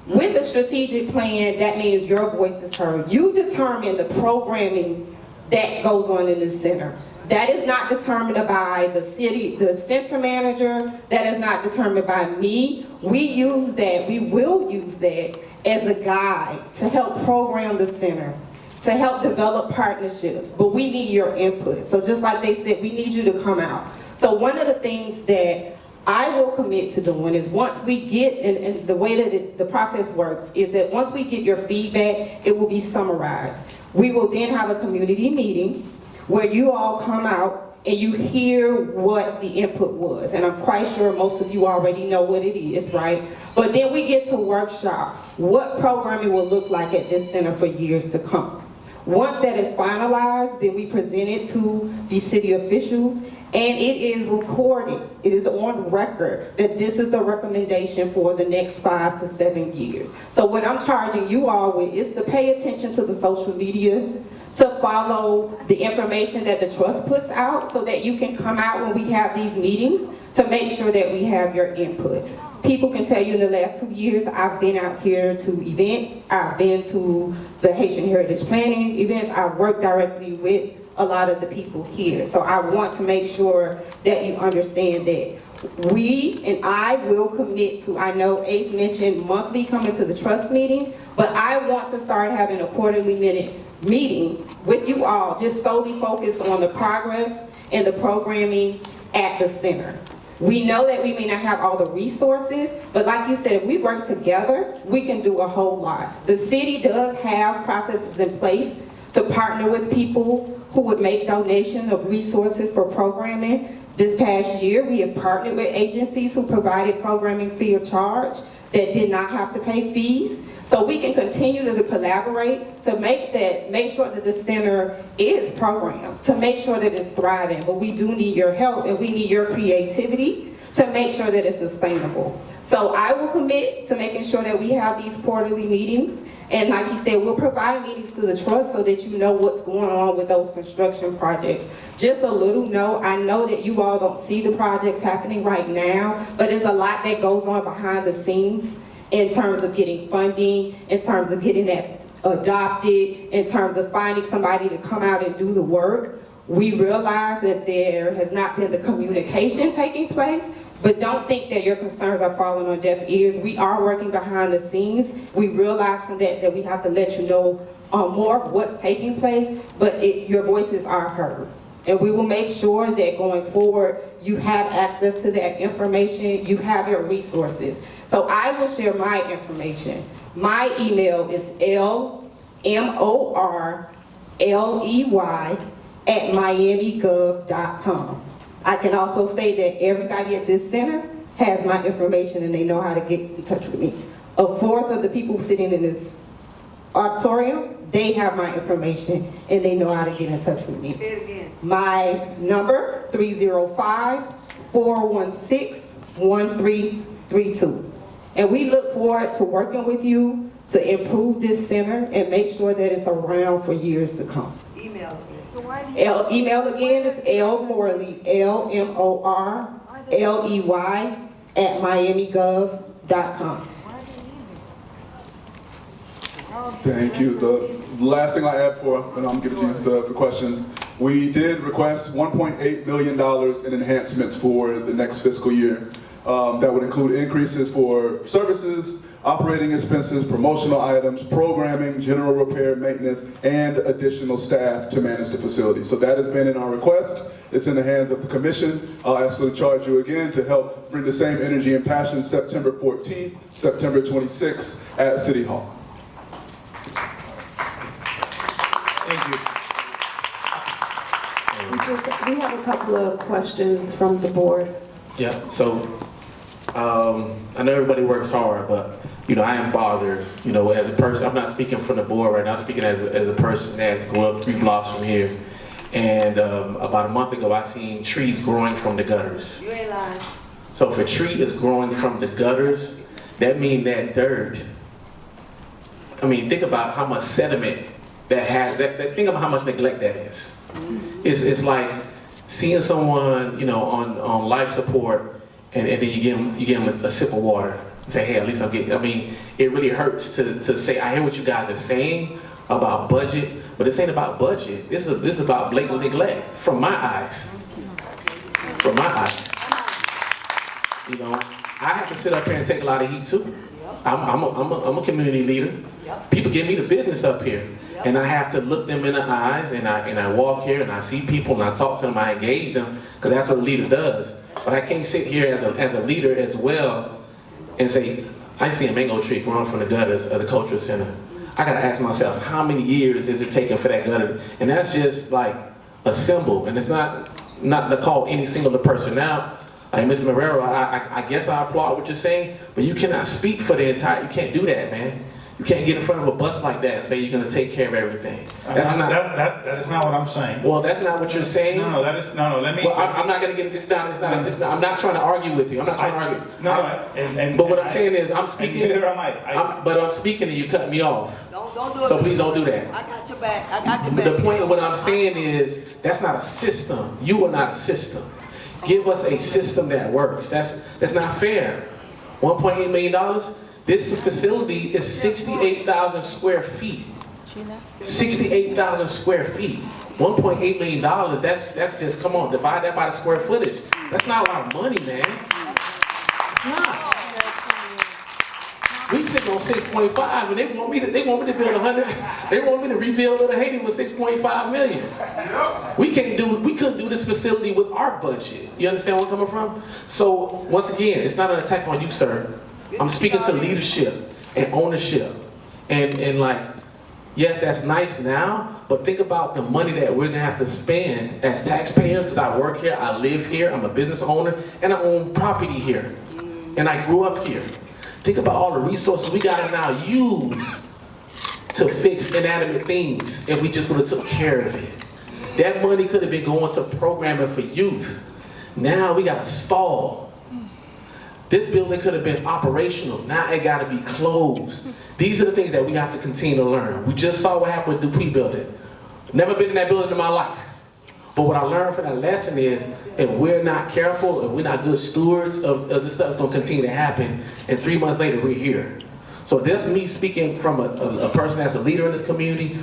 With the strategic plan, that means your voice is heard. You determine the programming that goes on in the center. That is not determined by the center manager. That is not determined by me. We will use that as a guide to help program the center, to help develop partnerships, but we need your input. So just like they said, we need you to come out. So one of the things that I will commit to doing is once we get, and the way that the process works is that once we get your feedback, it will be summarized. We will then have a community meeting where you all come out and you hear what the input was. And I'm quite sure most of you already know what it is, right? But then we get to workshop what programming will look like at this center for years to come. Once that is finalized, then we present it to the city officials, and it is recorded. It is on record that this is the recommendation for the next 5 to 7 years. So what I'm charging you all with is to pay attention to the social media, to follow the information that the trust puts out so that you can come out when we have these meetings to make sure that we have your input. People can tell you in the last 2 years, I've been out here to events, I've been to the Haitian Heritage Planning events, I've worked directly with a lot of the people here. So I want to make sure that you understand that we and I will commit to, I know Ace mentioned monthly coming to the trust meeting, but I want to start having a quarterly meeting with you all, just solely focused on the progress and the programming at the center. We know that we may not have all the resources, but like you said, if we work together, we can do a whole lot. The city does have processes in place to partner with people who would make donations of resources for programming. This past year, we have partnered with agencies who provided programming free of charge that did not have to pay fees. So we can continue to collaborate to make sure that the center is programmed, to make sure that it's thriving. But we do need your help and we need your creativity to make sure that it's sustainable. So I will commit to making sure that we have these quarterly meetings. And like he said, we'll provide meetings to the trust so that you know what's going on with those construction projects. Just a little note, I know that you all don't see the projects happening right now, but there's a lot that goes on behind the scenes in terms of getting funding, in terms of getting that adopted, in terms of finding somebody to come out and do the work. We realize that there has not been the communication taking place, but don't think that your concerns are falling on deaf ears. We are working behind the scenes. We realize from that we have to let you know more of what's taking place, but your voices are heard. And we will make sure that going forward, you have access to that information, you have your resources. So I will share my information. My email is lmorley@miamigov.com. I can also say that everybody at this center has my information and they know how to get in touch with me. A fourth of the people sitting in this auditorium, they have my information and they know how to get in touch with me. My number, 305-416-1332. And we look forward to working with you to improve this center and make sure that it's around for years to come. Email again is lmorley, LMORLEY @miamigov.com. Thank you. The last thing I add and I'm giving you the questions. We did request $1.8 million in enhancements for the next fiscal year. That would include increases for services, operating expenses, promotional items, programming, general repair, maintenance, and additional staff to manage the facility. So that has been in our request. It's in the hands of the commission. I'll absolutely charge you again to help bring the same energy and passion September 14th, September 26th at City Hall. Thank you. We have a couple of questions from the board. Yeah, so I know everybody works hard, but I am bothered, as a person. I'm not speaking from the board right now, I'm speaking as a person that grew up 3 blocks from here. And about a month ago, I seen trees growing from the gutters. You ain't lying. So if a tree is growing from the gutters, that means that dirt, think about how much sediment that has, think about how much neglect that is. It's like seeing someone, on life support, and then you give them a sip of water and say, hey, at least I'm getting, it really hurts to say, I hear what you guys are saying about budget, but this ain't about budget. This is about blatant neglect, from my eyes. From my eyes. I have to sit up here and take a lot of heat too. I'm a community leader. People give me the business up here. And I have to look them in the eyes, and I walk here and I see people and I talk to them, I engage them, because that's what a leader does. But I can't sit here as a leader as well and say, I see a mango tree growing from the gutters of the cultural center. I gotta ask myself, how many years is it taking for that gutter? And that's just like a symbol, and it's not to call any single person out. Like Ms. Marrero, I guess I applaud what you're saying, but you cannot speak for the entire, you can't do that, man. You can't get in front of a bus like that and say you're going to take care of everything. That is not what I'm saying. Well, that's not what you're saying. No, let me. Well, I'm not going to get, it's not, I'm not trying to argue with you. I'm not trying to argue. But what I'm saying is, I'm speaking. Neither am I. But I'm speaking and you cut me off. Don't do it. So please don't do that. I got your back. I got your back. The point of what I'm saying is, that's not a system. You are not a system. Give us a system that works. That's not fair. $1.8 million. This facility is 68,000 square feet. 68,000 square feet. $1.8 million, that's just, come on, divide that by the square footage. That's not a lot of money, man. It's not. We sitting on 6.5 and they want me to build 100, they want me to rebuild Little Haiti with 6.5 million. We couldn't do this facility with our budget. You understand where I'm coming from? So, once again, it's not an attack on you, sir. I'm speaking to leadership and ownership, and like, Yes, that's nice now, but think about the money that we're gonna have to spend as taxpayers, because I work here, I live here, I'm a business owner, and I own property here. And I grew up here. Think about all the resources we gotta now use to fix inanimate things if we just would have took care of it. That money could have been going to programming for youth. Now we gotta stall. This building could have been operational. Now it gotta be closed. These are the things that we have to continue to learn. We just saw what happened with the Dupuy building. Never been in that building in my life. But what I learned from that lesson is, if we're not careful, if we're not good stewards of this stuff, it's gonna continue to happen. And 3 months later, we're here. So that's me speaking from a person that's a leader in this community,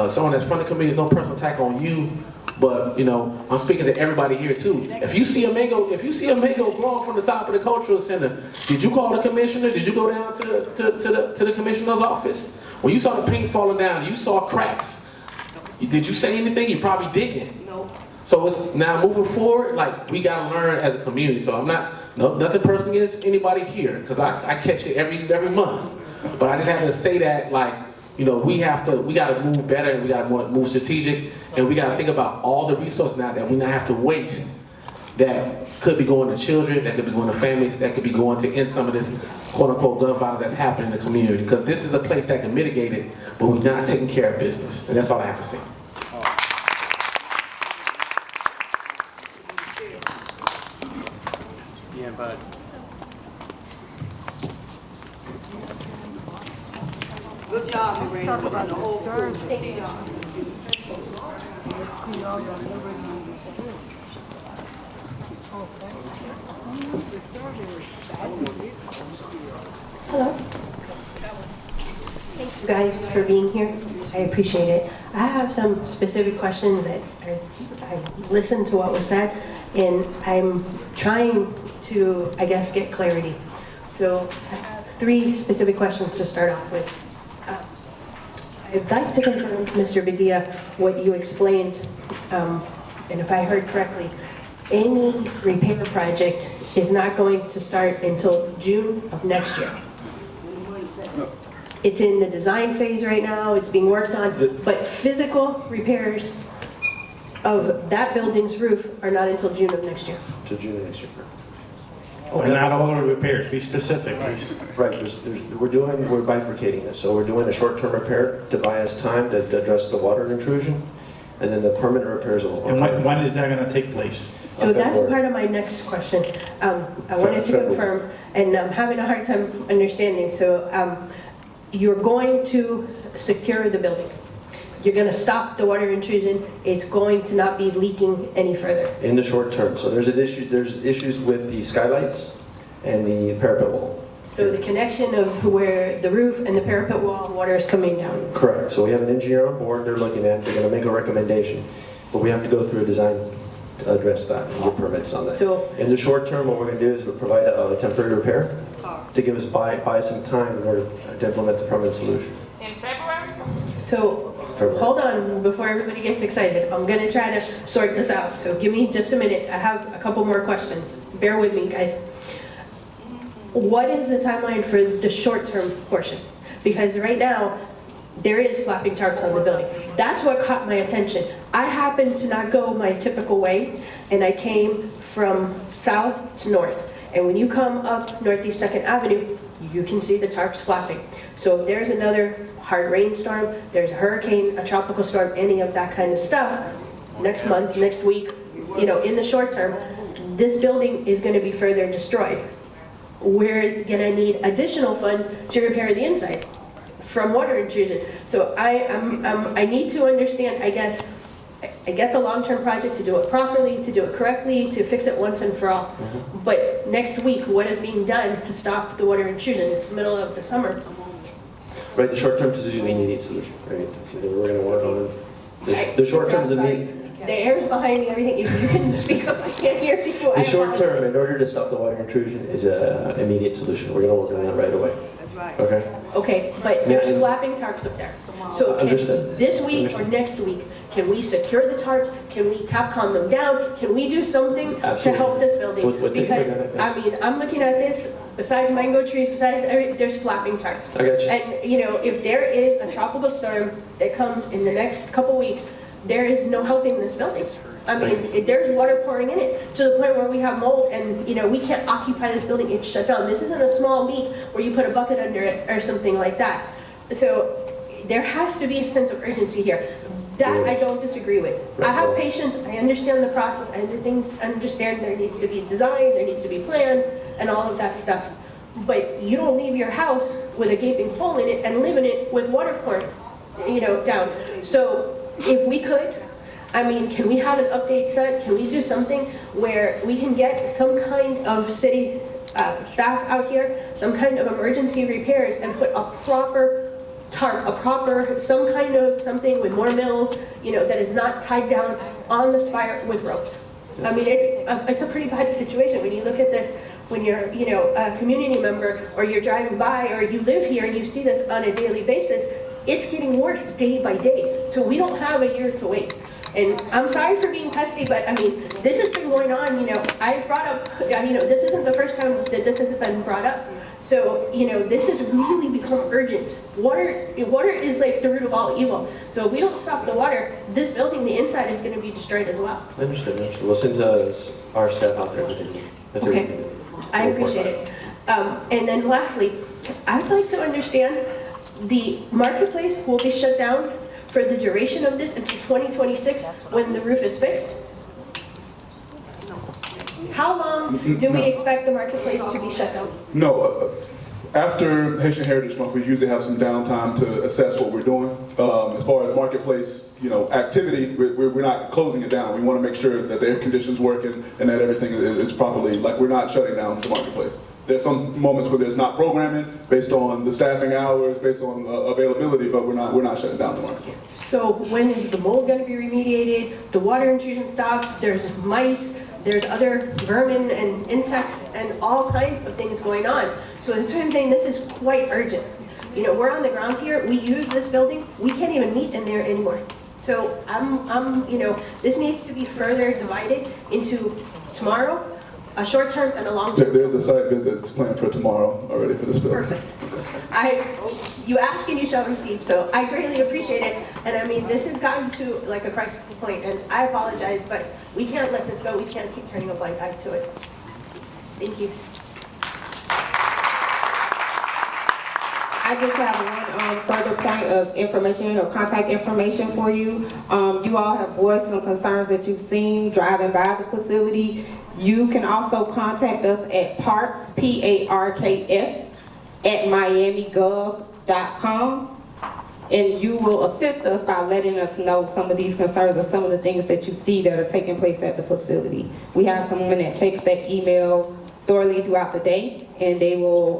someone that's from the community. There's no personal attack on you, but you know, I'm speaking to everybody here too. If you see a mango growing from the top of the cultural center, did you call the commissioner? Did you go down to the commissioner's office? When you saw the paint falling down, you saw cracks. Did you say anything? You probably didn't. No. So it's now moving forward, like we gotta learn as a community. So I'm nothing personal against anybody here, because I catch it every month. But I just have to say that, like, you know, we gotta move better, and we gotta move strategic, and we gotta think about all the resources now that we not have to waste, that could be going to children, that could be going to families, that could be going to end some of this quote-unquote gun violence that's happening in the community. Because this is a place that can mitigate it, but we're not taking care of business. And that's all I have to say. Yeah, but Good job, Miranda. The whole crew. Thank you. Hello. Thank you guys for being here. I appreciate it. I have some specific questions that I listened to what was said, and I'm trying to, I guess, get clarity. So I have 3 specific questions to start off with. I'd like to confirm, Mr. Badia, what you explained, and if I heard correctly, any repair project is not going to start until June of next year. It's in the design phase right now, it's being worked on, but physical repairs of that building's roof are not until June of next year. to June of next year. But not all the repairs, be specific, please. Right, we're bifurcating this. So we're doing a short-term repair to buy us time to address the water intrusion, and then the permanent repairs will. And when is that gonna take place? So that's part of my next question. I wanted to confirm, and I'm having a hard time understanding. So you're going to secure the building. You're going to stop the water intrusion. It's going to not be leaking any further. In the short term. So there's issues with the skylights and the parapet wall. So the connection of where the roof and the parapet wall, water is coming down. Correct. So we have an engineer on board. They're looking at. They're going to make a recommendation, but we have to go through a design to address that and get permits on that. So in the short term, what we're going to do is we'll provide a temporary repair to give us buy some time in order to implement the permanent solution. In February? So hold on before everybody gets excited. I'm going to try to sort this out. So give me just a minute. I have a couple more questions. Bear with me, guys. What is the timeline for the short-term portion? Because right now, there is flapping tarps on the building. That's what caught my attention. I happened to not go my typical way, and I came from south to north. And when you come up Northeast 2nd Avenue, you can see the tarps flapping. So if there's another hard rainstorm, there's a hurricane, a tropical storm, any of that kind of stuff, next month, next week, you know, in the short term, this building is going to be further destroyed. We're going to need additional funds to repair the inside from water intrusion. So I need to understand, I guess, I get the long-term project to do it properly, to do it correctly, to fix it once and for all. But next week, what is being done to stop the water intrusion? It's the middle of the summer. Right, the short-term is an immediate solution, right? So we're going to work on it. The short-term is immediate. The air's behind me, everything. If you can speak up, I can't hear people. The short-term, in order to stop the water intrusion, is an immediate solution. We're going to work on that right away. Okay. Okay, but there's Yeah, and- flapping tarps up there. So Understood. can, this week or next week, can we secure the tarps? Can we TAPCON them down? Can we do something to Absolutely. help this building? What take Because, care of that, I mean, I'm looking at this, besides mango trees, besides, there's flapping tarps. I got you. And, you know, if there is a tropical storm that comes in the next couple weeks, there is no helping this building. I mean, there's water pouring in it to the point where we have mold and, you know, we can't occupy this building, it's shut down. This isn't a small leak where you put a bucket under it or something like that. So there has to be a sense of urgency here. That I don't disagree with. I have patience, I understand the process, I understand there needs to be design, there needs to be plans and all of that stuff. But you don't leave your house with a gaping hole in it and live in it with water pouring, you know, down. So if we could, I mean, can we have an update set? Can we do something where we can get some kind of city staff out here, some kind of emergency repairs and put a proper tarp, some kind of something with more mills, you know, that is not tied down on the spire with ropes. I mean, it's a pretty bad situation when you look at this, when you're, you know, a community member or you're driving by or you live here and you see this on a daily basis, it's getting worse day by day. So we don't have a year to wait. And I'm sorry for being pesky, but I mean, this has been going on, you know, I brought up, you know, this isn't the first time that this has been brought up. So, you know, this has really become urgent. Water is like the root of all evil. So if we don't stop the water, this building, the inside is going to be destroyed as well. Understood. We'll send our staff out there. That's Okay. everything. I appreciate it. And then lastly, I'd like to understand the marketplace will be shut down for the duration of this until 2026 when the roof is fixed? How long do we expect the marketplace to be shut down? No, after Haitian Heritage Month, we usually have some downtime to assess what we're doing. As far as marketplace, you know, activity, we're not closing it down. We want to make sure that the air conditioning's working and that everything is properly, like we're not shutting down the marketplace. There's some moments where there's not programming based on the staffing hours, based on availability, but we're not shutting down the marketplace. So when is the mold going to be remediated? The water intrusion stops, there's mice, there's other vermin and insects and all kinds of things going on. So that's why I'm saying this is quite urgent. You know, we're on the ground here, we use this building, we can't even meet in there anymore. So you know, this needs to be further divided into tomorrow, a short term and a long term. There's a site visit that's planned for tomorrow already for this building. Perfect. You ask and you shall receive, so I greatly appreciate it. And I mean, this has gotten to like a crisis point, and I apologize, but we can't let this go. We can't keep turning a blind eye to it. Thank you. I just have one further point of information or contact information for you. You all have voiced some concerns that you've seen driving by the facility. You can also contact us at parks, PARKS, at miamigov.com. And you will assist us by letting us know some of these concerns or some of the things that you see that are taking place at the facility. We have someone that checks that email thoroughly throughout the day, and they will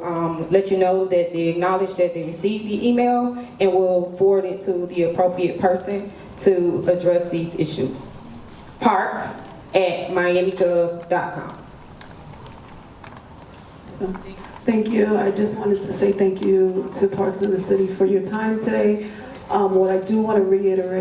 let you know that they acknowledge that they received the email and will forward it to the appropriate person to address these issues. Parks at miamigov.com. Thank you. I just wanted to say thank you to Parks and the City for your time today. What I do want to reiterate